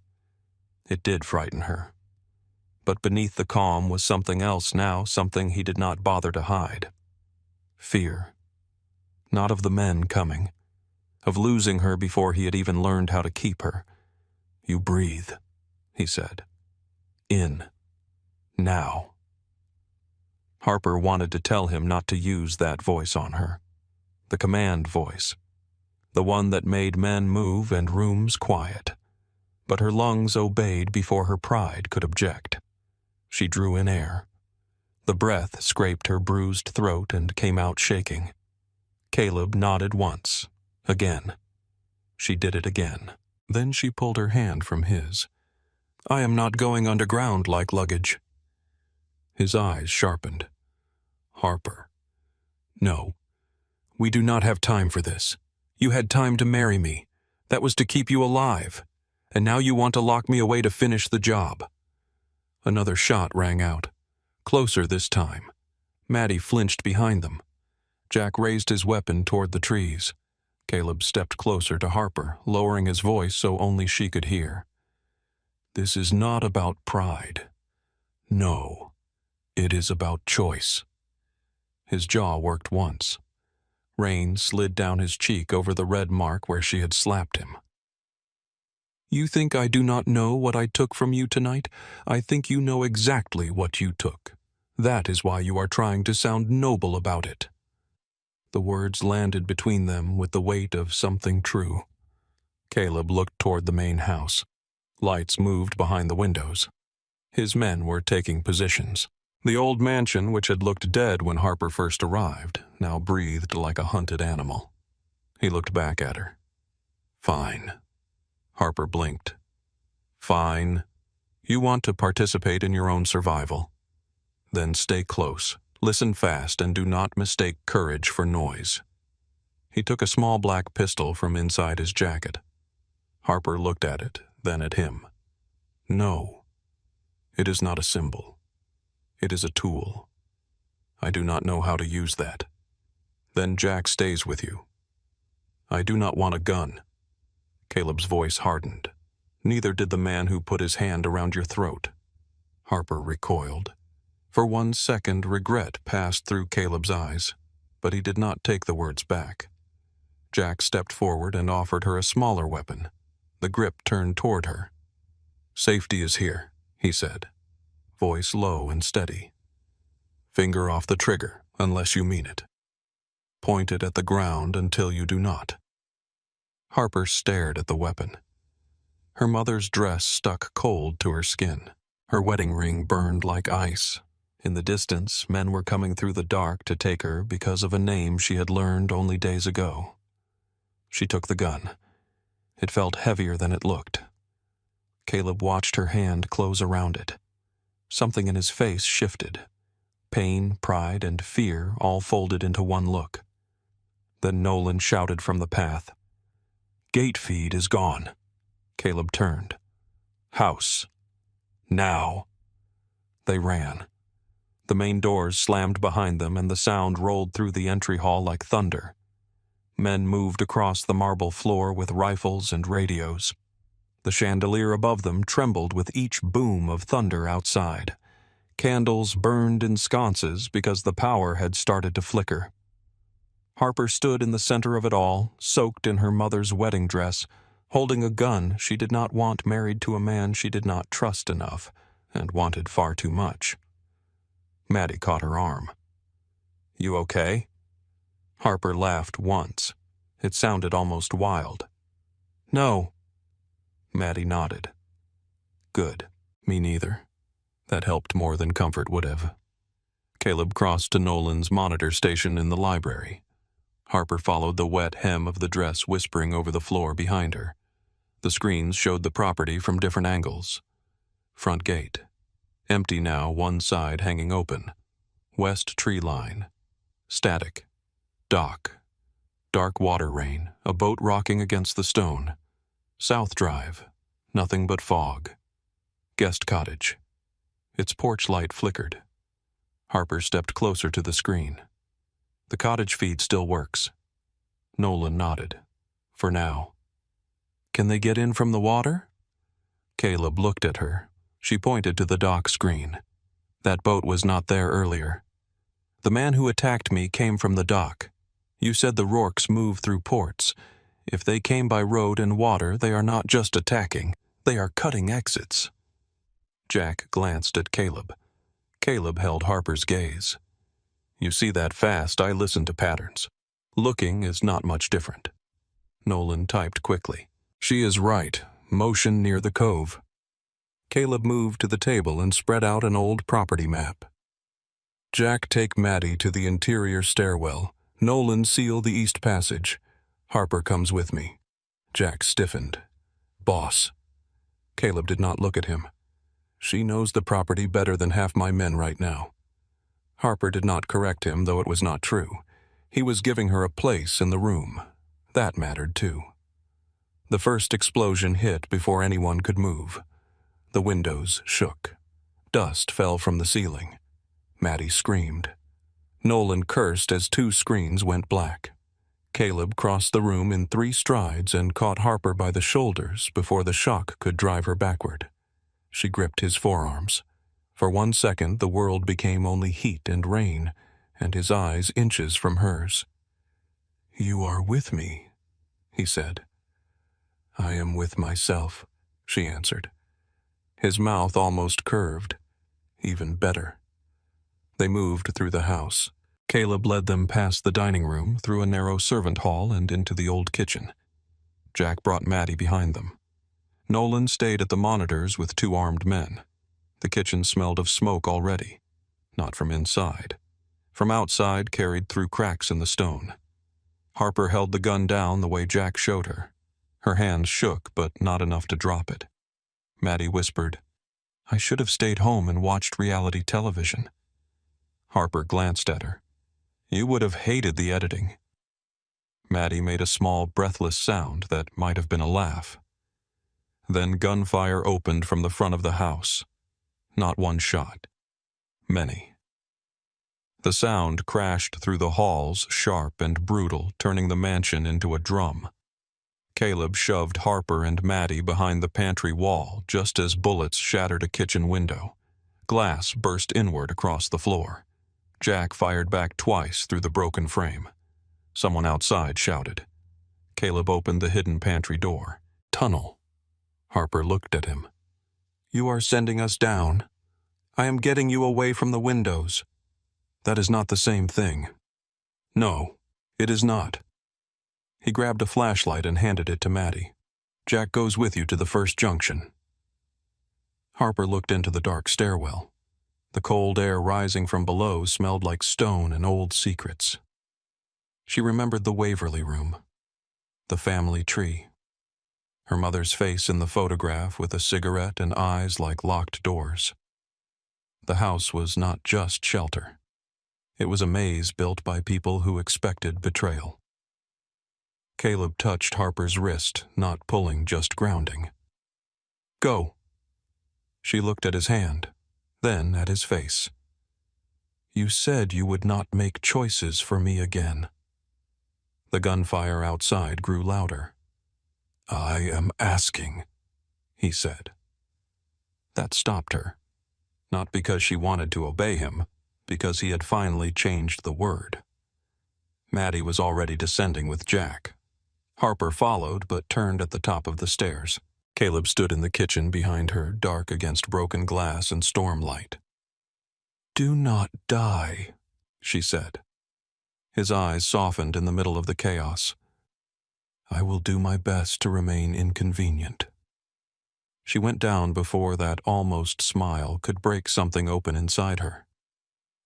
[SPEAKER 1] It did frighten her. But beneath the calm was something else now, something he did not bother to hide. Fear. Not of the men coming, of losing her before he had even learned how to keep her. "You breathe," he said. "In. Now." Harper wanted to tell him not to use that voice on her. The command voice. The one that made men move and rooms quiet. But her lungs obeyed before her pride could object. She drew in air. The breath scraped her bruised throat and came out shaking. Caleb nodded once. Again. She did it again. Then she pulled her hand from his. "I am not going underground like luggage." His eyes sharpened. "Harper. No. We do not have time for this. You had time to marry me. That was to keep you alive. And now you want to lock me away to finish the job." Another shot rang out. Closer this time. Maddie flinched behind them. Jack raised his weapon toward the trees. Caleb stepped closer to Harper, lowering his voice so only she could hear. "This is not about pride. No. It is about choice." His jaw worked once. Rain slid down his cheek over the red mark where she had slapped him. "You think I do not know what I took from you tonight? I think you know exactly what you took. That is why you are trying to sound noble about it." The words landed between them with the weight of something true. Caleb looked toward the main house. Lights moved behind the windows. His men were taking positions. The old mansion, which had looked dead when Harper first arrived, now breathed like a hunted animal. He looked back at her. "Fine." Harper blinked. "Fine. You want to participate in your own survival. Then stay close, listen fast, and do not mistake courage for noise." He took a small black pistol from inside his jacket. Harper looked at it, then at him. "No. It is not a symbol. It is a tool. I do not know how to use that. Then Jack stays with you. I do not want a gun." Caleb's voice hardened. Neither did the man who put his hand around your throat. Harper recoiled. For 1 second, regret passed through Caleb's eyes, but he did not take the words back. Jack stepped forward and offered her a smaller weapon. The grip turned toward her. "Safety is here," he said, voice low and steady. "Finger off the trigger, unless you mean it. Point it at the ground until you do not." Harper stared at the weapon. Her mother's dress stuck cold to her skin. Her wedding ring burned like ice. In the distance, men were coming through the dark to take her because of a name she had learned only days ago. She took the gun. It felt heavier than it looked. Caleb watched her hand close around it. Something in his face shifted. Pain, pride, and fear all folded into one look. Then Nolan shouted from the path. "Gate feed is gone." Caleb turned. "House. Now." They ran. The main doors slammed behind them and the sound rolled through the entry hall like thunder. Men moved across the marble floor with rifles and radios. The chandelier above them trembled with each boom of thunder outside. Candles burned in sconces because the power had started to flicker. Harper stood in the center of it all, soaked in her mother's wedding dress, holding a gun she did not want married to a man she did not trust enough and wanted far too much. Maddie caught her arm. "You okay?" Harper laughed once. It sounded almost wild. "No." Maddie nodded. "Good. Me neither." That helped more than comfort would have. Caleb crossed to Nolan's monitor station in the library. Harper followed the wet hem of the dress whispering over the floor behind her. The screens showed the property from different angles. Front gate. Empty now, one side hanging open. West tree line. Static. Dock. Dark water rain, a boat rocking against the stone. South drive. Nothing but fog. Guest cottage. Its porch light flickered. Harper stepped closer to the screen. The cottage feed still works. Nolan nodded. For now. Can they get in from the water? Caleb looked at her. She pointed to the dock screen. That boat was not there earlier. The man who attacked me came from the dock. You said the Rourkes move through ports. If they came by road and water, they are not just attacking. They are cutting exits. Jack glanced at Caleb. Caleb held Harper's gaze. You see that fast, I listen to patterns. Looking is not much different. Nolan typed quickly. She is right. Motion near the cove. Caleb moved to the table and spread out an old property map. Jack, take Maddie to the interior stairwell. Nolan, seal the east passage. Harper comes with me. Jack stiffened. Boss. Caleb did not look at him. She knows the property better than half my men right now. Harper did not correct him, though it was not true. He was giving her a place in the room. That mattered too. The first explosion hit before anyone could move. The windows shook. Dust fell from the ceiling. Maddie screamed. Nolan cursed as 2 screens went black. Caleb crossed the room in 3 strides and caught Harper by the shoulders before the shock could drive her backward. She gripped his forearms. For 1 second, the world became only heat and rain, and his eyes inches from hers. You are with me, he said. I am with myself, she answered. His mouth almost curved. Even better. They moved through the house. Caleb led them past the dining room, through a narrow servant hall, and into the old kitchen. Jack brought Maddie behind them. Nolan stayed at the monitors with 2 armed men. The kitchen smelled of smoke already. Not from inside. From outside, carried through cracks in the stone. Harper held the gun down the way Jack showed her. Her hands shook, but not enough to drop it. Maddie whispered, I should have stayed home and watched reality television. Harper glanced at her. You would have hated the editing. Maddie made a small, breathless sound that might have been a laugh. Then gunfire opened from the front of the house. Not 1 shot. Many. The sound crashed through the halls, sharp and brutal, turning the mansion into a drum. Caleb shoved Harper and Maddie behind the pantry wall just as bullets shattered a kitchen window. Glass burst inward across the floor. Jack fired back twice through the broken frame. Someone outside shouted. Caleb opened the hidden pantry door. Tunnel. Harper looked at him. You are sending us down. I am getting you away from the windows. That is not the same thing. No, it is not. He grabbed a flashlight and handed it to Maddie. Jack goes with you to the first junction. Harper looked into the dark stairwell. The cold air rising from below smelled like stone and old secrets. She remembered the Waverly room, the family tree. Her mother's face in the photograph with a cigarette and eyes like locked doors. The house was not just shelter. It was a maze built by people who expected betrayal. Caleb touched Harper's wrist, not pulling, just grounding. Go. She looked at his hand, then at his face. You said you would not make choices for me again. The gunfire outside grew louder. I am asking, he said. That stopped her. Not because she wanted to obey him, because he had finally changed the word. Maddie was already descending with Jack. Harper followed, but turned at the top of the stairs. Caleb stood in the kitchen behind her, dark against broken glass and storm light. "Do not die," she said. His eyes softened in the middle of the chaos. "I will do my best to remain inconvenient." She went down before that almost smile could break something open inside her.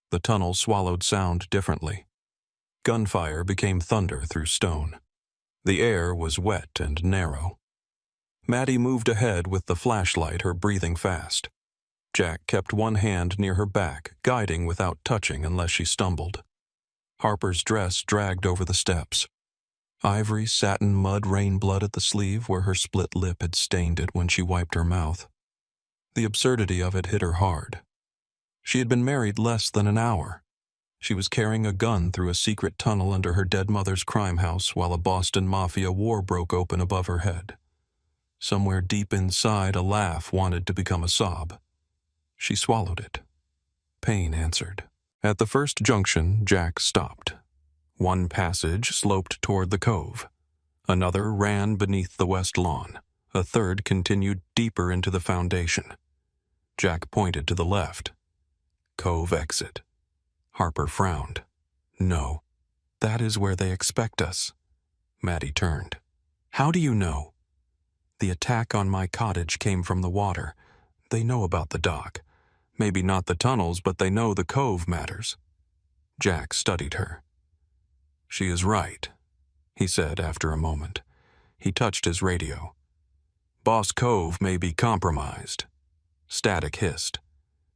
[SPEAKER 1] The tunnel swallowed sound differently. Gunfire became thunder through stone. The air was wet and narrow. Maddie moved ahead with the flashlight, her breathing fast. Jack kept one hand near her back, guiding without touching unless she stumbled. Harper's dress dragged over the steps. Ivory satin mud rain blood at the sleeve where her split lip had stained it when she wiped her mouth. The absurdity of it hit her hard. She had been married less than an hour. She was carrying a gun through a secret tunnel under her dead mother's crime house while a Boston Mafia war broke open above her head. Somewhere deep inside, a laugh wanted to become a sob. She swallowed it. Pain answered. At the first junction, Jack stopped. One passage sloped toward the cove. Another ran beneath the west lawn. A third continued deeper into the foundation. Jack pointed to the left. Cove exit. Harper frowned. "No, that is where they expect us." Maddie turned. "How do you know?" "The attack on my cottage came from the water. They know about the dock. Maybe not the tunnels, but they know the cove matters." Jack studied her. "She is right," he said after a moment. He touched his radio. "Boss Cove may be compromised." Static hissed.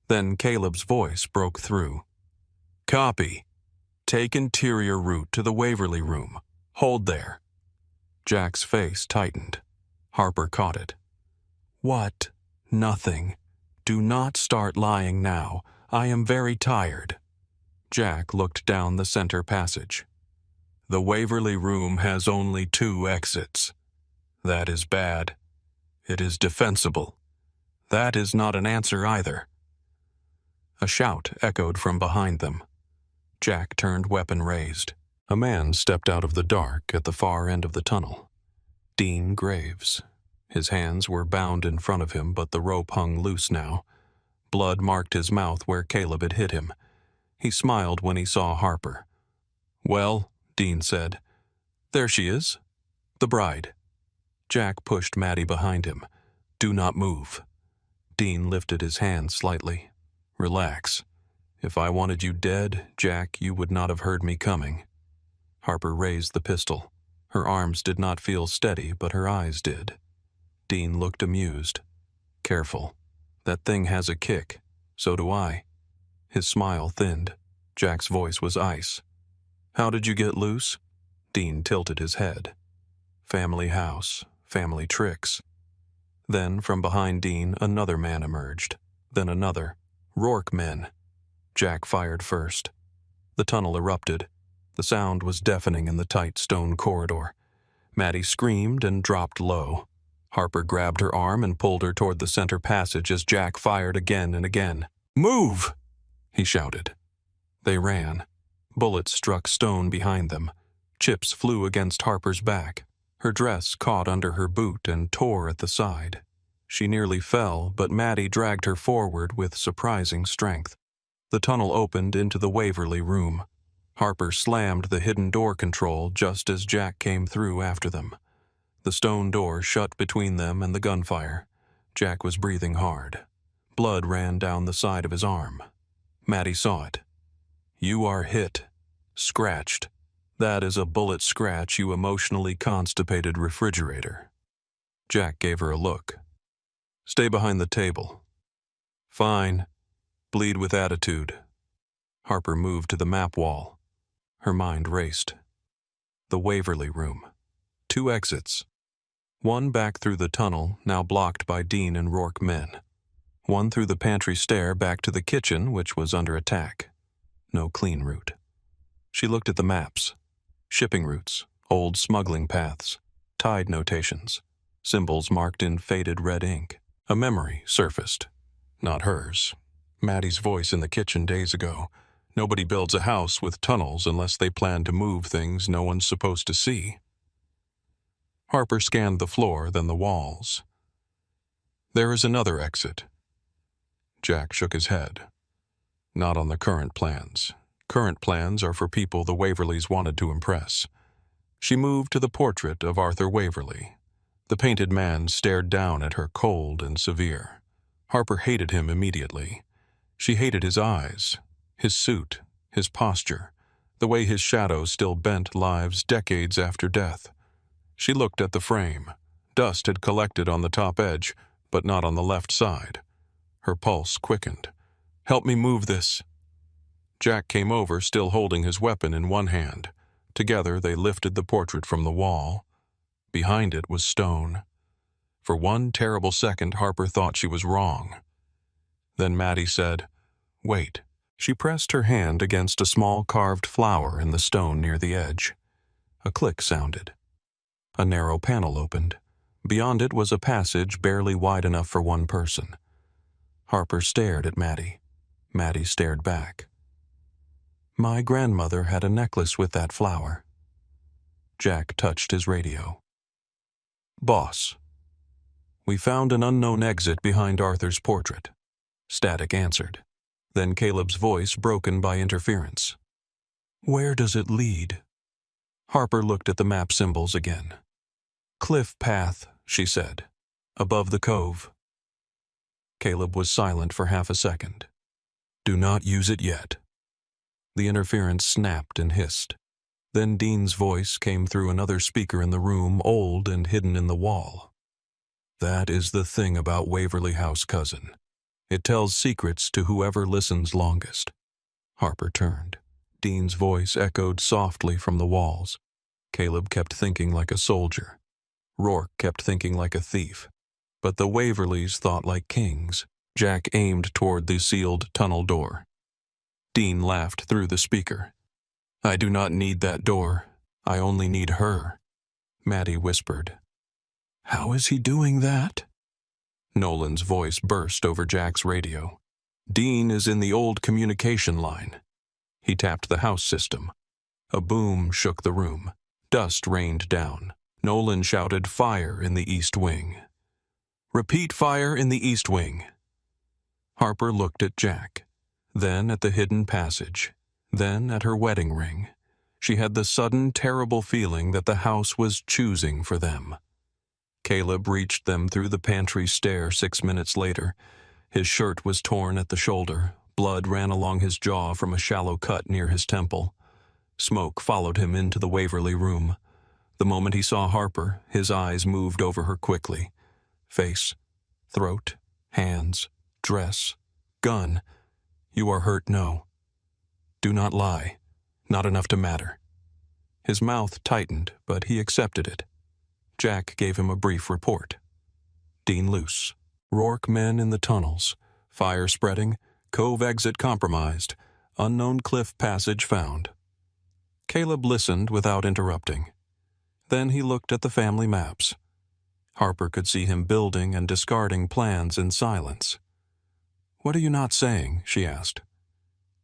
[SPEAKER 1] Then Caleb's voice broke through. "Copy. Take interior route to the Waverly Room. Hold there." Jack's face tightened. Harper caught it. "What? Nothing. Do not start lying now. I am very tired." Jack looked down the center passage. "The Waverly Room has only 2 exits. That is bad. It is defensible. That is not an answer either." A shout echoed from behind them. Jack turned, weapon raised. A man stepped out of the dark at the far end of the tunnel. Dean Graves. His hands were bound in front of him, but the rope hung loose now. Blood marked his mouth where Caleb had hit him. He smiled when he saw Harper. "Well," Dean said. "There she is. The bride." Jack pushed Maddie behind him. "Do not move." Dean lifted his hand slightly. "Relax. If I wanted you dead, Jack, you would not have heard me coming." Harper raised the pistol. Her arms did not feel steady, but her eyes did. Dean looked amused. "Careful. That thing has a kick. So do I." His smile thinned. Jack's voice was ice. "How did you get loose?" Dean tilted his head. "Family house. Family tricks." Then, from behind Dean, another man emerged. Then another. Rourke men. Jack fired first. The tunnel erupted. The sound was deafening in the tight stone corridor. Maddie screamed and dropped low. Harper grabbed her arm and pulled her toward the center passage as Jack fired again and again. "Move!" he shouted. They ran. Bullets struck stone behind them. Chips flew against Harper's back. Her dress caught under her boot and tore at the side. She nearly fell, but Maddie dragged her forward with surprising strength. The tunnel opened into the Waverly Room. Harper slammed the hidden door control just as Jack came through after them. The stone door shut between them and the gunfire. Jack was breathing hard. Blood ran down the side of his arm. Maddie saw it. "You are hit. Scratched. That is a bullet scratch, you emotionally constipated refrigerator." Jack gave her a look. "Stay behind the table." "Fine. Bleed with attitude." Harper moved to the map wall. Her mind raced. The Waverly Room. 2 exits. One back through the tunnel, now blocked by Dean and Rourke men. One through the pantry stair back to the kitchen, which was under attack. No clean route. She looked at the maps. Shipping routes, old smuggling paths, tide notations, symbols marked in faded red ink. A memory surfaced. Not hers. Maddie's voice in the kitchen days ago. Nobody builds a house with tunnels unless they plan to move things no one's supposed to see. Harper scanned the floor, then the walls. There is another exit. Jack shook his head. Not on the current plans. Current plans are for people the Waverleys wanted to impress. She moved to the portrait of Arthur Waverley. The painted man stared down at her, cold and severe. Harper hated him immediately. She hated his eyes, his suit, his posture, the way his shadow still bent lives decades after death. She looked at the frame. Dust had collected on the top edge, but not on the left side. Her pulse quickened. "Help me move this." Jack came over, still holding his weapon in one hand. Together they lifted the portrait from the wall. Behind it was stone. For one terrible second, Harper thought she was wrong. Then Maddie said, "Wait." She pressed her hand against a small carved flower in the stone near the edge. A click sounded. A narrow panel opened. Beyond it was a passage barely wide enough for one person. Harper stared at Maddie. Maddie stared back. "My grandmother had a necklace with that flower." Jack touched his radio. "Boss. We found an unknown exit behind Arthur's portrait." Static answered. Then Caleb's voice broken by interference. "Where does it lead?" Harper looked at the map symbols again. "Cliff path," she said. "Above the cove." Caleb was silent for half a second. "Do not use it yet." The interference snapped and hissed. Then Dean's voice came through another speaker in the room, old and hidden in the wall. "That is the thing about Waverly House, cousin. It tells secrets to whoever listens longest." Harper turned. Dean's voice echoed softly from the walls. Caleb kept thinking like a soldier. Rourke kept thinking like a thief. But the Waverleys thought like kings. Jack aimed toward the sealed tunnel door. Dean laughed through the speaker. "I do not need that door. I only need her." Maddie whispered. "How is he doing that?" Nolan's voice burst over Jack's radio. "Dean is in the old communication line." He tapped the house system. A boom shook the room. Dust rained down. Nolan shouted, "Fire in the East Wing." "Repeat fire in the East Wing." Harper looked at Jack, then at the hidden passage, then at her wedding ring. She had the sudden, terrible feeling that the house was choosing for them. Caleb reached them through the pantry stair 6 minutes later. His shirt was torn at the shoulder. Blood ran along his jaw from a shallow cut near his temple. Smoke followed him into the Waverly room. The moment he saw Harper, his eyes moved over her quickly. Face, throat, hands, dress, gun. "You are hurt, no. Do not lie. Not enough to matter." His mouth tightened, but he accepted it. Jack gave him a brief report. Dean loose. Rourke men in the tunnels. Fire spreading. Cove exit compromised. Unknown cliff passage found. Caleb listened without interrupting. Then he looked at the family maps. Harper could see him building and discarding plans in silence. "What are you not saying?" she asked.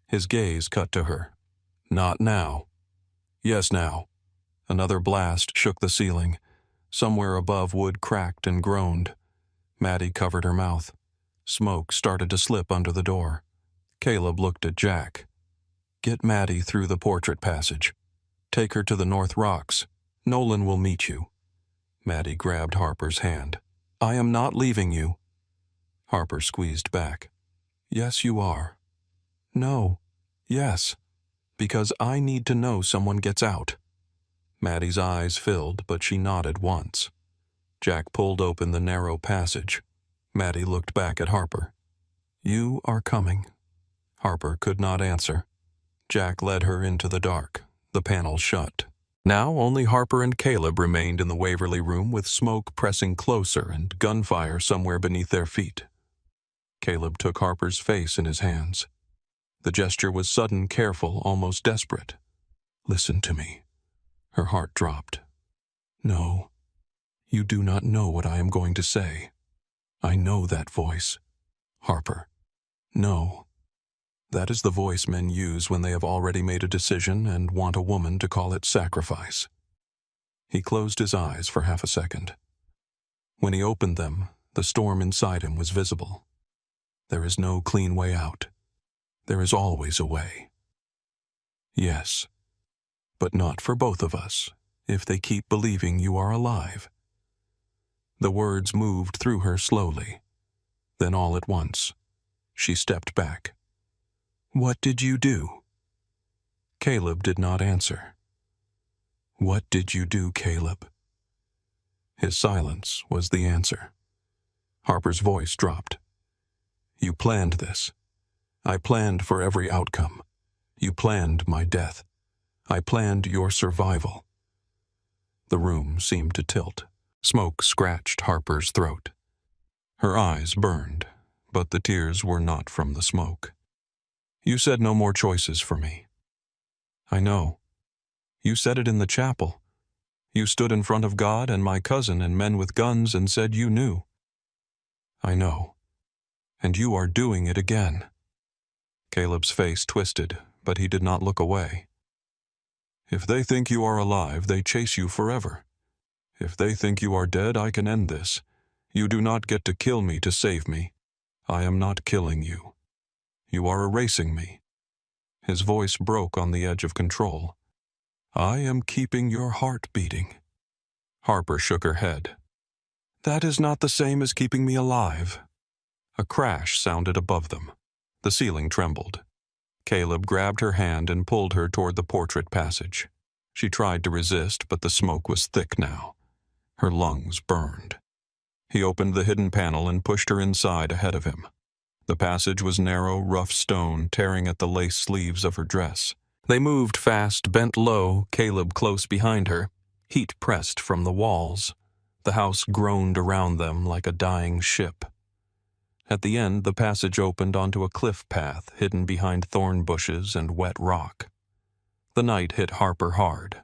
[SPEAKER 1] His gaze cut to her. "Not now." "Yes, now." Another blast shook the ceiling. Somewhere above, wood cracked and groaned. Maddie covered her mouth. Smoke started to slip under the door. Caleb looked at Jack. "Get Maddie through the portrait passage. Take her to the North Rocks. Nolan will meet you." Maddie grabbed Harper's hand. "I am not leaving you." Harper squeezed back. "Yes, you are." "No." "Yes. Because I need to know someone gets out." Maddie's eyes filled, but she nodded once. Jack pulled open the narrow passage. Maddie looked back at Harper. "You are coming." Harper could not answer. Jack led her into the dark. The panel shut. Now only Harper and Caleb remained in the Waverly room, with smoke pressing closer and gunfire somewhere beneath their feet. Caleb took Harper's face in his hands. The gesture was sudden, careful, almost desperate. "Listen to me." Her heart dropped. "No, you do not know what I am going to say. I know that voice. Harper. No." That is the voice men use when they have already made a decision and want a woman to call it sacrifice. He closed his eyes for half a second. When he opened them, the storm inside him was visible. There is no clean way out. There is always a way. Yes, but not for both of us, if they keep believing you are alive. The words moved through her slowly. Then all at once, she stepped back. What did you do? Caleb did not answer. What did you do, Caleb? His silence was the answer. Harper's voice dropped. You planned this. I planned for every outcome. You planned my death. I planned your survival. The room seemed to tilt. Smoke scratched Harper's throat. Her eyes burned, but the tears were not from the smoke. You said no more choices for me. I know. You said it in the chapel. You stood in front of God and my cousin and men with guns and said you knew. I know. And you are doing it again. Caleb's face twisted, but he did not look away. If they think you are alive, they chase you forever. If they think you are dead, I can end this. You do not get to kill me to save me. I am not killing you. You are erasing me. His voice broke on the edge of control. I am keeping your heart beating. Harper shook her head. That is not the same as keeping me alive. A crash sounded above them. The ceiling trembled. Caleb grabbed her hand and pulled her toward the portrait passage. She tried to resist, but the smoke was thick now. Her lungs burned. He opened the hidden panel and pushed her inside ahead of him. The passage was narrow, rough stone, tearing at the lace sleeves of her dress. They moved fast, bent low, Caleb close behind her. Heat pressed from the walls. The house groaned around them like a dying ship. At the end, the passage opened onto a cliff path hidden behind thorn bushes and wet rock. The night hit Harper hard.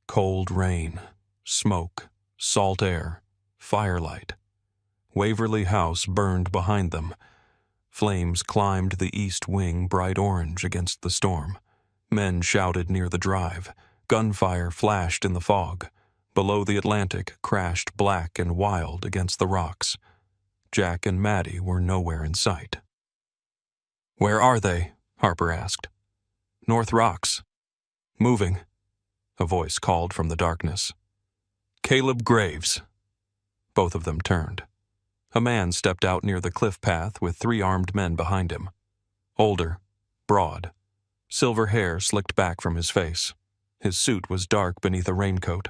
[SPEAKER 1] Cold rain, smoke, salt air, firelight. Waverly House burned behind them. Flames climbed the east wing bright orange against the storm. Men shouted near the drive. Gunfire flashed in the fog. Below the Atlantic crashed black and wild against the rocks. Jack and Maddie were nowhere in sight. Where are they? Harper asked. North Rocks. Moving, a voice called from the darkness. Caleb Graves. Both of them turned. A man stepped out near the cliff path with 3 armed men behind him. Older, broad, silver hair slicked back from his face. His suit was dark beneath a raincoat.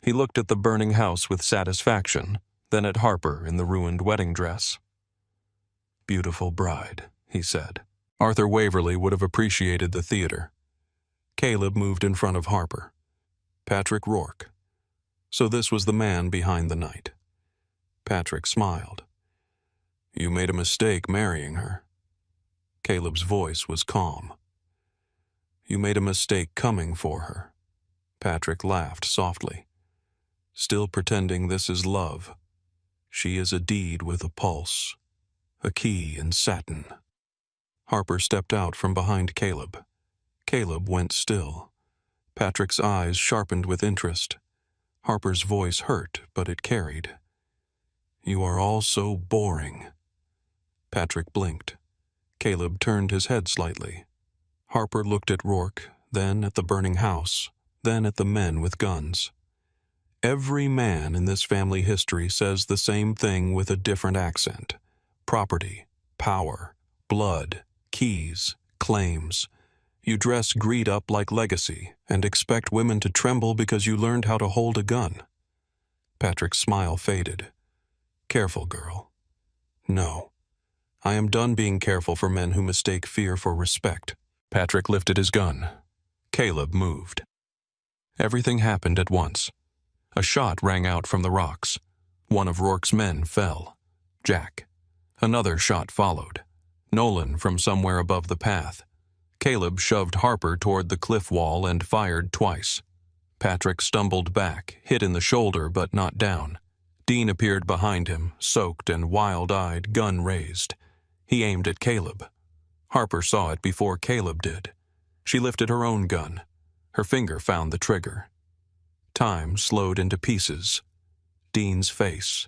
[SPEAKER 1] He looked at the burning house with satisfaction, then at Harper in the ruined wedding dress. Beautiful bride, he said. Arthur Waverly would have appreciated the theater. Caleb moved in front of Harper. Patrick Rourke. So this was the man behind the night. Patrick smiled. You made a mistake marrying her. Caleb's voice was calm. You made a mistake coming for her. Patrick laughed softly. Still pretending this is love. She is a deed with a pulse, a key in satin. Harper stepped out from behind Caleb. Caleb went still. Patrick's eyes sharpened with interest. Harper's voice hurt, but it carried. You are all so boring. Patrick blinked. Caleb turned his head slightly. Harper looked at Rourke, then at the burning house, then at the men with guns. Every man in this family history says the same thing with a different accent. Property, power, blood, keys, claims. You dress greed up like legacy and expect women to tremble because you learned how to hold a gun. Patrick's smile faded. Careful, girl. No. I am done being careful for men who mistake fear for respect. Patrick lifted his gun. Caleb moved. Everything happened at once. A shot rang out from the rocks. One of Rourke's men fell. Jack. Another shot followed. Nolan from somewhere above the path. Caleb shoved Harper toward the cliff wall and fired twice. Patrick stumbled back, hit in the shoulder but not down. Dean appeared behind him, soaked and wild-eyed, gun raised. He aimed at Caleb. Harper saw it before Caleb did. She lifted her own gun. Her finger found the trigger. Time slowed into pieces. Dean's face.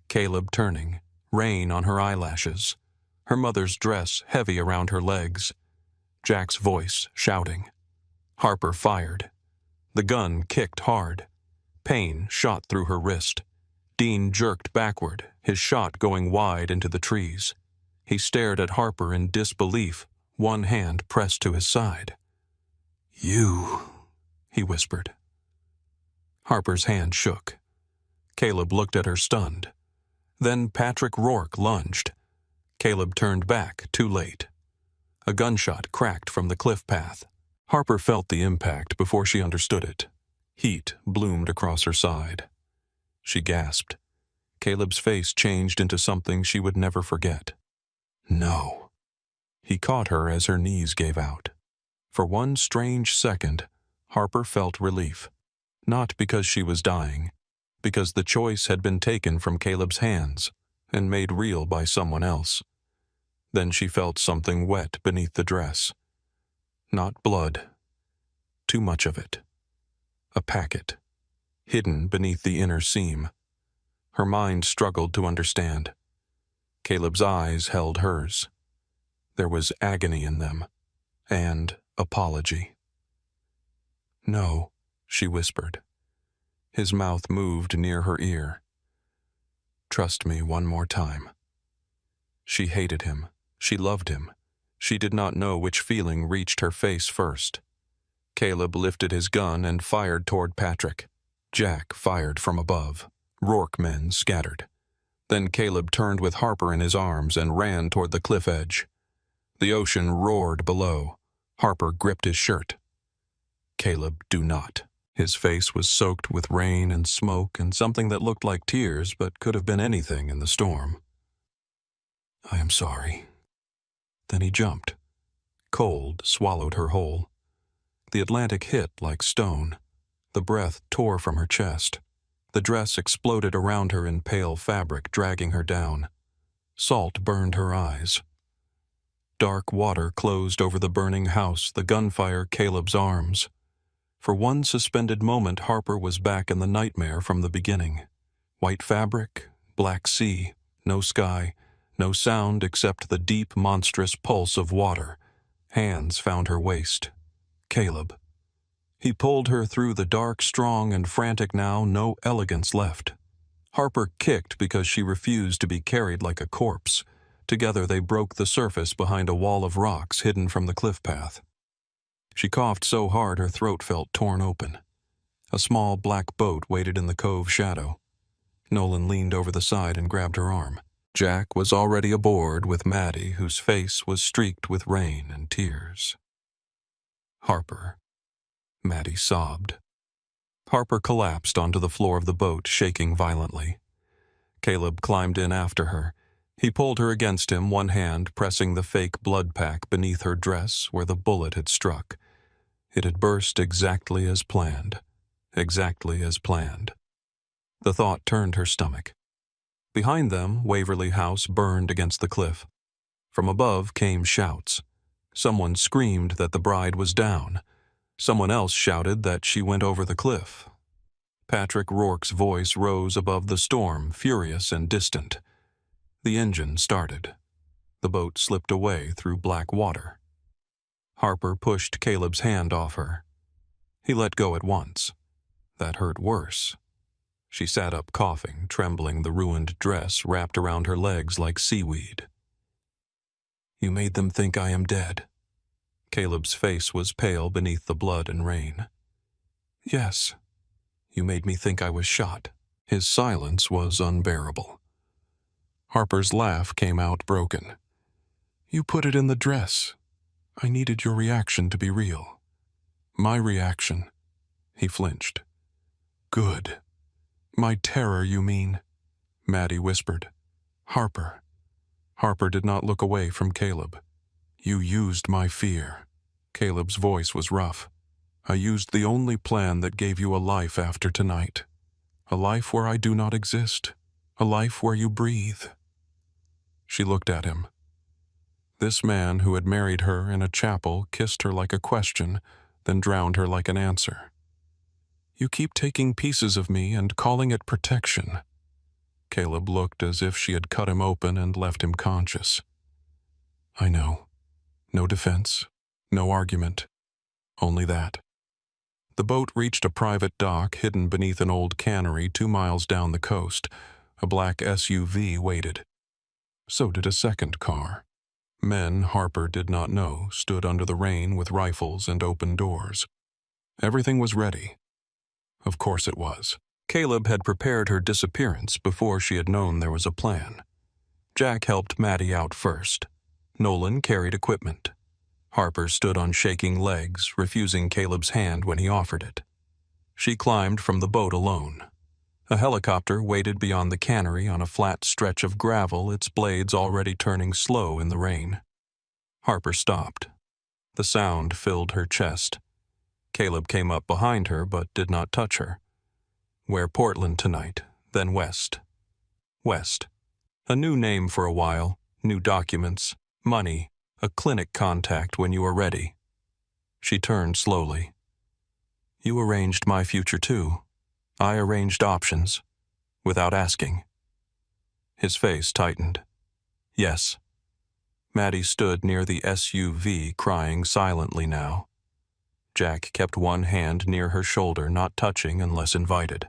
[SPEAKER 1] Caleb turning. Rain on her eyelashes. Her mother's dress heavy around her legs. Jack's voice shouting. Harper fired. The gun kicked hard. Pain shot through her wrist. Dean jerked backward, his shot going wide into the trees. He stared at Harper in disbelief, one hand pressed to his side. "You," he whispered. Harper's hand shook. Caleb looked at her stunned. Then Patrick Rourke lunged. Caleb turned back, too late. A gunshot cracked from the cliff path. Harper felt the impact before she understood it. Heat bloomed across her side. She gasped. Caleb's face changed into something she would never forget. No. He caught her as her knees gave out. For one strange second, Harper felt relief. Not because she was dying, because the choice had been taken from Caleb's hands and made real by someone else. Then she felt something wet beneath the dress. Not blood. Too much of it. A packet, hidden beneath the inner seam. Her mind struggled to understand. Caleb's eyes held hers. There was agony in them, and apology. "No," she whispered. His mouth moved near her ear. "Trust me one more time." She hated him. She loved him. She did not know which feeling reached her face first. Caleb lifted his gun and fired toward Patrick. Jack fired from above. Rourke men scattered. Then Caleb turned with Harper in his arms and ran toward the cliff edge. The ocean roared below. Harper gripped his shirt. "Caleb, do not." His face was soaked with rain and smoke and something that looked like tears but could have been anything in the storm. "I am sorry." Then he jumped. Cold swallowed her whole. The Atlantic hit like stone. The breath tore from her chest. The dress exploded around her in pale fabric, dragging her down. Salt burned her eyes. Dark water closed over the burning house, the gunfire Caleb's arms. For one suspended moment, Harper was back in the nightmare from the beginning. White fabric, black sea, no sky, no sound except the deep, monstrous pulse of water. Hands found her waist. Caleb. He pulled her through the dark, strong, and frantic now, no elegance left. Harper kicked because she refused to be carried like a corpse. Together they broke the surface behind a wall of rocks hidden from the cliff path. She coughed so hard her throat felt torn open. A small black boat waited in the cove shadow. Nolan leaned over the side and grabbed her arm. Jack was already aboard with Maddie, whose face was streaked with rain and tears. "Harper." Maddie sobbed. Harper collapsed onto the floor of the boat, shaking violently. Caleb climbed in after her. He pulled her against him, one hand pressing the fake blood pack beneath her dress where the bullet had struck. It had burst exactly as planned. Exactly as planned. The thought turned her stomach. Behind them, Waverly House burned against the cliff. From above came shouts. Someone screamed that the bride was down. Someone else shouted that she went over the cliff. Patrick Rourke's voice rose above the storm, furious and distant. The engine started. The boat slipped away through black water. Harper pushed Caleb's hand off her. He let go at once. That hurt worse. She sat up coughing, trembling, the ruined dress wrapped around her legs like seaweed. "You made them think I am dead." Caleb's face was pale beneath the blood and rain. "Yes. You made me think I was shot." His silence was unbearable. Harper's laugh came out broken. "You put it in the dress. I needed your reaction to be real." "My reaction." He flinched. "Good. My terror, you mean?" Maddie whispered. "Harper." Harper did not look away from Caleb. "You used my fear." Caleb's voice was rough. "I used the only plan that gave you a life after tonight. A life where I do not exist. A life where you breathe." She looked at him. This man who had married her in a chapel kissed her like a question, then drowned her like an answer. "You keep taking pieces of me and calling it protection." Caleb looked as if she had cut him open and left him conscious. "I know. No defense, no argument, only that." The boat reached a private dock hidden beneath an old cannery 2 miles down the coast. A black SUV waited. So did a second car. Men Harper did not know stood under the rain with rifles and open doors. Everything was ready. Of course it was. Caleb had prepared her disappearance before she had known there was a plan. Jack helped Maddie out first. Nolan carried equipment. Harper stood on shaking legs, refusing Caleb's hand when he offered it. She climbed from the boat alone. A helicopter waited beyond the cannery on a flat stretch of gravel, its blades already turning slow in the rain. Harper stopped. The sound filled her chest. Caleb came up behind her but did not touch her. "We're Portland tonight, then West." West. A new name for a while, new documents, money, a clinic contact when you were ready. She turned slowly. "You arranged my future too. I arranged options, without asking." His face tightened. "Yes." Maddie stood near the SUV, crying silently now. Jack kept one hand near her shoulder, not touching unless invited.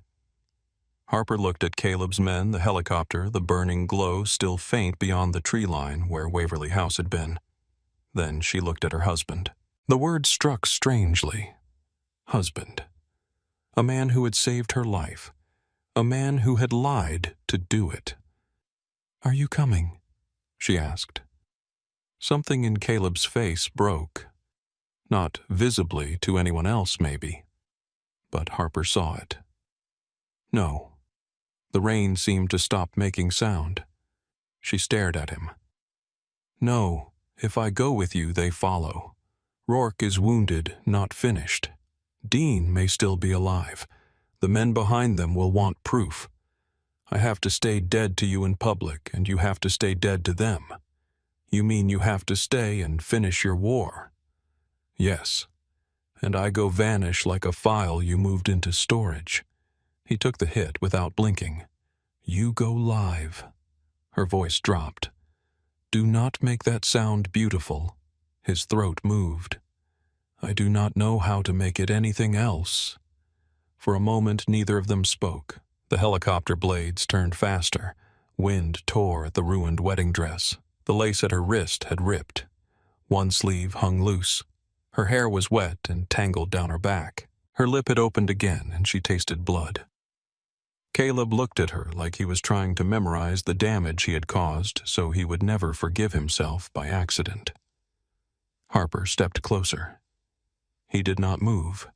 [SPEAKER 1] Harper looked at Caleb's men, the helicopter, the burning glow still faint beyond the tree line where Waverly House had been. Then she looked at her husband. The word struck strangely. Husband. A man who had saved her life. A man who had lied to do it. "Are you coming?" she asked. Something in Caleb's face broke. Not visibly to anyone else, maybe. But Harper saw it. No. The rain seemed to stop making sound. She stared at him. "No, if I go with you, they follow. Rourke is wounded, not finished. Dean may still be alive. The men behind them will want proof. I have to stay dead to you in public, and you have to stay dead to them. You mean you have to stay and finish your war?" "Yes. And I go vanish like a file you moved into storage." He took the hit without blinking. "You go live." Her voice dropped. "Do not make that sound beautiful." His throat moved. "I do not know how to make it anything else." For a moment neither of them spoke. The helicopter blades turned faster. Wind tore at the ruined wedding dress. The lace at her wrist had ripped. One sleeve hung loose. Her hair was wet and tangled down her back. Her lip had opened again and she tasted blood. Caleb looked at her like he was trying to memorize the damage he had caused so he would never forgive himself by accident. Harper stepped closer. He did not move.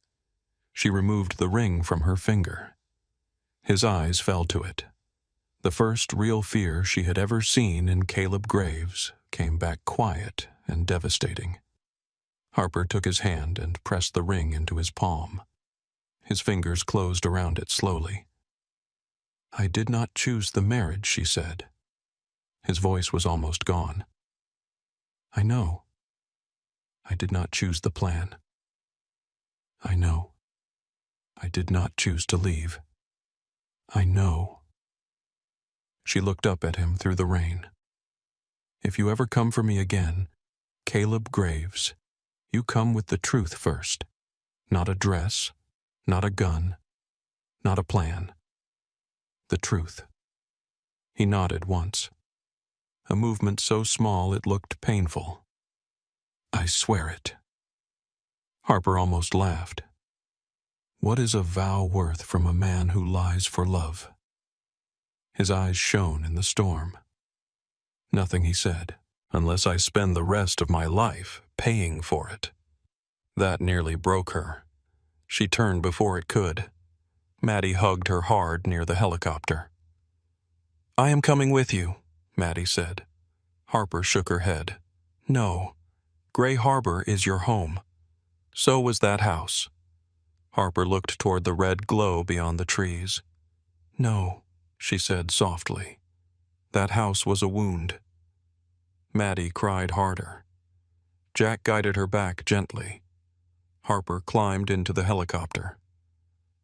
[SPEAKER 1] She removed the ring from her finger. His eyes fell to it. The first real fear she had ever seen in Caleb Graves came back quiet and devastating. Harper took his hand and pressed the ring into his palm. His fingers closed around it slowly. "I did not choose the marriage," she said. His voice was almost gone. "I know. I did not choose the plan. I know. I did not choose to leave. I know." She looked up at him through the rain. "If you ever come for me again, Caleb Graves, you come with the truth first. Not a dress, not a gun, not a plan. The truth." He nodded once. A movement so small it looked painful. "I swear it." Harper almost laughed. What is a vow worth from a man who lies for love? His eyes shone in the storm. "Nothing," he said, "unless I spend the rest of my life paying for it." That nearly broke her. She turned before it could. Maddie hugged her hard near the helicopter. "I am coming with you," Maddie said. Harper shook her head. "No. Gray Harbor is your home. So was that house." Harper looked toward the red glow beyond the trees. "No," she said softly. "That house was a wound." Maddie cried harder. Jack guided her back gently. Harper climbed into the helicopter.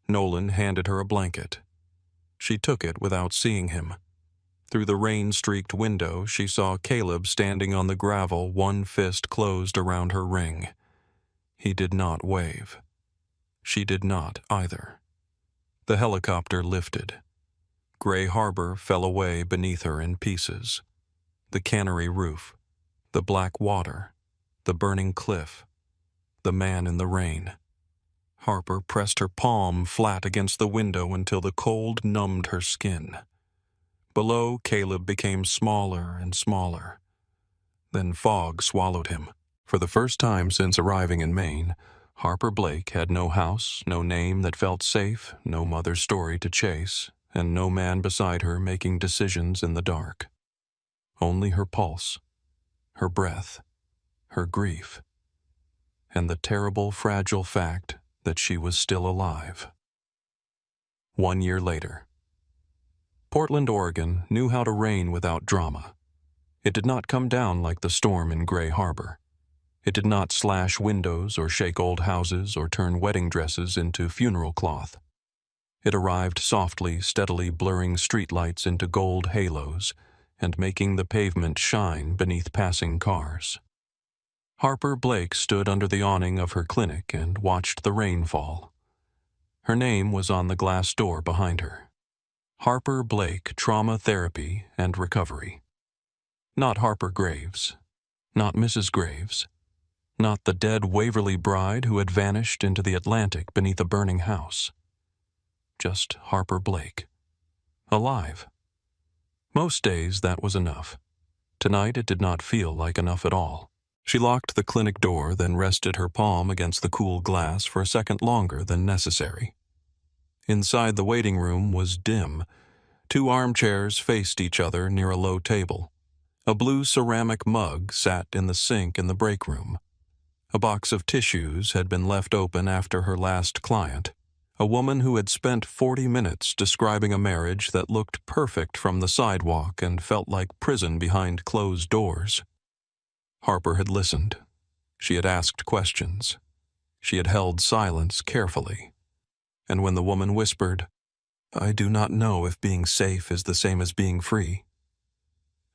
[SPEAKER 1] Nolan handed her a blanket. She took it without seeing him. Through the rain-streaked window, she saw Caleb standing on the gravel, one fist closed around her ring. He did not wave. She did not either. The helicopter lifted. Gray Harbor fell away beneath her in pieces. The cannery roof, the black water, the burning cliff, the man in the rain. Harper pressed her palm flat against the window until the cold numbed her skin. Below, Caleb became smaller and smaller. Then fog swallowed him. For the first time since arriving in Maine, Harper Blake had no house, no name that felt safe, no mother's story to chase, and no man beside her making decisions in the dark. Only her pulse, her breath, her grief, and the terrible, fragile fact that she was still alive. 1 year later. Portland, Oregon knew how to rain without drama. It did not come down like the storm in Gray Harbor. It did not slash windows or shake old houses or turn wedding dresses into funeral cloth. It arrived softly, steadily blurring streetlights into gold halos and making the pavement shine beneath passing cars. Harper Blake stood under the awning of her clinic and watched the rain fall. Her name was on the glass door behind her. Harper Blake Trauma Therapy and Recovery. Not Harper Graves. Not Mrs. Graves. Not the dead Waverly bride who had vanished into the Atlantic beneath a burning house. Just Harper Blake. Alive. Most days that was enough. Tonight it did not feel like enough at all. She locked the clinic door, then rested her palm against the cool glass for a second longer than necessary. Inside the waiting room was dim. 2 armchairs faced each other near a low table. A blue ceramic mug sat in the sink in the break room. A box of tissues had been left open after her last client. A woman who had spent 40 minutes describing a marriage that looked perfect from the sidewalk and felt like prison behind closed doors. Harper had listened. She had asked questions. She had held silence carefully. And when the woman whispered, "I do not know if being safe is the same as being free,"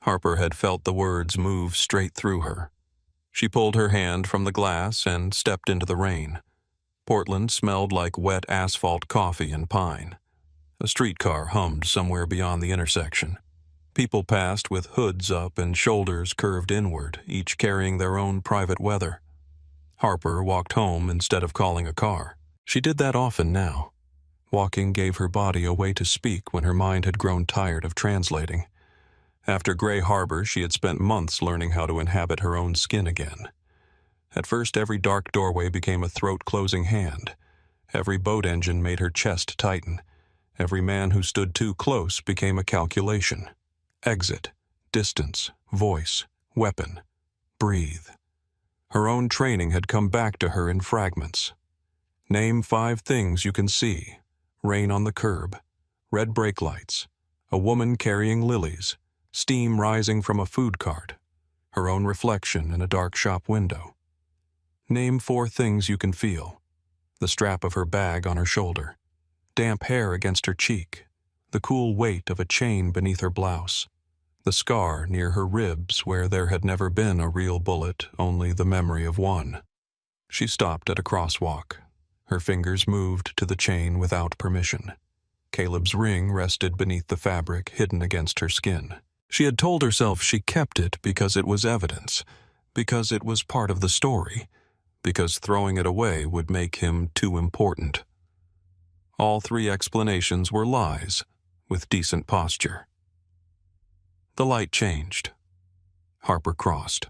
[SPEAKER 1] Harper had felt the words move straight through her. She pulled her hand from the glass and stepped into the rain. Portland smelled like wet asphalt coffee and pine. A streetcar hummed somewhere beyond the intersection. People passed with hoods up and shoulders curved inward, each carrying their own private weather. Harper walked home instead of calling a car. She did that often now. Walking gave her body a way to speak when her mind had grown tired of translating. After Gray Harbor, she had spent months learning how to inhabit her own skin again. At first, every dark doorway became a throat-closing hand. Every boat engine made her chest tighten. Every man who stood too close became a calculation. Exit, distance, voice, weapon, breathe. Her own training had come back to her in fragments. Name 5 things you can see. Rain on the curb, red brake lights, a woman carrying lilies, steam rising from a food cart, her own reflection in a dark shop window. Name 4 things you can feel. The strap of her bag on her shoulder, damp hair against her cheek, the cool weight of a chain beneath her blouse, the scar near her ribs where there had never been a real bullet, only the memory of one. She stopped at a crosswalk. Her fingers moved to the chain without permission. Caleb's ring rested beneath the fabric hidden against her skin. She had told herself she kept it because it was evidence, because it was part of the story, because throwing it away would make him too important. All 3 explanations were lies, with decent posture. The light changed. Harper crossed.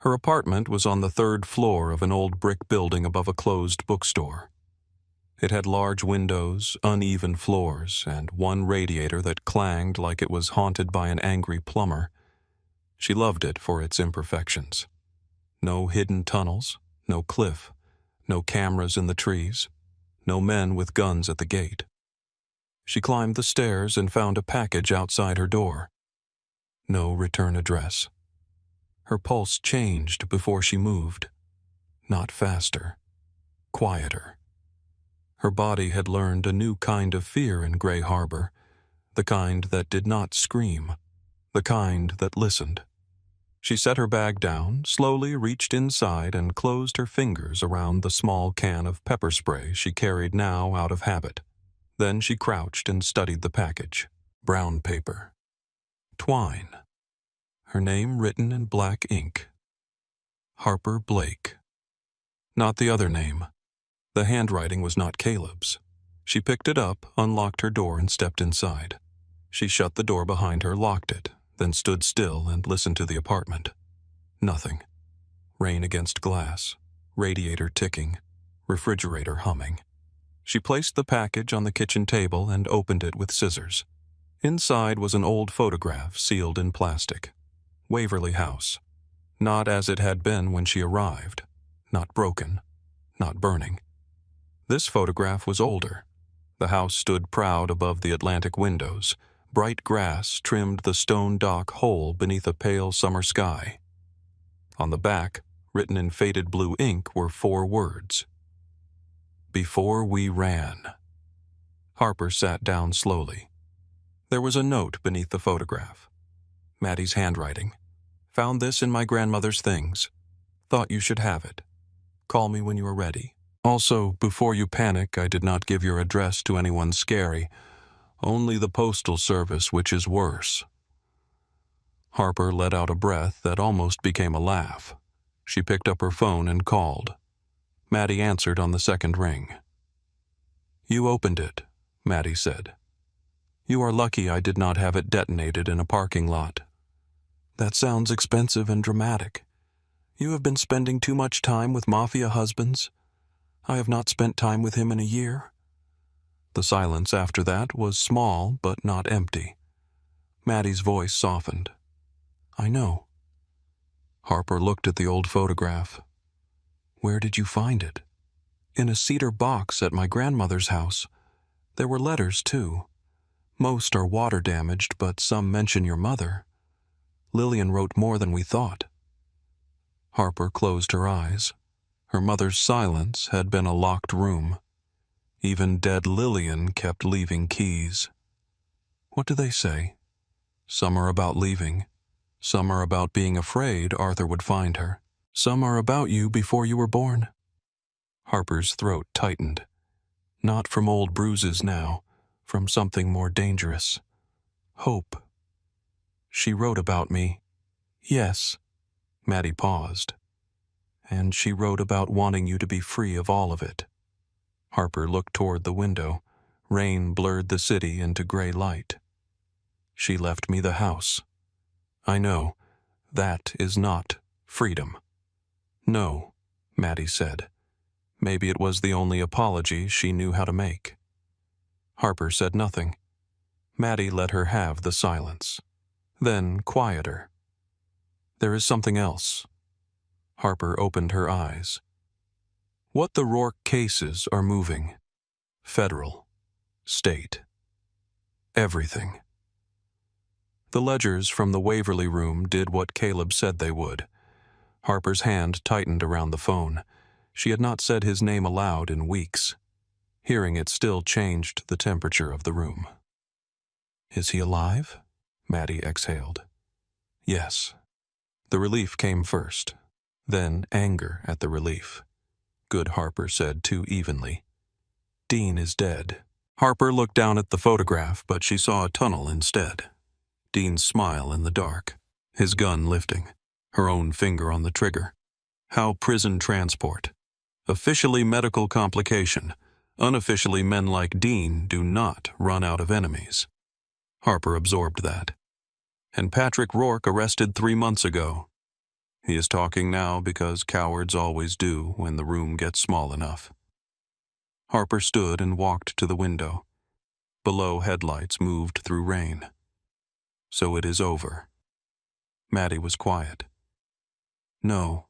[SPEAKER 1] Her apartment was on the 3rd floor of an old brick building above a closed bookstore. It had large windows, uneven floors, and one radiator that clanged like it was haunted by an angry plumber. She loved it for its imperfections. No hidden tunnels, no cliff, no cameras in the trees, no men with guns at the gate. She climbed the stairs and found a package outside her door. No return address. Her pulse changed before she moved. Not faster, quieter. Her body had learned a new kind of fear in Gray Harbor, the kind that did not scream, the kind that listened. She set her bag down, slowly reached inside and closed her fingers around the small can of pepper spray she carried now out of habit. Then she crouched and studied the package. Brown paper. Twine. Her name written in black ink. Harper Blake. Not the other name. The handwriting was not Caleb's. She picked it up, unlocked her door, and stepped inside. She shut the door behind her, locked it, then stood still and listened to the apartment. Nothing. Rain against glass, radiator ticking, refrigerator humming. She placed the package on the kitchen table and opened it with scissors. Inside was an old photograph sealed in plastic. Waverly House. Not as it had been when she arrived. Not broken. Not burning. This photograph was older. The house stood proud above the Atlantic windows. Bright grass trimmed the stone dock hole beneath a pale summer sky. On the back, written in faded blue ink, were 4 words. Before we ran. Harper sat down slowly. There was a note beneath the photograph. Maddie's handwriting. Found this in my grandmother's things. Thought you should have it. Call me when you are ready. Also, before you panic, I did not give your address to anyone scary. Only the postal service, which is worse. Harper let out a breath that almost became a laugh. She picked up her phone and called. Maddie answered on the second ring. You opened it, Maddie said. You are lucky I did not have it detonated in a parking lot. That sounds expensive and dramatic. You have been spending too much time with mafia husbands. I have not spent time with him in a year. The silence after that was small but not empty. Maddie's voice softened. I know. Harper looked at the old photograph. Where did you find it? In a cedar box at my grandmother's house. There were letters, too. Most are water damaged, but some mention your mother. Lillian wrote more than we thought. Harper closed her eyes. Her mother's silence had been a locked room. Even dead Lillian kept leaving keys. What do they say? Some are about leaving. Some are about being afraid Arthur would find her. Some are about you before you were born. Harper's throat tightened. Not from old bruises now, from something more dangerous. Hope. She wrote about me. Yes. Maddie paused. And she wrote about wanting you to be free of all of it. Harper looked toward the window. Rain blurred the city into gray light. She left me the house. I know. That is not freedom. No, Maddie said. Maybe it was the only apology she knew how to make. Harper said nothing. Maddie let her have the silence. Then quieter. There is something else. Harper opened her eyes. What the Rourke cases are moving. Federal. State. Everything. The ledgers from the Waverly room did what Caleb said they would. Harper's hand tightened around the phone. She had not said his name aloud in weeks. Hearing it still changed the temperature of the room. Is he alive? Maddie exhaled. Yes. The relief came first, then anger at the relief. Good, Harper said too evenly. Dean is dead. Harper looked down at the photograph, but she saw a tunnel instead. Dean's smile in the dark, his gun lifting, her own finger on the trigger. How prison transport. Officially medical complication. Unofficially men like Dean do not run out of enemies. Harper absorbed that. And Patrick Rourke arrested 3 months ago. He is talking now because cowards always do when the room gets small enough. Harper stood and walked to the window. Below, headlights moved through rain. So it is over. Maddie was quiet. No,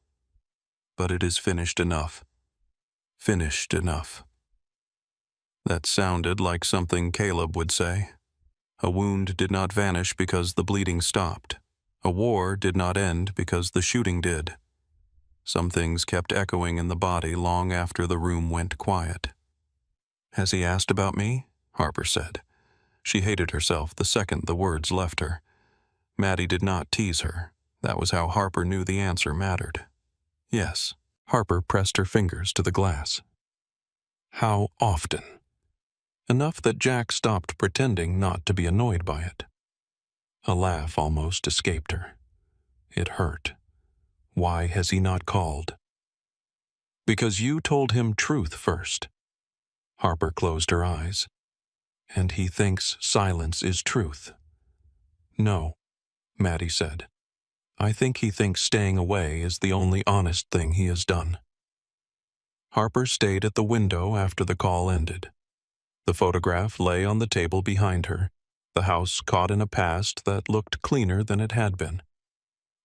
[SPEAKER 1] but it is finished enough. Finished enough. That sounded like something Caleb would say. A wound did not vanish because the bleeding stopped. A war did not end because the shooting did. Some things kept echoing in the body long after the room went quiet. "Has he asked about me?" Harper said. She hated herself the second the words left her. Maddie did not tease her. That was how Harper knew the answer mattered. Yes. Harper pressed her fingers to the glass. How often? Enough that Jack stopped pretending not to be annoyed by it. A laugh almost escaped her. It hurt. Why has he not called? Because you told him truth first. Harper closed her eyes. And he thinks silence is truth. No, Maddie said. I think he thinks staying away is the only honest thing he has done. Harper stayed at the window after the call ended. The photograph lay on the table behind her, the house caught in a past that looked cleaner than it had been.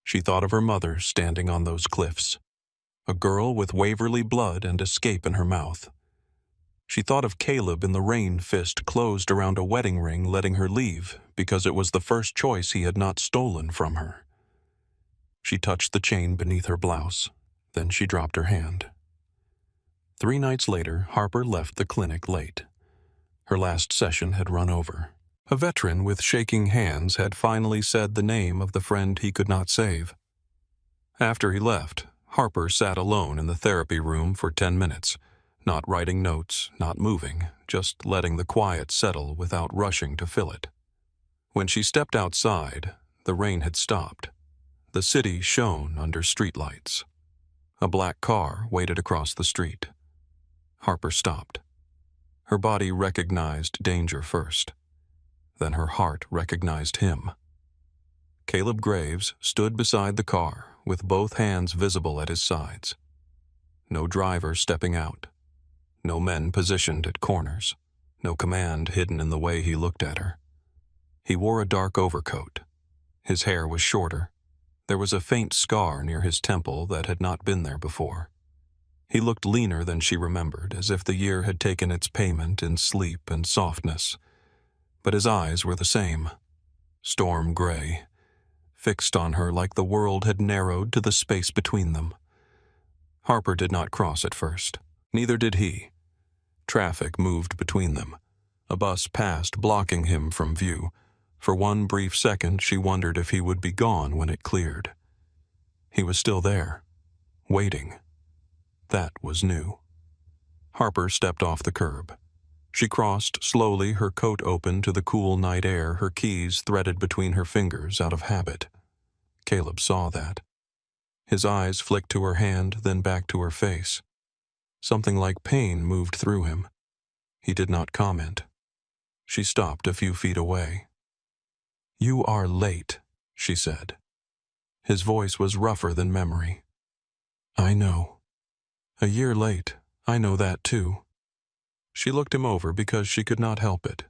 [SPEAKER 1] She thought of her mother standing on those cliffs, a girl with Waverly blood and escape in her mouth. She thought of Caleb in the rain fist closed around a wedding ring letting her leave because it was the first choice he had not stolen from her. She touched the chain beneath her blouse, then she dropped her hand. 3 nights later, Harper left the clinic late. Her last session had run over. A veteran with shaking hands had finally said the name of the friend he could not save. After he left, Harper sat alone in the therapy room for 10 minutes, not writing notes, not moving, just letting the quiet settle without rushing to fill it. When she stepped outside, the rain had stopped. The city shone under streetlights. A black car waited across the street. Harper stopped. Her body recognized danger first. Then her heart recognized him. Caleb Graves stood beside the car, with both hands visible at his sides. No driver stepping out. No men positioned at corners. No command hidden in the way he looked at her. He wore a dark overcoat. His hair was shorter. There was a faint scar near his temple that had not been there before. He looked leaner than she remembered, as if the year had taken its payment in sleep and softness. But his eyes were the same, storm gray, fixed on her like the world had narrowed to the space between them. Harper did not cross at first. Neither did he. Traffic moved between them. A bus passed, blocking him from view. For one brief second, she wondered if he would be gone when it cleared. He was still there, waiting. That was new. Harper stepped off the curb. She crossed slowly, her coat open to the cool night air, her keys threaded between her fingers out of habit. Caleb saw that. His eyes flicked to her hand, then back to her face. Something like pain moved through him. He did not comment. She stopped a few feet away. "You are late," she said. His voice was rougher than memory. "I know. A year late, I know that too." She looked him over because she could not help it.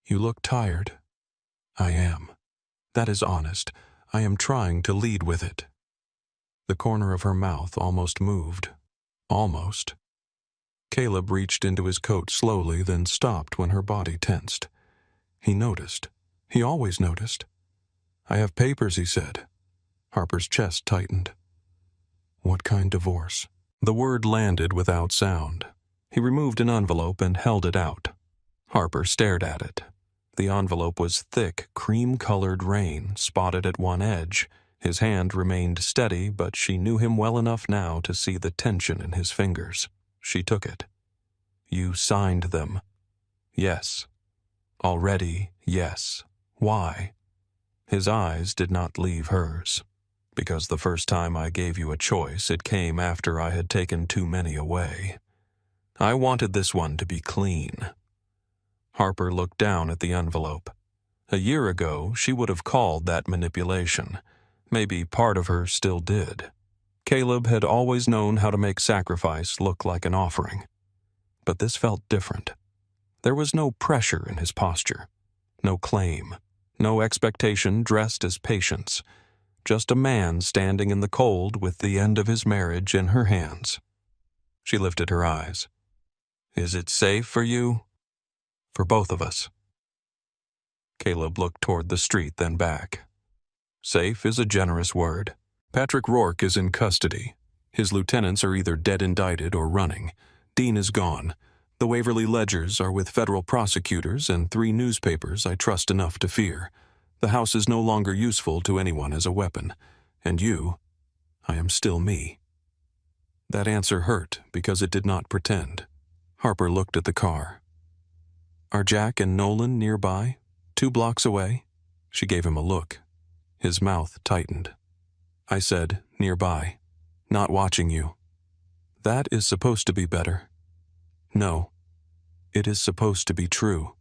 [SPEAKER 1] "You look tired." "I am. That is honest. I am trying to lead with it." The corner of her mouth almost moved. Almost. Caleb reached into his coat slowly, then stopped when her body tensed. He noticed. He always noticed. "I have papers," he said. Harper's chest tightened. "What kind divorce?" The word landed without sound. He removed an envelope and held it out. Harper stared at it. The envelope was thick, cream-colored rain, spotted at one edge. His hand remained steady, but she knew him well enough now to see the tension in his fingers. She took it. "You signed them." "Yes." "Already, yes. Why?" His eyes did not leave hers. "Because the first time I gave you a choice, it came after I had taken too many away. I wanted this one to be clean." Harper looked down at the envelope. A year ago, she would have called that manipulation. Maybe part of her still did. Caleb had always known how to make sacrifice look like an offering. But this felt different. There was no pressure in his posture. No claim. No expectation dressed as patience. Just a man standing in the cold with the end of his marriage in her hands. She lifted her eyes. "Is it safe for you?" "For both of us." Caleb looked toward the street, then back. Safe is a generous word. Patrick Rourke is in custody. His lieutenants are either dead indicted or running. Dean is gone. The Waverly Ledgers are with federal prosecutors and 3 newspapers I trust enough to fear. The house is no longer useful to anyone as a weapon. And I am still me. That answer hurt because it did not pretend. Harper looked at the car. Are Jack and Nolan nearby? 2 blocks away? She gave him a look. His mouth tightened. I said, nearby. Not watching you. That is supposed to be better. No. It is supposed to be true.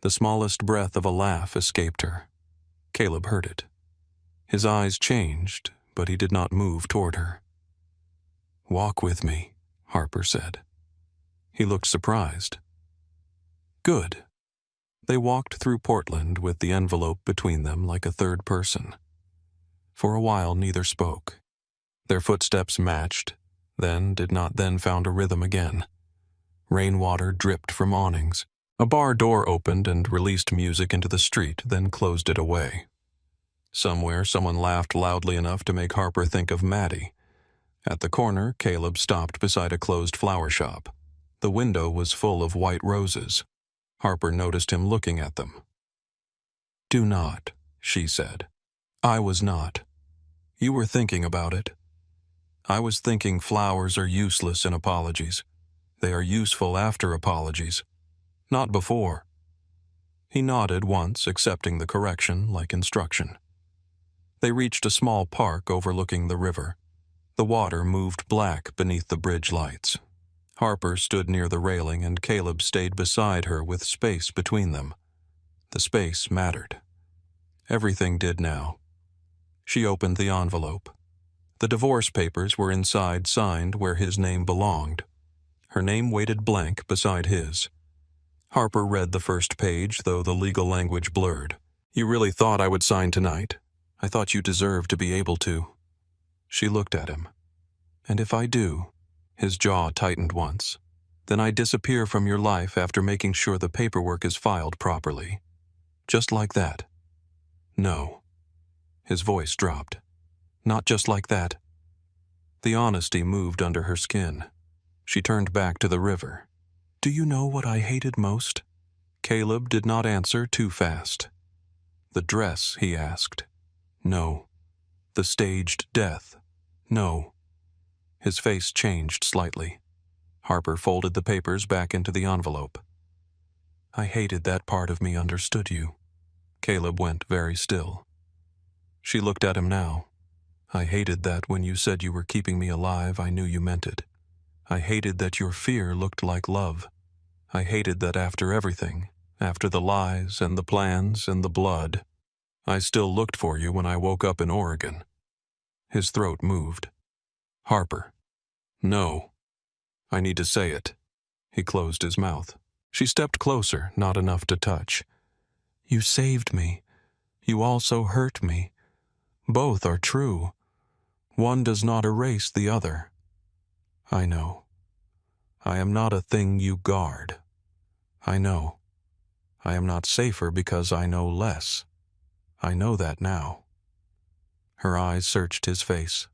[SPEAKER 1] The smallest breath of a laugh escaped her. Caleb heard it. His eyes changed, but he did not move toward her. Walk with me, Harper said. He looked surprised. Good. They walked through Portland with the envelope between them like a third person. For a while neither spoke. Their footsteps matched, did not found a rhythm again. Rainwater dripped from awnings. A bar door opened and released music into the street, then closed it away. Somewhere someone laughed loudly enough to make Harper think of Maddie. At the corner, Caleb stopped beside a closed flower shop. The window was full of white roses. Harper noticed him looking at them. Do not, she said. I was not. You were thinking about it. I was thinking flowers are useless in apologies. They are useful after apologies. Not before. He nodded once, accepting the correction like instruction. They reached a small park overlooking the river. The water moved black beneath the bridge lights. Harper stood near the railing and Caleb stayed beside her with space between them. The space mattered. Everything did now. She opened the envelope. The divorce papers were inside, signed where his name belonged. Her name waited blank beside his. Harper read the first page, though the legal language blurred. You really thought I would sign tonight? I thought you deserved to be able to. She looked at him. And if I do, his jaw tightened once, then I disappear from your life after making sure the paperwork is filed properly. Just like that. No. His voice dropped. Not just like that. The honesty moved under her skin. She turned back to the river. Do you know what I hated most? Caleb did not answer too fast. The dress, he asked. No. The staged death. No. His face changed slightly. Harper folded the papers back into the envelope. I hated that part of me understood you. Caleb went very still. She looked at him now. I hated that when you said you were keeping me alive, I knew you meant it. I hated that your fear looked like love. I hated that after everything, after the lies and the plans and the blood, I still looked for you when I woke up in Oregon. His throat moved. Harper. No. I need to say it. He closed his mouth. She stepped closer, not enough to touch. You saved me. You also hurt me. Both are true. One does not erase the other. I know. I am not a thing you guard. I know. I am not safer because I know less. I know that now. Her eyes searched his face.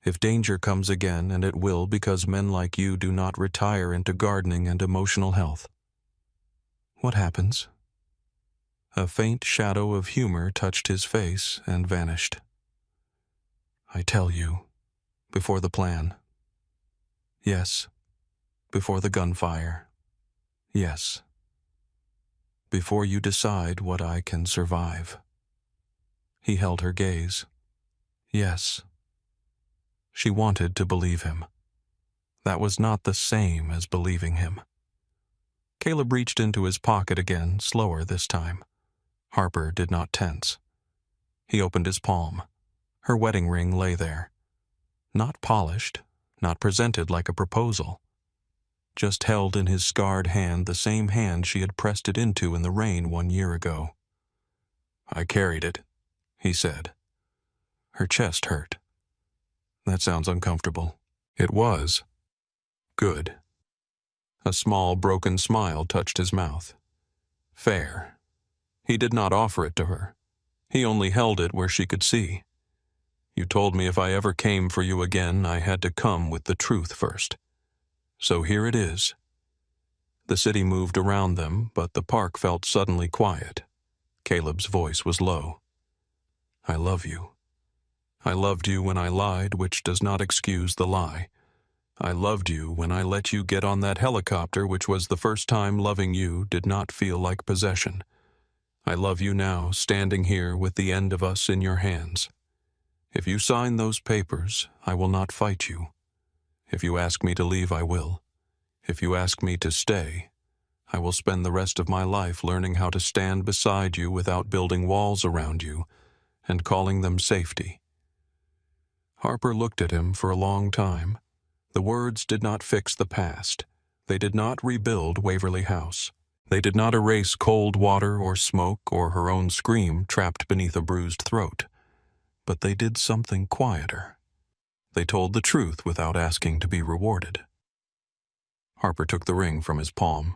[SPEAKER 1] If danger comes again, and it will because men like you do not retire into gardening and emotional health. What happens? A faint shadow of humor touched his face and vanished. I tell you, before the plan. Yes. Before the gunfire. Yes. Before you decide what I can survive. He held her gaze. Yes. She wanted to believe him. That was not the same as believing him. Caleb reached into his pocket again, slower this time. Harper did not tense. He opened his palm. Her wedding ring lay there. Not polished, not presented like a proposal. Just held in his scarred hand the same hand she had pressed it into in the rain 1 year ago. I carried it, he said. Her chest hurt. That sounds uncomfortable. It was. Good. A small, broken smile touched his mouth. Fair. He did not offer it to her. He only held it where she could see. You told me if I ever came for you again, I had to come with the truth first. So here it is. The city moved around them, but the park felt suddenly quiet. Caleb's voice was low. I love you. I loved you when I lied, which does not excuse the lie. I loved you when I let you get on that helicopter, which was the first time loving you did not feel like possession. I love you now, standing here with the end of us in your hands. If you sign those papers, I will not fight you. If you ask me to leave, I will. If you ask me to stay, I will spend the rest of my life learning how to stand beside you without building walls around you and calling them safety. Harper looked at him for a long time. The words did not fix the past. They did not rebuild Waverly House. They did not erase cold water or smoke or her own scream trapped beneath a bruised throat. But they did something quieter. They told the truth without asking to be rewarded. Harper took the ring from his palm.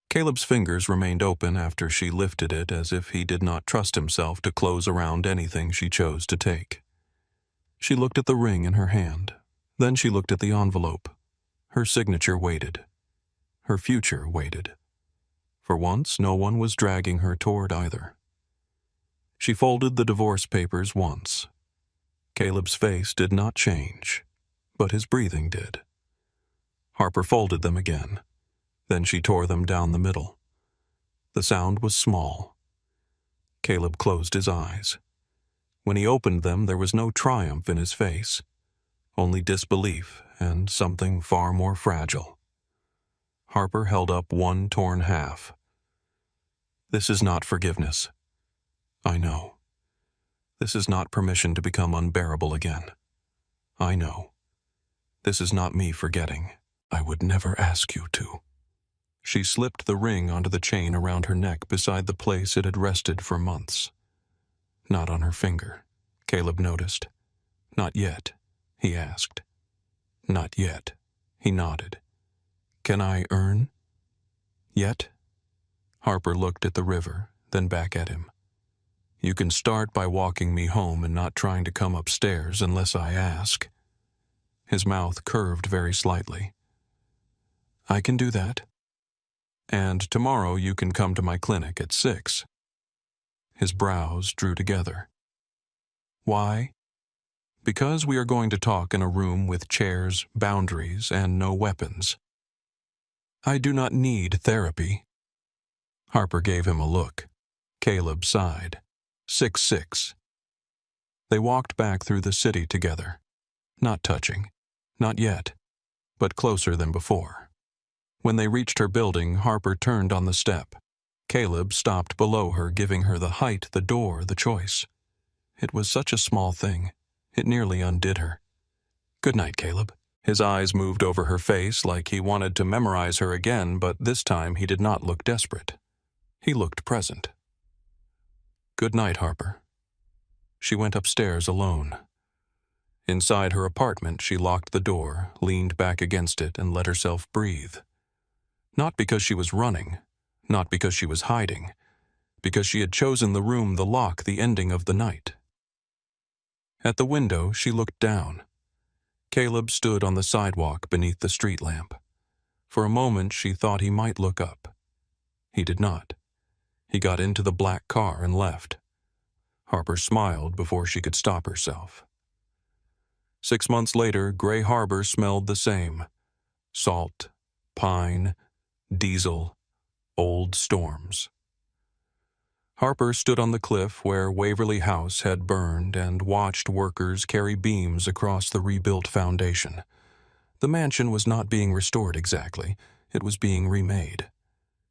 [SPEAKER 1] Caleb's fingers remained open after she lifted it as if he did not trust himself to close around anything she chose to take. She looked at the ring in her hand. Then she looked at the envelope. Her signature waited. Her future waited. For once, no one was dragging her toward either. She folded the divorce papers once. Caleb's face did not change, but his breathing did. Harper folded them again. Then she tore them down the middle. The sound was small. Caleb closed his eyes. When he opened them, there was no triumph in his face, only disbelief and something far more fragile. Harper held up one torn half. This is not forgiveness. I know. This is not permission to become unbearable again. I know. This is not me forgetting. I would never ask you to. She slipped the ring onto the chain around her neck beside the place it had rested for months. Not on her finger, Caleb noticed. Not yet, he asked. Not yet, he nodded. Can I earn? Yet? Harper looked at the river, then back at him. You can start by walking me home and not trying to come upstairs unless I ask. His mouth curved very slightly. I can do that. And tomorrow you can come to my clinic at 6. His brows drew together. Why? Because we are going to talk in a room with chairs, boundaries, and no weapons. I do not need therapy. Harper gave him a look. Caleb sighed. 6-6. They walked back through the city together. Not touching. Not yet. But closer than before. When they reached her building, Harper turned on the step. Caleb stopped below her, giving her the height, the door, the choice. It was such a small thing. It nearly undid her. Good night, Caleb. His eyes moved over her face like he wanted to memorize her again, but this time he did not look desperate. He looked present. Good night, Harper. She went upstairs alone. Inside her apartment, she locked the door, leaned back against it, and let herself breathe. Not because she was running, not because she was hiding, because she had chosen the room, the lock, the ending of the night. At the window, she looked down. Caleb stood on the sidewalk beneath the street lamp. For a moment, she thought he might look up. He did not. He got into the black car and left. Harper smiled before she could stop herself. 6 months later, Gray Harbor smelled the same. Salt, pine, diesel, old storms. Harper stood on the cliff where Waverly House had burned and watched workers carry beams across the rebuilt foundation. The mansion was not being restored exactly. It was being remade.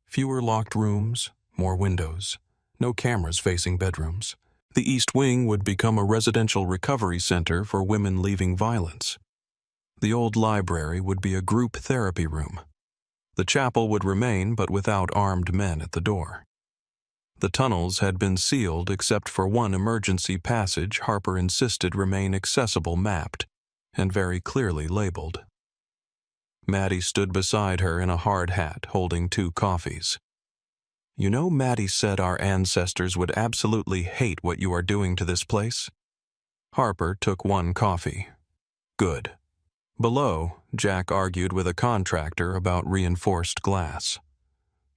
[SPEAKER 1] Fewer locked rooms, more windows, no cameras facing bedrooms. The East Wing would become a residential recovery center for women leaving violence. The old library would be a group therapy room. The chapel would remain, but without armed men at the door. The tunnels had been sealed except for one emergency passage Harper insisted remain accessible, mapped, and very clearly labeled. Maddie stood beside her in a hard hat, holding 2 coffees. You know Maddie said our ancestors would absolutely hate what you are doing to this place? Harper took one coffee. Good. Below, Jack argued with a contractor about reinforced glass.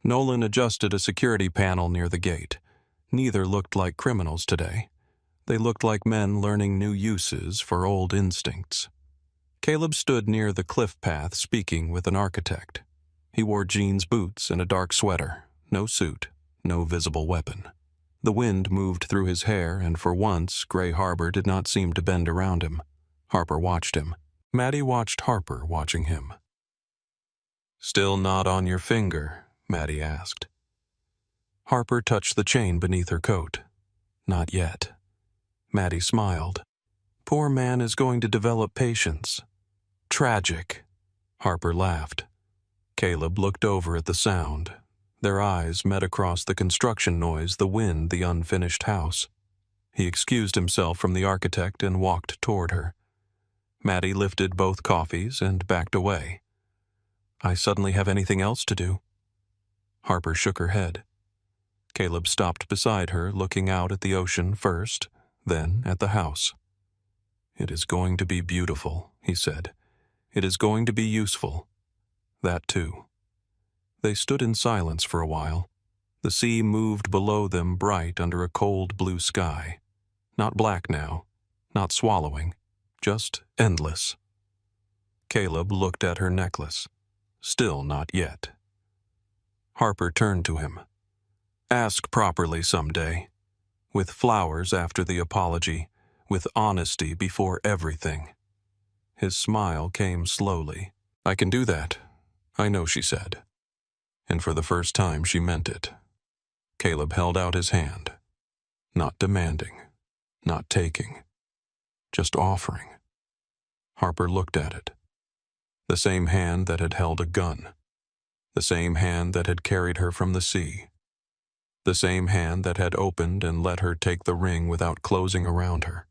[SPEAKER 1] Nolan adjusted a security panel near the gate. Neither looked like criminals today. They looked like men learning new uses for old instincts. Caleb stood near the cliff path speaking with an architect. He wore jeans boots and a dark sweater, no suit, no visible weapon. The wind moved through his hair, and for once, Gray Harbor did not seem to bend around him. Harper watched him. Maddie watched Harper watching him. "Still not on your finger?" Maddie asked. Harper touched the chain beneath her coat. "Not yet." Maddie smiled. "Poor man is going to develop patience." "Tragic." Harper laughed. Caleb looked over at the sound. Their eyes met across the construction noise, the wind, the unfinished house. He excused himself from the architect and walked toward her. Maddie lifted both coffees and backed away. "I suddenly have anything else to do?" Harper shook her head. Caleb stopped beside her, looking out at the ocean first, then at the house. "It is going to be beautiful," he said. "It is going to be useful. That too." They stood in silence for a while. The sea moved below them bright under a cold blue sky. Not black now, not swallowing, just endless. Caleb looked at her necklace. Still not yet. Harper turned to him. "Ask properly someday. With flowers after the apology, with honesty before everything." His smile came slowly. "I can do that. I know," she said. And for the first time she meant it. Caleb held out his hand. Not demanding, not taking, just offering. Harper looked at it. The same hand that had held a gun. The same hand that had carried her from the sea. The same hand that had opened and let her take the ring without closing around her.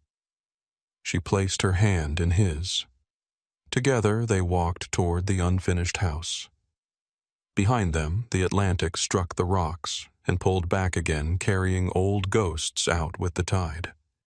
[SPEAKER 1] She placed her hand in his. Together they walked toward the unfinished house. Behind them, the Atlantic struck the rocks and pulled back again, carrying old ghosts out with the tide.